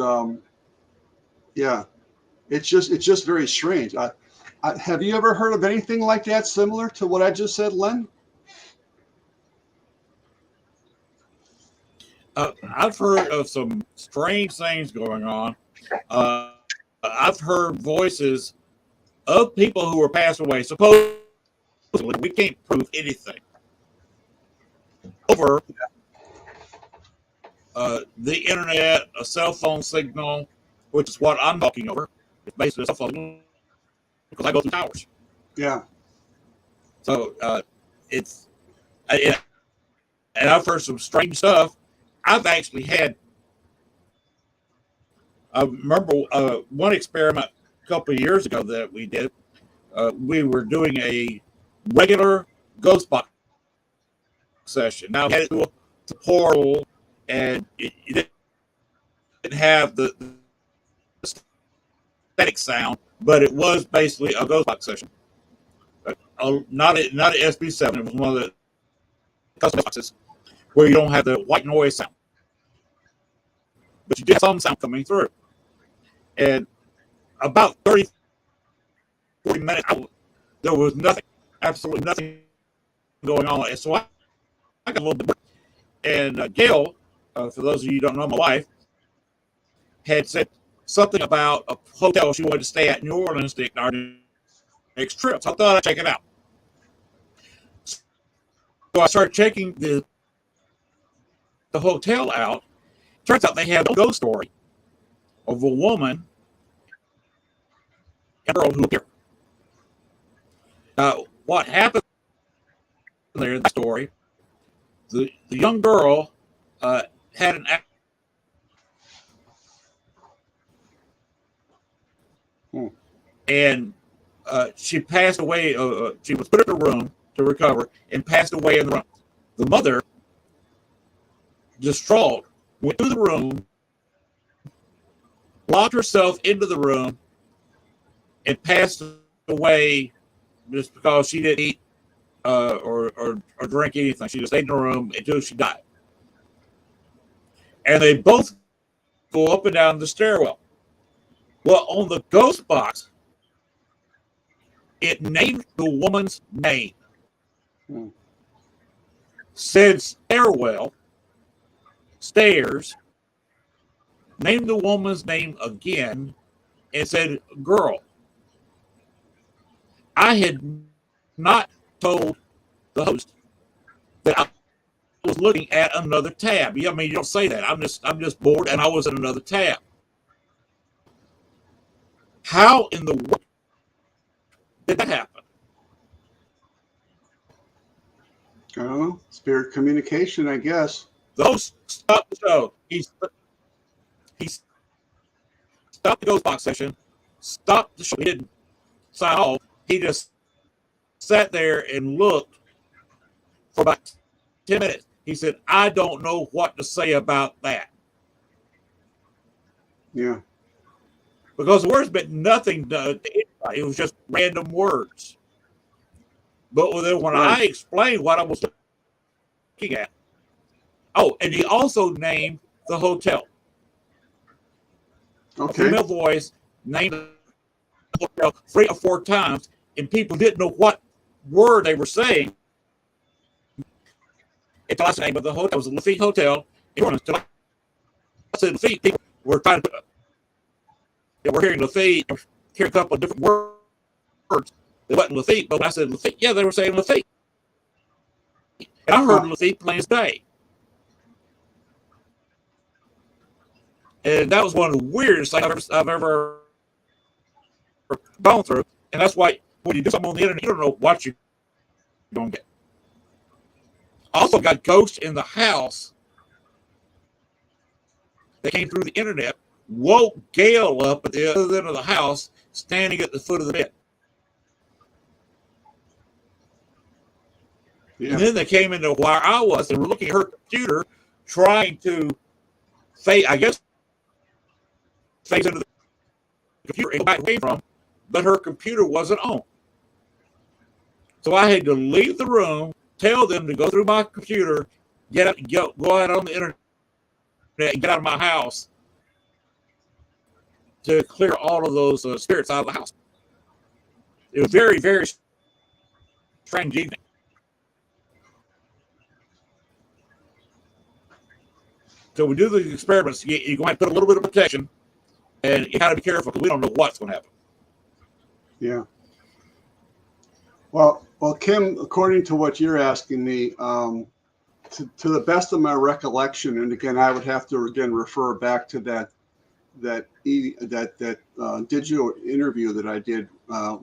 yeah, it's just very strange. Have you ever heard of anything like that, similar to what I just said, Len? I've heard of some strange things going on. I've heard voices of people who were passed away. Supposedly, we can't prove anything over the internet, a cell phone signal, which is what I'm talking over. It's basically a cell phone because I go through towers. Yeah. So it's and I've heard some strange stuff. I've actually had. I remember one experiment a couple of years ago that we did. We were doing a regular ghost box session. Now we had it through a portal, and it didn't have the static sound, but it was basically a ghost box session. Not an SB7. It was one of the custom boxes where you don't have the white noise sound, but you get some sound coming through. And about 30, 40 minutes out, there was nothing, absolutely nothing going on. And so I got a little bit bored. And Gail, for those of you who don't know, my wife, had said something about a hotel she wanted to stay at in New Orleans to our next trip. So I thought I'd check it out. So I started checking the hotel out. Turns out they had a ghost story of a woman and a girl who appeared. What happened there in the story, the young girl had an and she passed away. She was put in a room to recover and passed away in the room. The mother, distraught, went through the room, locked herself into the room, and passed away just because she didn't eat or drink anything. She just stayed in the room until she died. And they both go up and down the stairwell. Well, on the ghost box, it named the woman's name. Said stairwell, stairs, named the woman's name again, and said girl. I had not told the host that I was looking at another tab. I mean, you don't say that. I'm just bored, and I was in another tab. How in the world did that happen? I don't know. Spirit communication, I guess. The host stopped the show. He stopped the ghost box session, stopped the show. He didn't sign off. He just sat there and looked for about 10 minutes. He said, I don't know what to say about that. Yeah. Because the words meant nothing to anybody. It was just random words. But then when I explained what I was looking at, and he also named the hotel. Okay. A female voice named the hotel 3 or 4 times, and people didn't know what word they were saying. Until I said the name of the hotel. It was the Lafitte Hotel. Until I said Lafitte, people were trying to. They were hearing Lafitte, hearing a couple of different words. It wasn't Lafitte, but when I said Lafitte, yeah, they were saying Lafitte. And I heard Lafitte plain as day. And that was one of the weirdest things I've ever gone through. And that's why when you do something on the internet, you don't know what you're going to get. Also got ghosts in the house that came through the internet, woke Gail up at the other end of the house, standing at the foot of the bed. Yeah. And then they came into where I was and were looking at her computer, trying to phase into the computer and go back away from, but her computer wasn't on. So I had to leave the room, tell them to go through my computer, go out on the internet, and get out of my house to clear all of those spirits out of the house. It was very, very strange evening. So we do the experiments. You're going to put a little bit of protection, and you got to be careful because we don't know what's going to happen. Yeah. Well, Kim, according to what you're asking me, to the best of my recollection, and again, I would have to refer back to that digital interview that I did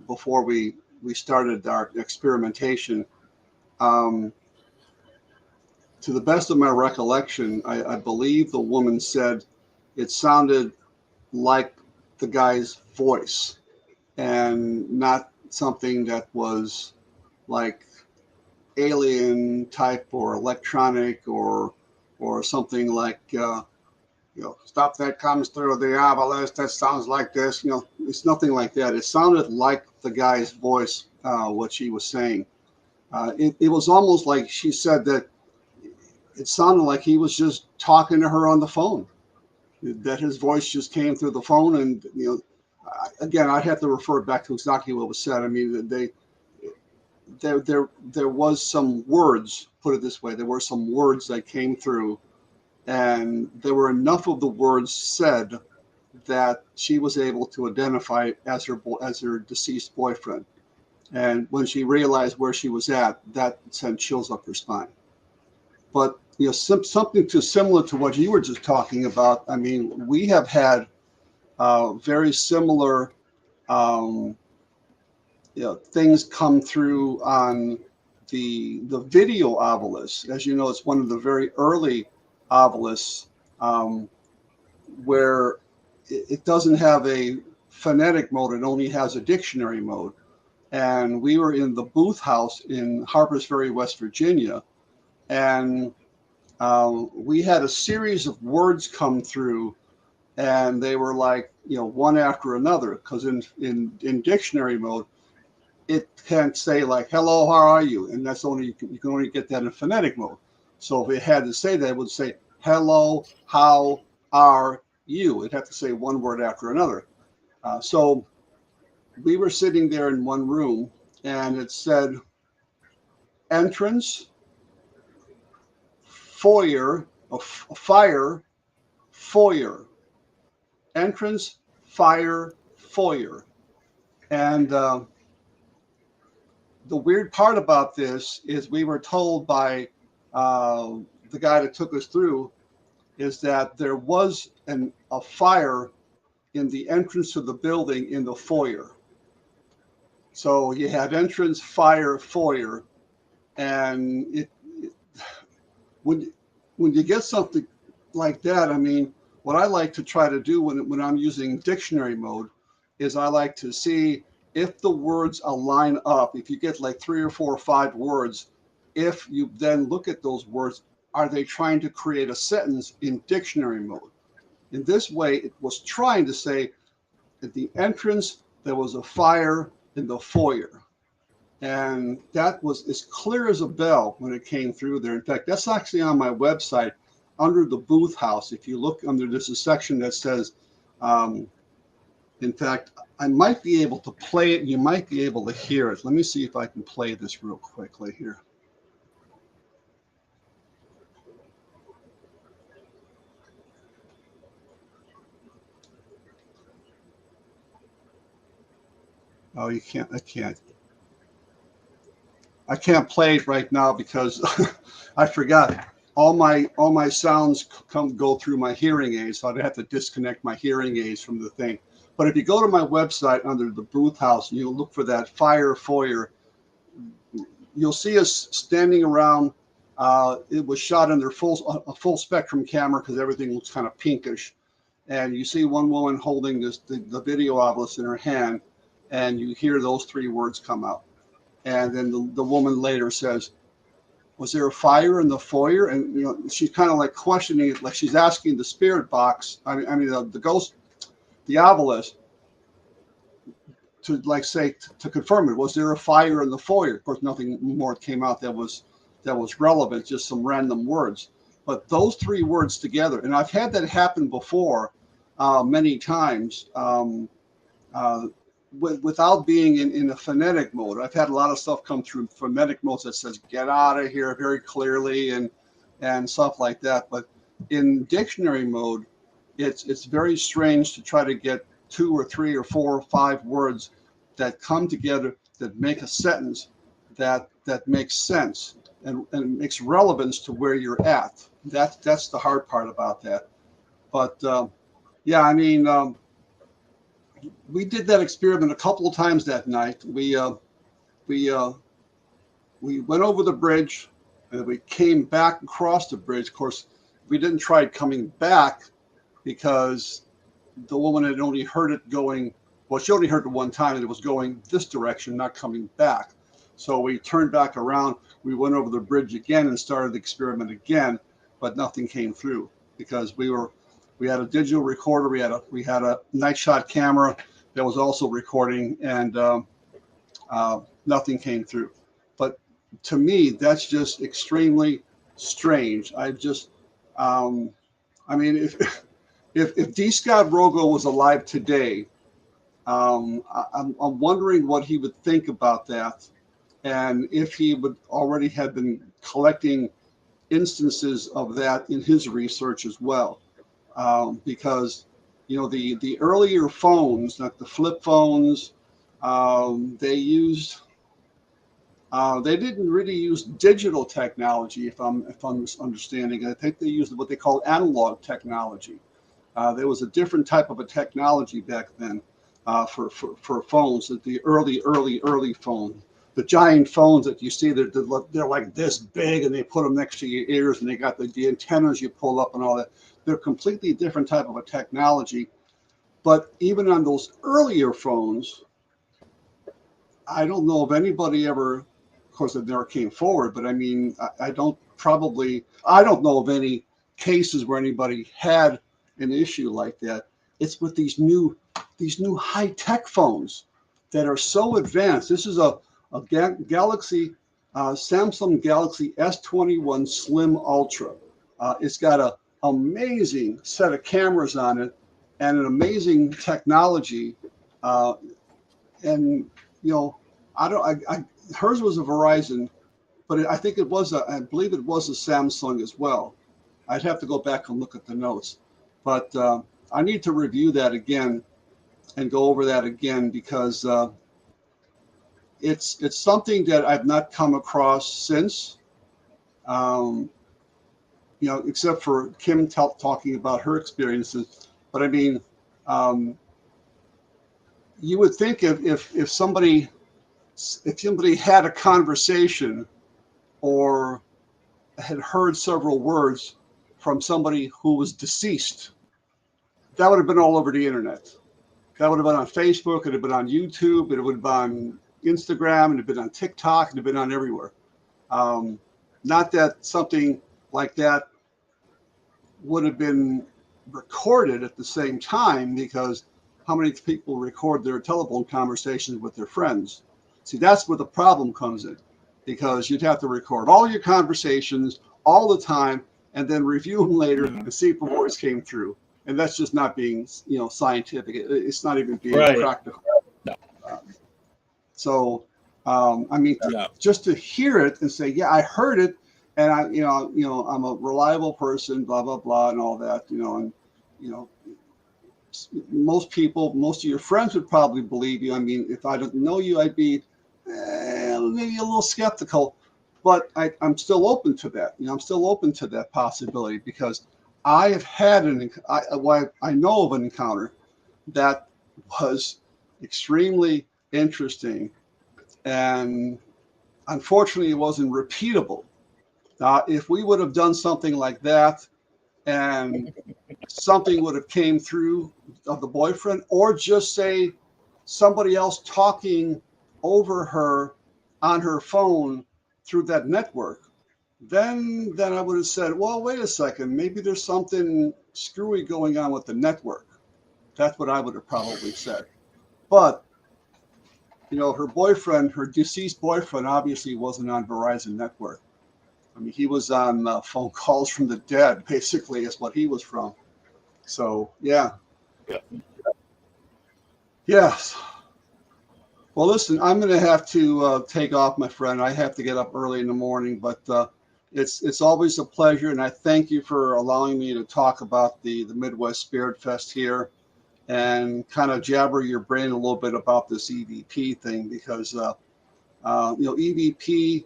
before we started our experimentation. To the best of my recollection, I believe the woman said it sounded like the guy's voice and not something that was like alien type or electronic or something like stuff that comes through the obelisk that sounds like this. It's nothing like that. It sounded like the guy's voice, what she was saying. It was almost like she said that it sounded like he was just talking to her on the phone, that his voice just came through the phone. And again, I'd have to refer back to exactly what was said. I mean, there was some words, put it this way, there were some words that came through, and there were enough of the words said that she was able to identify it as her deceased boyfriend. And when she realized where she was at, that sent chills up her spine. But something too similar to what you were just talking about. I mean, we have had very similar things come through on the video obelisk. As you know, it's one of the very early obelisks where it doesn't have a phonetic mode; it only has a dictionary mode. And we were in the Booth House in Harpers Ferry, West Virginia, and we had a series of words come through, and they were like one after another, because in dictionary mode it can't say like hello, how are you, and that's only you can only get that in phonetic mode. So if it had to say that, it would say hello, how are you. It'd have to say one word after another. So we were sitting there in one room, and it said entrance, foyer, fire, foyer, entrance, fire, foyer. And the weird part about this is we were told by the guy that took us through is that there was a fire in the entrance to the building in the foyer. So you had entrance, fire, foyer, and when you get something like that, I mean, what I like to try to do when I'm using dictionary mode is I like to see if the words align up. If you get like 3 or 4 or 5 words, if you then look at those words, are they trying to create a sentence in dictionary mode? In this way, it was trying to say at the entrance, there was a fire in the foyer. And that was as clear as a bell when it came through there. In fact, that's actually on my website under the Booth House. If you look under, there's a section that says, in fact, I might be able to play it. You might be able to hear it. Let me see if I can play this real quickly here. Oh, you can't. I can't play it right now because I forgot. All my sounds go through my hearing aids, so I'd have to disconnect my hearing aids from the thing. But if you go to my website under the Booth House and you look for that fire foyer, you'll see us standing around. It was shot under a full spectrum camera because everything looks kind of pinkish. And you see one woman holding the video obelisk in her hand, and you hear those 3 words come out. And then the woman later says, was there a fire in the foyer? And she's kind of like questioning it, like she's asking the spirit box, the ghost, the obelisk, to like say to confirm it. Was there a fire in the foyer? Of course, nothing more came out that was relevant, just some random words. But those 3 words together, and I've had that happen before many times. Without being in a phonetic mode. I've had a lot of stuff come through phonetic modes that says get out of here very clearly and stuff like that. But in dictionary mode, it's very strange to try to get 2 or 3 or 4 or 5 words that come together that make a sentence that makes sense and makes relevance to where you're at. That's the hard part about that. But yeah, I mean, we did that experiment a couple of times that night. We went over the bridge and we came back across the bridge. Of course, we didn't try coming back because the woman had only heard it going, well, she only heard it one time and it was going this direction, not coming back. So we turned back around, we went over the bridge again and started the experiment again, but nothing came through because we had a digital recorder, we had a night shot camera that was also recording, and nothing came through. But to me, that's just extremely strange. I mean, if D. Scott Rogo was alive today, I'm wondering what he would think about that, and if he would already have been collecting instances of that in his research as well, because the earlier phones, like the flip phones, they didn't really use digital technology, if I'm understanding. I think they used what they call analog technology. There was a different type of a technology back then for phones. The early phone, the giant phones that you see, they're like this big, and they put them next to your ears, and they got the antennas you pull up and all that. They're completely different type of a technology. But even on those earlier phones, I don't know if anybody ever, of course, it never came forward, but I mean, I don't know of any cases where anybody had an issue like that. It's with these new high-tech phones that are so advanced. This is a Galaxy, Samsung Galaxy S21 Slim Ultra. It's got an amazing set of cameras on it and an amazing technology. And hers was a Verizon, but I believe it was a Samsung as well. I'd have to go back and look at the notes, but I need to review that again and go over that again, because it's something that I've not come across since, except for Kim talking about her experiences. But I mean, you would think if somebody had a conversation or had heard several words from somebody who was deceased, that would have been all over the internet. That would have been on Facebook, it would have been on YouTube, it would have been on Instagram, it would have been on TikTok, it would have been on everywhere. Not that something like that would have been recorded at the same time, because how many people record their telephone conversations with their friends? See, that's where the problem comes in, because you'd have to record all your conversations all the time and then review them later and see if the voice came through. And that's just not being, scientific. It's not even being practical. No. I mean, just to hear it and say, yeah, I heard it, and I'm a reliable person, blah blah blah, and all that, and most of your friends would probably believe you. I mean, if I didn't know you, I'd be maybe a little skeptical, but I'm still open to that. I'm still open to that possibility, because I have had I know of an encounter that was extremely interesting, and unfortunately, it wasn't repeatable. If we would have done something like that, and something would have came through of the boyfriend, or just say somebody else talking over her on her phone through that network, then I would have said, well, wait a second, maybe there's something screwy going on with the network. That's what I would have probably said. But her deceased boyfriend, obviously wasn't on Verizon network. I mean, he was on phone calls from the dead, basically, is what he was from. So, yeah. Yes. Well, listen, I'm going to have to take off, my friend. I have to get up early in the morning. But, It's always a pleasure, and I thank you for allowing me to talk about the Midwest Spirit Fest here and kind of jabber your brain a little bit about this EVP thing, because EVP.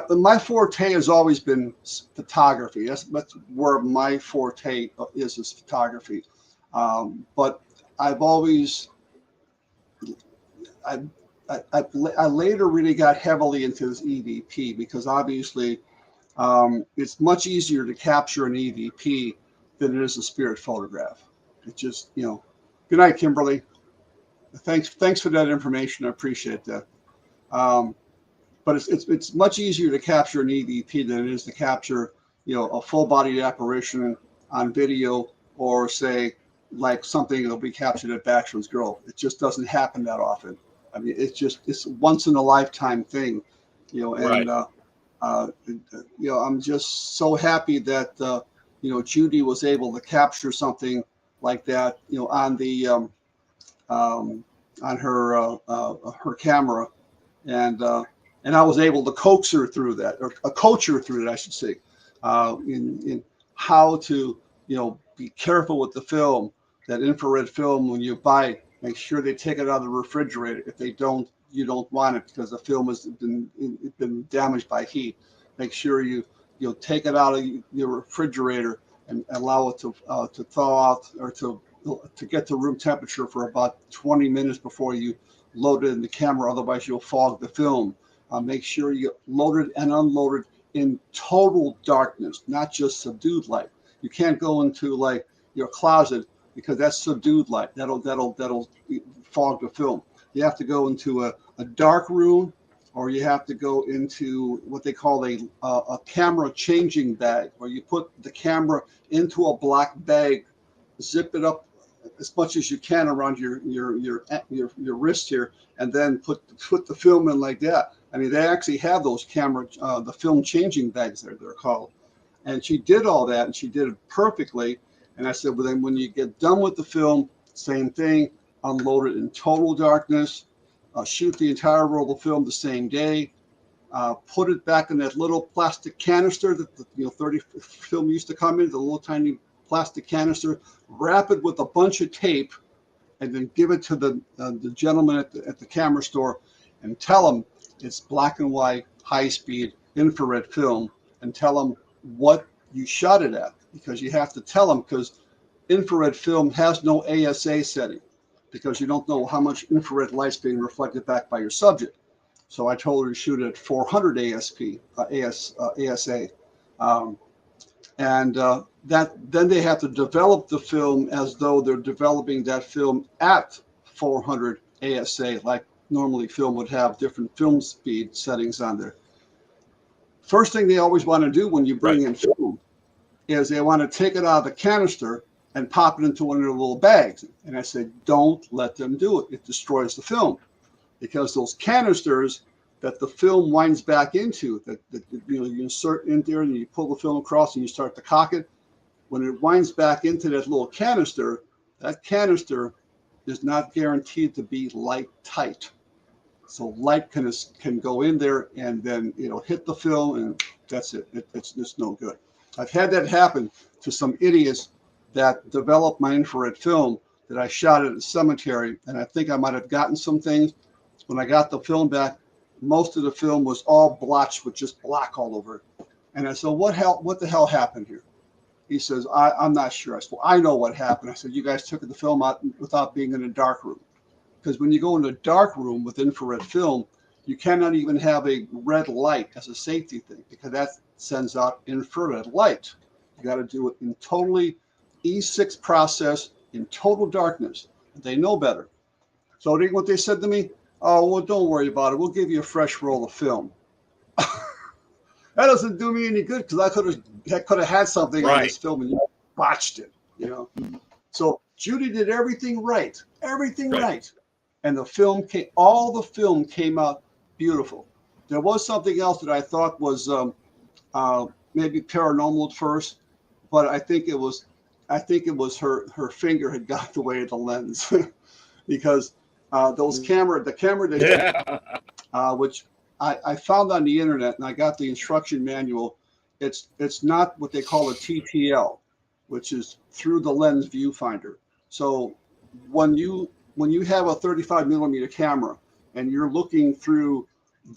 My forte has always been photography. That's where my forte is photography. But I've always, I later really got heavily into this EVP because obviously it's much easier to capture an EVP than it is a spirit photograph. It just, good night, Kimberly. Thanks for that information. I appreciate that. But it's much easier to capture an EVP than it is to capture, a full-bodied apparition on video, or say like something that'll be captured at Baxter's Grove. It just doesn't happen that often. I mean, it's once in a lifetime thing, and Right. I'm just so happy that Judy was able to capture something like that, on her camera, and I was able to coax her through that, or coach her through it, I should say, in how to be careful with the film, that infrared film. When you buy it, make sure they take it out of the refrigerator. If they don't, you don't want it because the film has been damaged by heat. Make sure you take it out of your refrigerator and allow it to thaw out, or to get to room temperature for about 20 minutes before you load it in the camera. Otherwise, you'll fog the film. Make sure you load it and unload it in total darkness, not just subdued light. You can't go into like your closet because that's subdued light. That'll fog the film. You have to go into a dark room, or you have to go into what they call a camera changing bag, where you put the camera into a black bag, zip it up as much as you can around your wrist here, and then put the film in like that. I mean, they actually have those the film changing bags they're called. And she did all that, and she did it perfectly. And I said, well, then when you get done with the film, same thing, unload it in total darkness, shoot the entire roll of film the same day, put it back in that little plastic canister that the 30 film used to come in, the little tiny plastic canister, wrap it with a bunch of tape, and then give it to the gentleman at the camera store, and tell him it's black and white, high speed infrared film, and tell him what you shot it at, because you have to tell him, because infrared film has no ASA setting, because you don't know how much infrared light's being reflected back by your subject. So I told her to shoot it at 400 ASA. Then they have to develop the film as though they're developing that film at 400 ASA, like normally film would have different film speed settings on there. First thing they always want to do when you bring in film is they want to take it out of the canister and pop it into one of their little bags. And I said, don't let them do it. It destroys the film, because those canisters that the film winds back into, that you insert in there, and you pull the film across and you start to cock it. When it winds back into that little canister, that canister is not guaranteed to be light tight. So light can go in there and then hit the film, and that's it. It's just no good. I've had that happen to some idiots that developed my infrared film that I shot at a cemetery, and I think I might have gotten some things. When I got the film back, most of the film was all blotched with just black all over it. And I said, what the hell happened here? He says, I'm not sure. I said, well, I know what happened. I said, you guys took the film out without being in a dark room. Because when you go in a dark room with infrared film, you cannot even have a red light as a safety thing, because that sends out infrared light. You got to do it in totally E6 process in total darkness. They know better. So what they said to me, oh, well, don't worry about it. We'll give you a fresh roll of film. That doesn't do me any good, because I could have had something on this film and you botched it, So Judy did everything right. And all the film came out beautiful. There was something else that I thought was maybe paranormal at first, but I think it was her finger had got the way of the lens, because the camera that which I found on the internet, and I got the instruction manual. it's not what they call a TTL, which is through the lens viewfinder. So when you have a 35 millimeter camera and you're looking through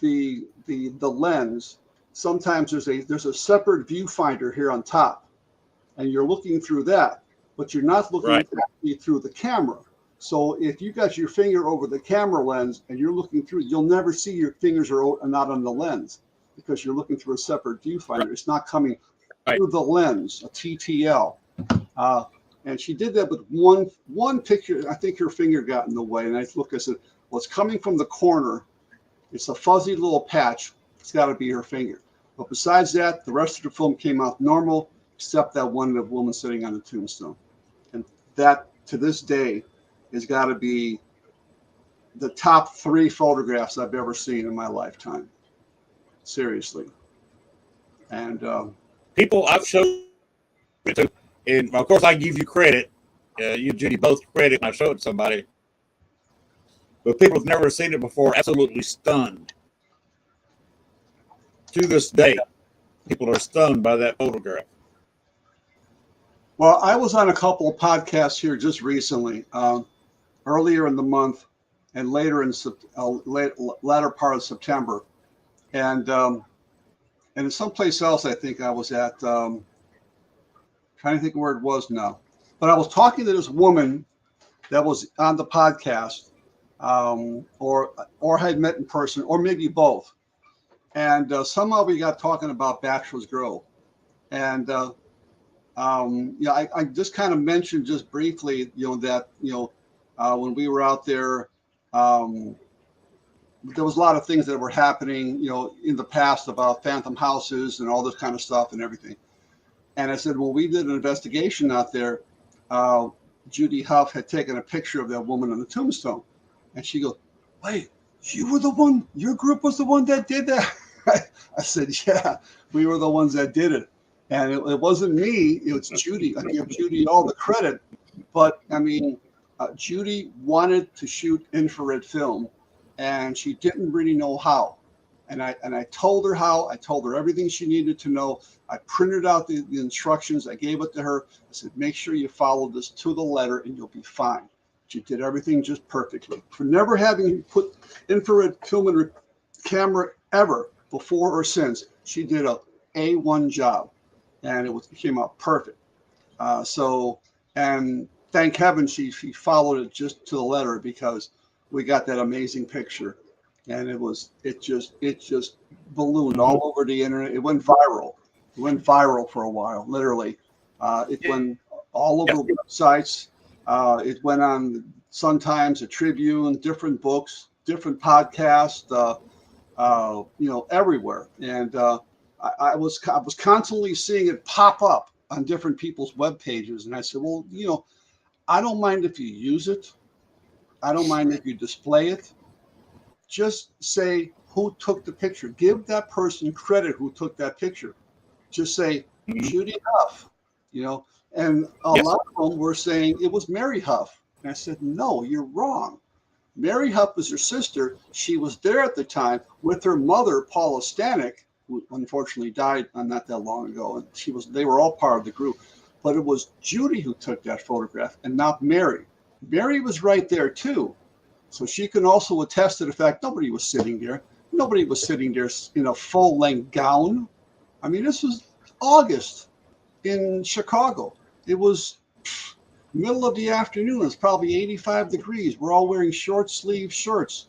the lens, sometimes there's a separate viewfinder here on top, and you're looking through that, but you're not looking actually through the camera. So if you got your finger over the camera lens and you're looking through, you'll never see your fingers are not on the lens because you're looking through a separate viewfinder. It's not coming through the lens, a TTL. And she did that with one picture. I think her finger got in the way. And I said, well, it's coming from the corner. It's a fuzzy little patch. It's got to be her finger. But besides that, the rest of the film came out normal, except that one of the woman sitting on the tombstone. And that, to this day, has got to be the top 3 photographs I've ever seen in my lifetime. Seriously. And people I've showed it to, and of course I give you credit, you and Judy both credit when I show it to somebody, but people have never seen it before, absolutely stunned. To this day, people are stunned by that photograph. well, I was on a couple of podcasts here just recently, earlier in the month and later in latter part of September, and in someplace else I think I was at. Trying to think where it was now, but I was talking to this woman that was on the podcast, or had met in person, or maybe both, and somehow we got talking about Bachelor's Grove, and I just kind of mentioned just briefly, that when we were out there, there was a lot of things that were happening, in the past about phantom houses and all this kind of stuff and everything. And I said, well, we did an investigation out there. Judy Huff had taken a picture of that woman on the tombstone. And she goes, wait, you were the one, your group was the one that did that? I said, yeah, we were the ones that did it. And it wasn't me, it was Judy. I give Judy all the credit. But I mean, Judy wanted to shoot infrared film, and she didn't really know how. And I told her how. I told her everything she needed to know. I printed out the instructions. I gave it to her. I said, make sure you follow this to the letter and you'll be fine. She did everything just perfectly. For never having put infrared film in her camera ever before or since, she did a A1 job, and it came out perfect. And thank heaven she followed it just to the letter, because we got that amazing picture. And it just ballooned all over the internet. It went viral. It went viral for a while, literally. It went all over websites. It went on Sun Times, the Tribune, different books, different podcasts, everywhere. And I was constantly seeing it pop up on different people's web pages. And I said, well, I don't mind if you use it. I don't mind if you display it. Just say who took the picture. Give that person credit who took that picture. Just say Judy Huff, and a lot of them were saying it was Mary Huff. And I said, no, you're wrong. Mary Huff was her sister. She was there at the time with her mother, Paula Stanek, who unfortunately died not that long ago. And they were all part of the group. But it was Judy who took that photograph and not Mary. Mary was right there too. So she can also attest to the fact nobody was sitting there. Nobody was sitting there in a full-length gown. I mean, this was August in Chicago. It was middle of the afternoon. It's probably 85 degrees. We're all wearing short sleeve shirts,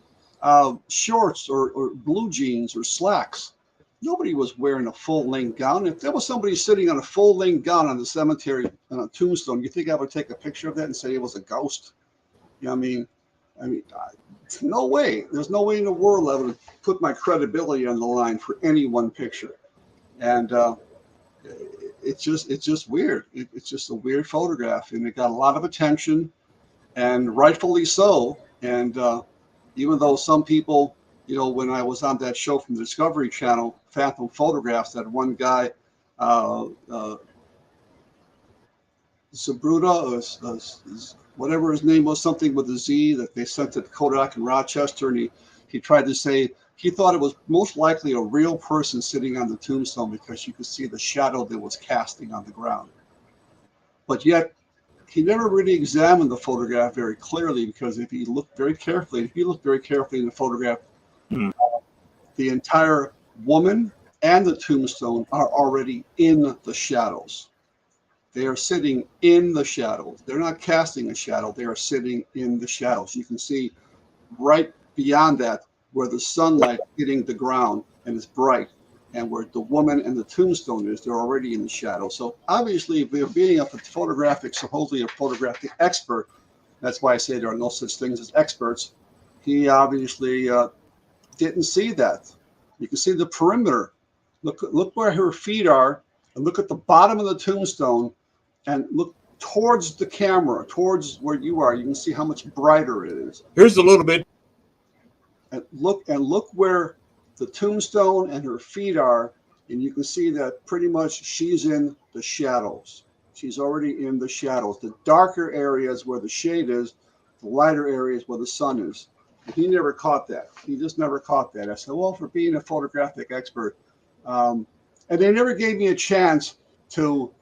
shorts or blue jeans or slacks. Nobody was wearing a full-length gown. If there was somebody sitting on a full-length gown on the cemetery on a tombstone, you think I would take a picture of that and say it was a ghost? I mean, no way. There's no way in the world I would put my credibility on the line for any one picture. And it's just weird. It's just a weird photograph, and it got a lot of attention, and rightfully so. And even though some people, when I was on that show from the Discovery Channel, Phantom Photographs, that one guy, Zabruta, whatever his name was, something with a Z, that they sent to Kodak in Rochester, and he tried to say he thought it was most likely a real person sitting on the tombstone because you could see the shadow that was casting on the ground. But yet, he never really examined the photograph very clearly, because if you look very carefully in the photograph, the entire woman and the tombstone are already in the shadows. They are sitting in the shadows. They're not casting a shadow. They are sitting in the shadows. You can see right beyond that where the sunlight hitting the ground and it's bright, and where the woman and the tombstone is, they're already in the shadow. So obviously, if we're being supposedly a photographic expert, that's why I say there are no such things as experts. He obviously didn't see that. You can see the perimeter. Look where her feet are, and look at the bottom of the tombstone, and look towards the camera, towards where you are. You can see how much brighter it is. Here's a little bit. And look where the tombstone and her feet are, and you can see that pretty much she's in the shadows. She's already in the shadows. The darker areas where the shade is, the lighter areas where the sun is. And he never caught that. He just never caught that. I said, well, for being a photographic expert, and they never gave me a chance to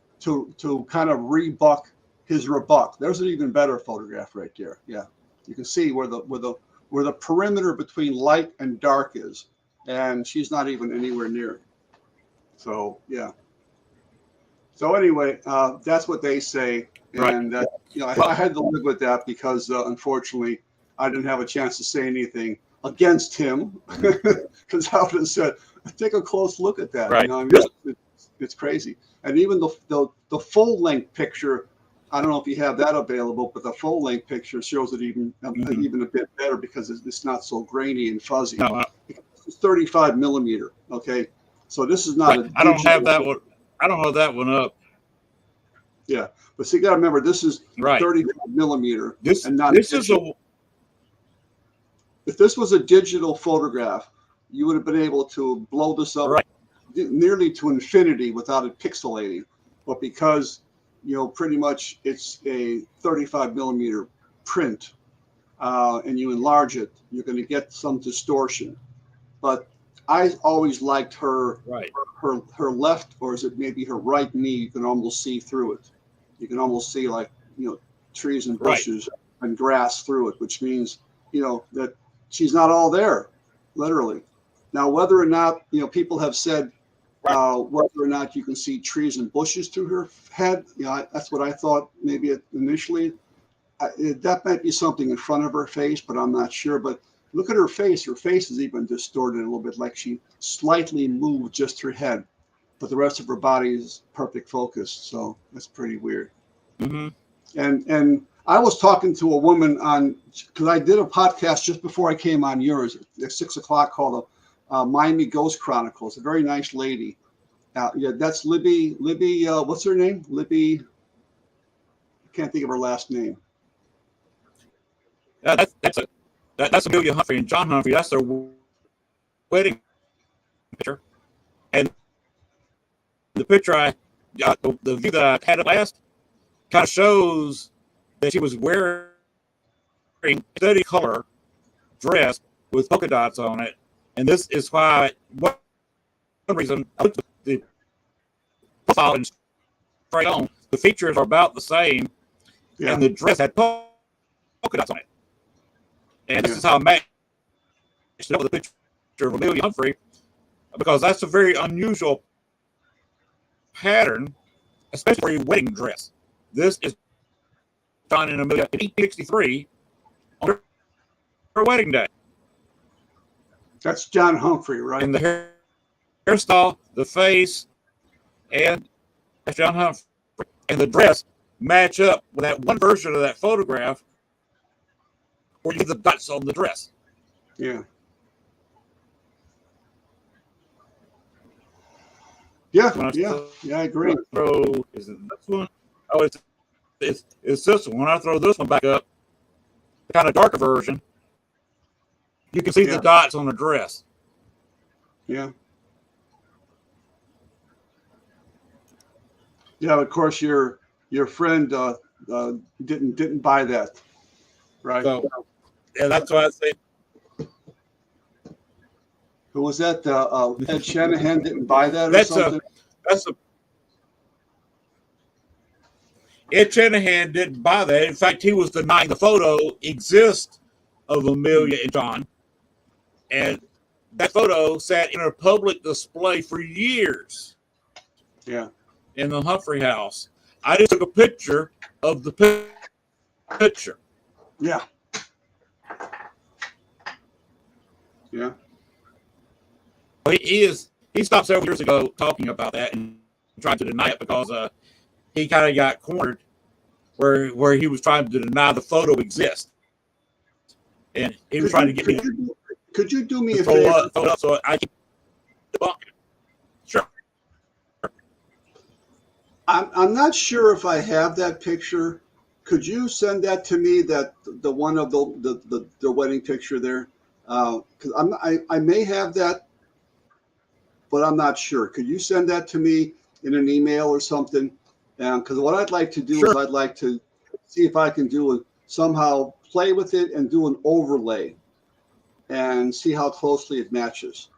kind of rebut his rebut. There's an even better photograph right there. Yeah, you can see where the perimeter between light and dark is, and she's not even anywhere near. So yeah. So anyway, that's what they say, and I had to live with that because unfortunately I didn't have a chance to say anything against him, because I would have said, take a close look at that. Right. You know, I mean, it's crazy. And even the full length picture, I don't know if you have that available, but the full length picture shows it even a bit better because it's not so grainy and fuzzy. No, It's 35 millimeter. Okay, so this is not. I don't have that one. I don't have that one up. Yeah, but see, you got to remember, this is 35 millimeter. This is a. If this was a digital photograph, you would have been able to blow this up nearly to infinity without it pixelating. But because, pretty much it's a 35 millimeter print, and you enlarge it, you're going to get some distortion. But I always liked her left, or is it maybe her right knee? You can almost see through it. You can almost see trees and bushes and grass through it, which means that she's not all there, literally. Now, whether or not people have said whether or not you can see trees and bushes through her head, that's what I thought maybe initially. That might be something in front of her face, but I'm not sure. But look at her face. Her face is even distorted a little bit, like she slightly moved just her head, but the rest of her body is perfect focus. So that's pretty weird. Mm-hmm. And I was talking to a woman because I did a podcast just before I came on yours at 6 o'clock called Miami Ghost Chronicles. A very nice lady. That's Libby. What's her name? Libby. I can't think of her last name. That's Amelia Humphrey and John Humphrey. That's their wedding picture. And the picture the view that I had at last kind of shows that she was wearing a steady color dress with polka dots on it. And this is why, one reason, I looked at the profile and straight on, the features are about the same, and the dress had polka dots on it. And this is how I matched it up with a picture of Amelia Humphrey, because that's a very unusual pattern, especially for a wedding dress. This is John and Amelia in 1863 on her wedding day. That's John Humphrey, right? And the hairstyle, the face, and that's John Humphrey. And the dress match up with that one version of that photograph where you get the dots on the dress. Yeah. Yeah, I agree. Is it this one? Oh, it's this one. When I throw this one back up, the kind of darker version, you can see the dots on the dress. Yeah. Yeah, of course your friend didn't buy that, right? So, yeah, that's why I say Who was that? Ed Shanahan didn't buy that or That's something? Ed Shanahan didn't buy that. In fact, he was denying the photo exists of Amelia and John. And that photo sat in a public display for years. Yeah. In the Humphrey house. I just took a picture of the picture. Yeah. Yeah. He stopped several years ago talking about that and trying to deny it because he kind of got cornered where he was trying to deny the photo exists. And he was trying to get me Could you do me to a favor? throw up so I can debunk it. Sure. I'm not sure if I have that picture. Could you send that to me? That the one of the wedding picture there, because I may have that, but I'm not sure. Could you send that to me in an email or something? Because what I'd like to do is I'd like to see if I can somehow play with it and do an overlay, and see how closely it matches.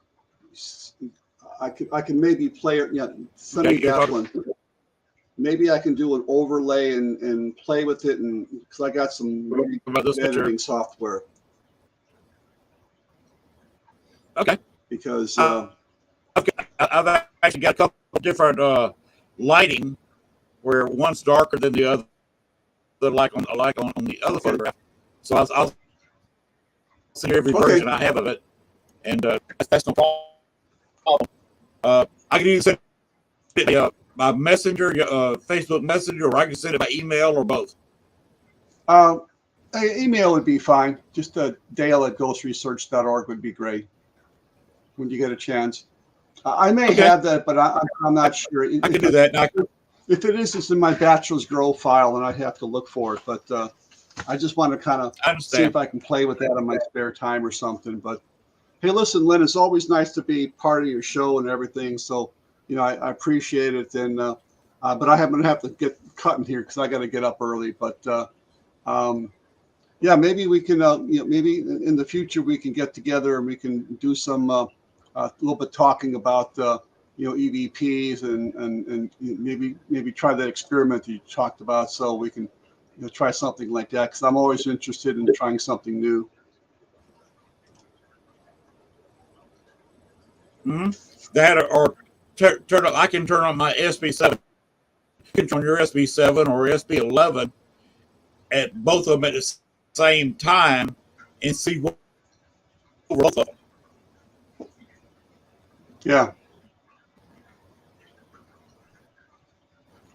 I can maybe play it. Yeah, send me that one. Maybe I can do an overlay and play with it, and because I got some really good editing software. Okay. Because I've actually got a couple of different lighting where one's darker than the other, like on the other photograph. So I'll send you every version I have of it, and that's no problem. I can either send it by messenger, Facebook Messenger, or I can send it by email, or both. Email would be fine. Just Dale@ghostresearch.org would be great when you get a chance. I may have that, but I'm not sure. I can do that. If it is, it's in my Bachelor's Grove file, and I'd have to look for it. But I just want to kind of see if I can play with that in my spare time or something. But hey, listen, Lynn, it's always nice to be part of your show and everything. So, I appreciate it. And but I happen to have to get cutting here because I got to get up early. But yeah, maybe we can, maybe in the future we can get together and we can do some a little bit talking about EVPs and maybe try that experiment that you talked about, so we can try something like that, because I'm always interested in trying something new. Mm-hmm. That or turn up. I can turn on my SB7. You can turn your SB7 or SB11 at both of them at the same time and see what both of them. Yeah.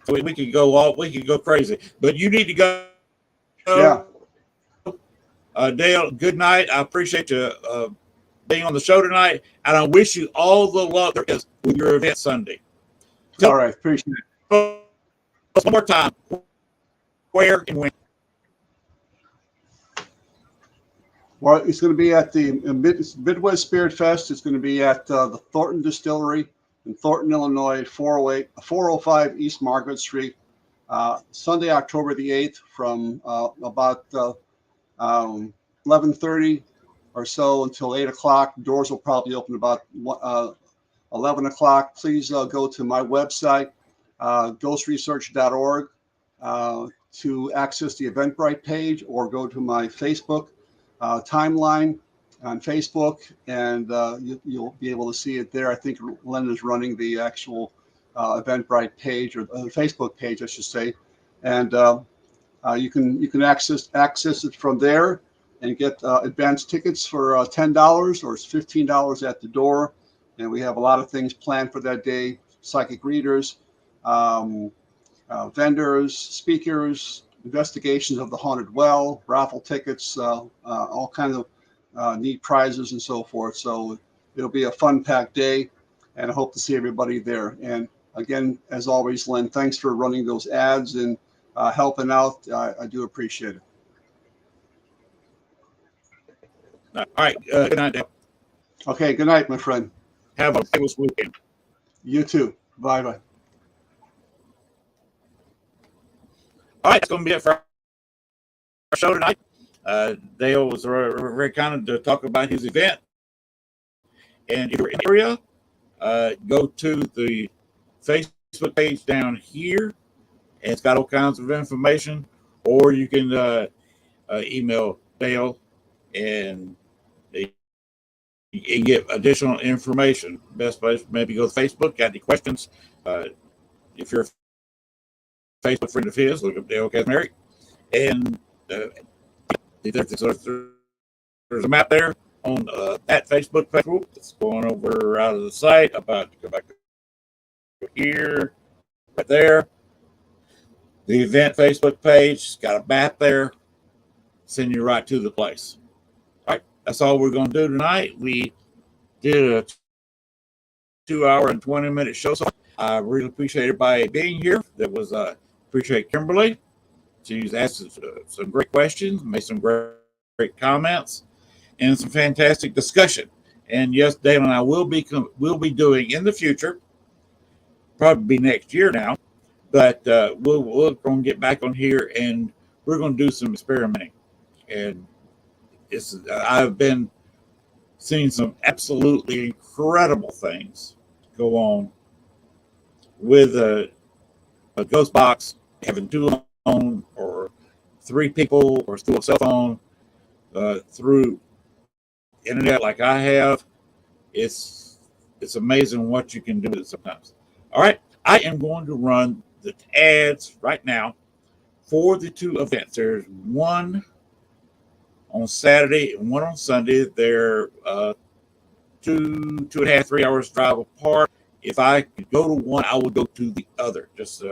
So we could go crazy, but you need to go. Yeah. Dale, good night. I appreciate you being on the show tonight, and I wish you all the luck there is with your event Sunday. All right, appreciate it. One more time, where and when? Well, it's going to be at the Midwest Spirit Fest. It's going to be at the Thornton Distillery in Thornton, Illinois, 405 East Margaret Street, Sunday, October the 8th, from about 11:30 or so until 8 o'clock. Doors will probably open about 11 o'clock. Please go to my website, ghostresearch.org, to access the Eventbrite page, or go to my Facebook timeline on Facebook, and you'll be able to see it there. I think Len is running the actual Eventbrite page, or Facebook page, I should say, and you can access it from there and get advance tickets for $10, or it's $15 at the door. And we have a lot of things planned for that day: psychic readers, vendors, speakers, investigations of the haunted well, raffle tickets, all kinds of neat prizes and so forth. So it'll be a fun-packed day, and I hope to see everybody there. And again, as always, Len, thanks for running those ads and helping out. I do appreciate it. All right. Good night, Dale. Okay. Good night, my friend. Have a fabulous weekend. You too. Bye-bye. All right. That's going to be it for our show tonight. Dale was very kind to talk about his event. And if you're in the area, go to the Facebook page down here, and it's got all kinds of information. Or you can email Dale, and you can get additional information. Best place, maybe go to Facebook. Got any questions? If you're a Facebook friend of his, look up Dale Kaczmarek. And there's a map there on that Facebook page. It's going over out of the site. About to go back here, right there. The event Facebook page got a map there. Send you right to the place. All right, that's all we're going to do tonight. We did a 2-hour and 20-minute show. So I really appreciate everybody being here. Appreciate Kimberly. She's asked some great questions, made some great comments, and some fantastic discussion. And yes, Dale and I will be doing in the future, probably next year now, but we're going to get back on here and we're going to do some experimenting. And I've been seeing some absolutely incredible things go on with a ghost box, having 2 on or 3 people, or through a cell phone, through internet like I have. It's amazing what you can do with it sometimes. All right, I am going to run the ads right now for the 2 events. There's one on Saturday and one on Sunday. They're 2.5, 3 hours drive apart. If I could go to one, I would go to the other. Just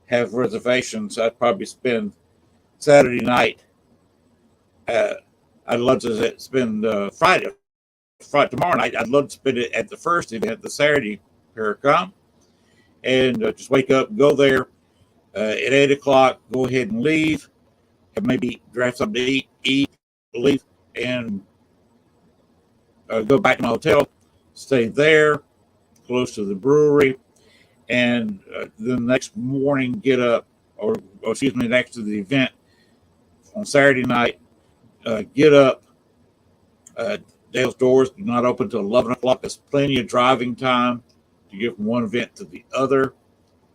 have reservations. I'd probably spend Saturday night. I'd love to spend Friday tomorrow night. I'd love to spend it at the first event, the Saturday Paracon, and just wake up, go there at 8 o'clock. Go ahead and leave, and maybe grab something to eat, leave, and go back to my hotel. Stay there, close to the brewery. And the next morning, get up, next to the event on Saturday night, get up. Dale's doors do not open until 11 o'clock. There's plenty of driving time to get from one event to the other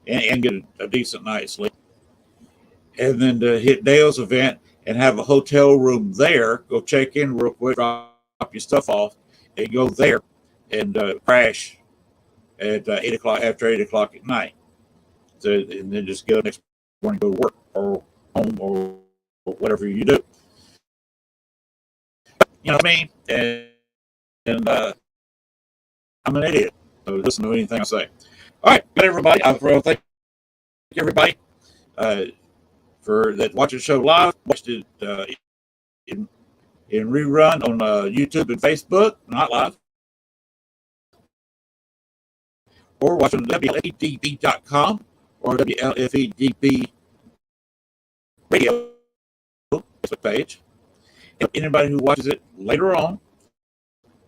and get a decent night's sleep. And then to hit Dale's event and have a hotel room there, go check in real quick, drop your stuff off, and go there and crash at 8 o'clock, after 8 o'clock at night. So, and then just get up next morning, go to work or home or whatever you do. You know what I mean? And I'm an idiot, so listen to anything I say. All right, good everybody. I thank everybody for that watching the show live. Watched it in rerun on YouTube and Facebook, not live. Or watch on WLFEDB.com or WLFEDB radio Facebook page. And anybody who watches it later on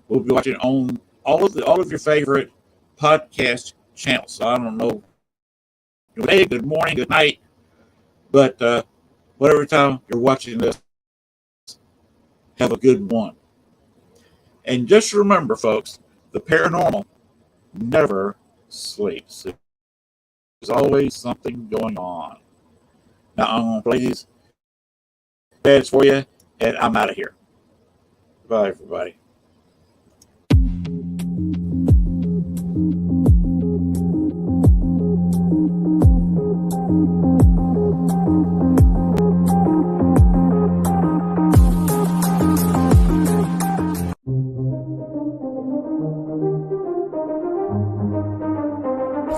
will be watching on all of your favorite podcast channels. So I don't know, good day, good morning, good night, but whatever time you're watching this, have a good one. And just remember, folks, the paranormal never sleeps. There's always something going on. Now I'm going to play these ads for you, and I'm out of here. Bye, everybody.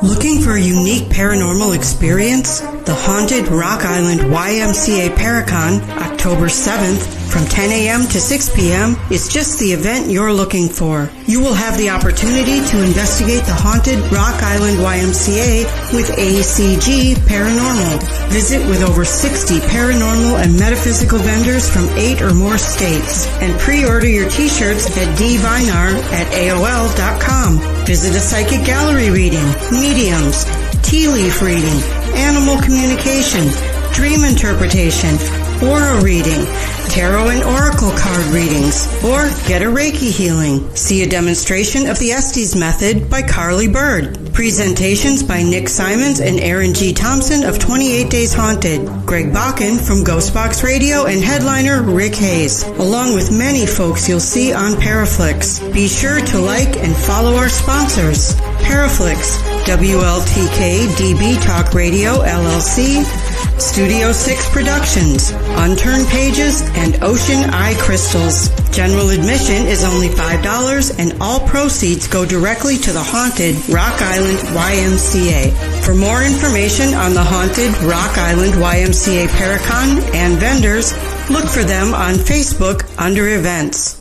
Looking for a unique paranormal experience? The Haunted Rock Island YMCA Paracon, October 7th, from 10 a.m. to 6 p.m. is just the event you're looking for. You will have the opportunity to investigate the Haunted Rock Island YMCA with ACG Paranormal. Visit with over 60 paranormal and metaphysical vendors from 8 or more states. And pre-order your t-shirts at dvinar@aol.com. Visit a psychic gallery reading, mediums, tea leaf reading, animal communication, dream interpretation, aura reading, tarot and oracle card readings, or get a Reiki healing. See a demonstration of the Estes method by Carly Bird. Presentations by Nick Simons and Aaron G. Thompson of 28 Days Haunted. Greg Bakken from Ghostbox Radio and headliner Rick Hayes, along with many folks you'll see on Paraflix. Be sure to like and follow our sponsors. Paraflix, WLTK DB Talk Radio LLC, Studio 6 Productions, Unturned Pages, and Ocean Eye Crystals. General admission is only $5 and all proceeds go directly to the Haunted Rock Island YMCA. For more information on the Haunted Rock Island YMCA Paracon and vendors, look for them on Facebook under Events.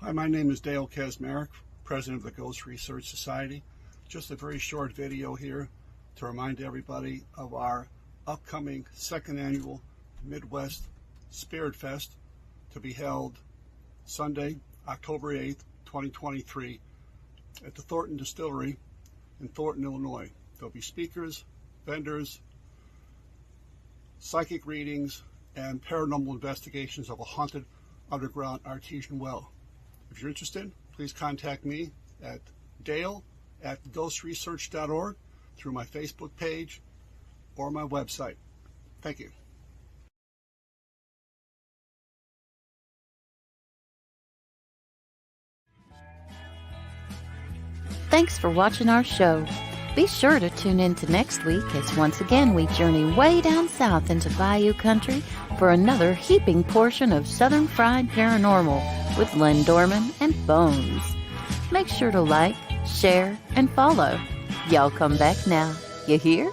Hi, my name is Dale Kaczmarek, President of the Ghost Research Society. Just a very short video here to remind everybody of our upcoming second annual Midwest Spirit Fest to be held Sunday, October 8th, 2023 at the Thornton Distillery in Thornton, Illinois. There'll be speakers, vendors, psychic readings, and paranormal investigations of a haunted underground artesian well. If you're interested, please contact me at dale@ghostresearch.org through my Facebook page or my website. Thank you. Thanks for watching our show. Be sure to tune in to next week as once again we journey way down south into Bayou Country for another heaping portion of Southern Fried Paranormal with Len Dorman and Bones. Make sure to like, share, and follow. Y'all come back now. You hear?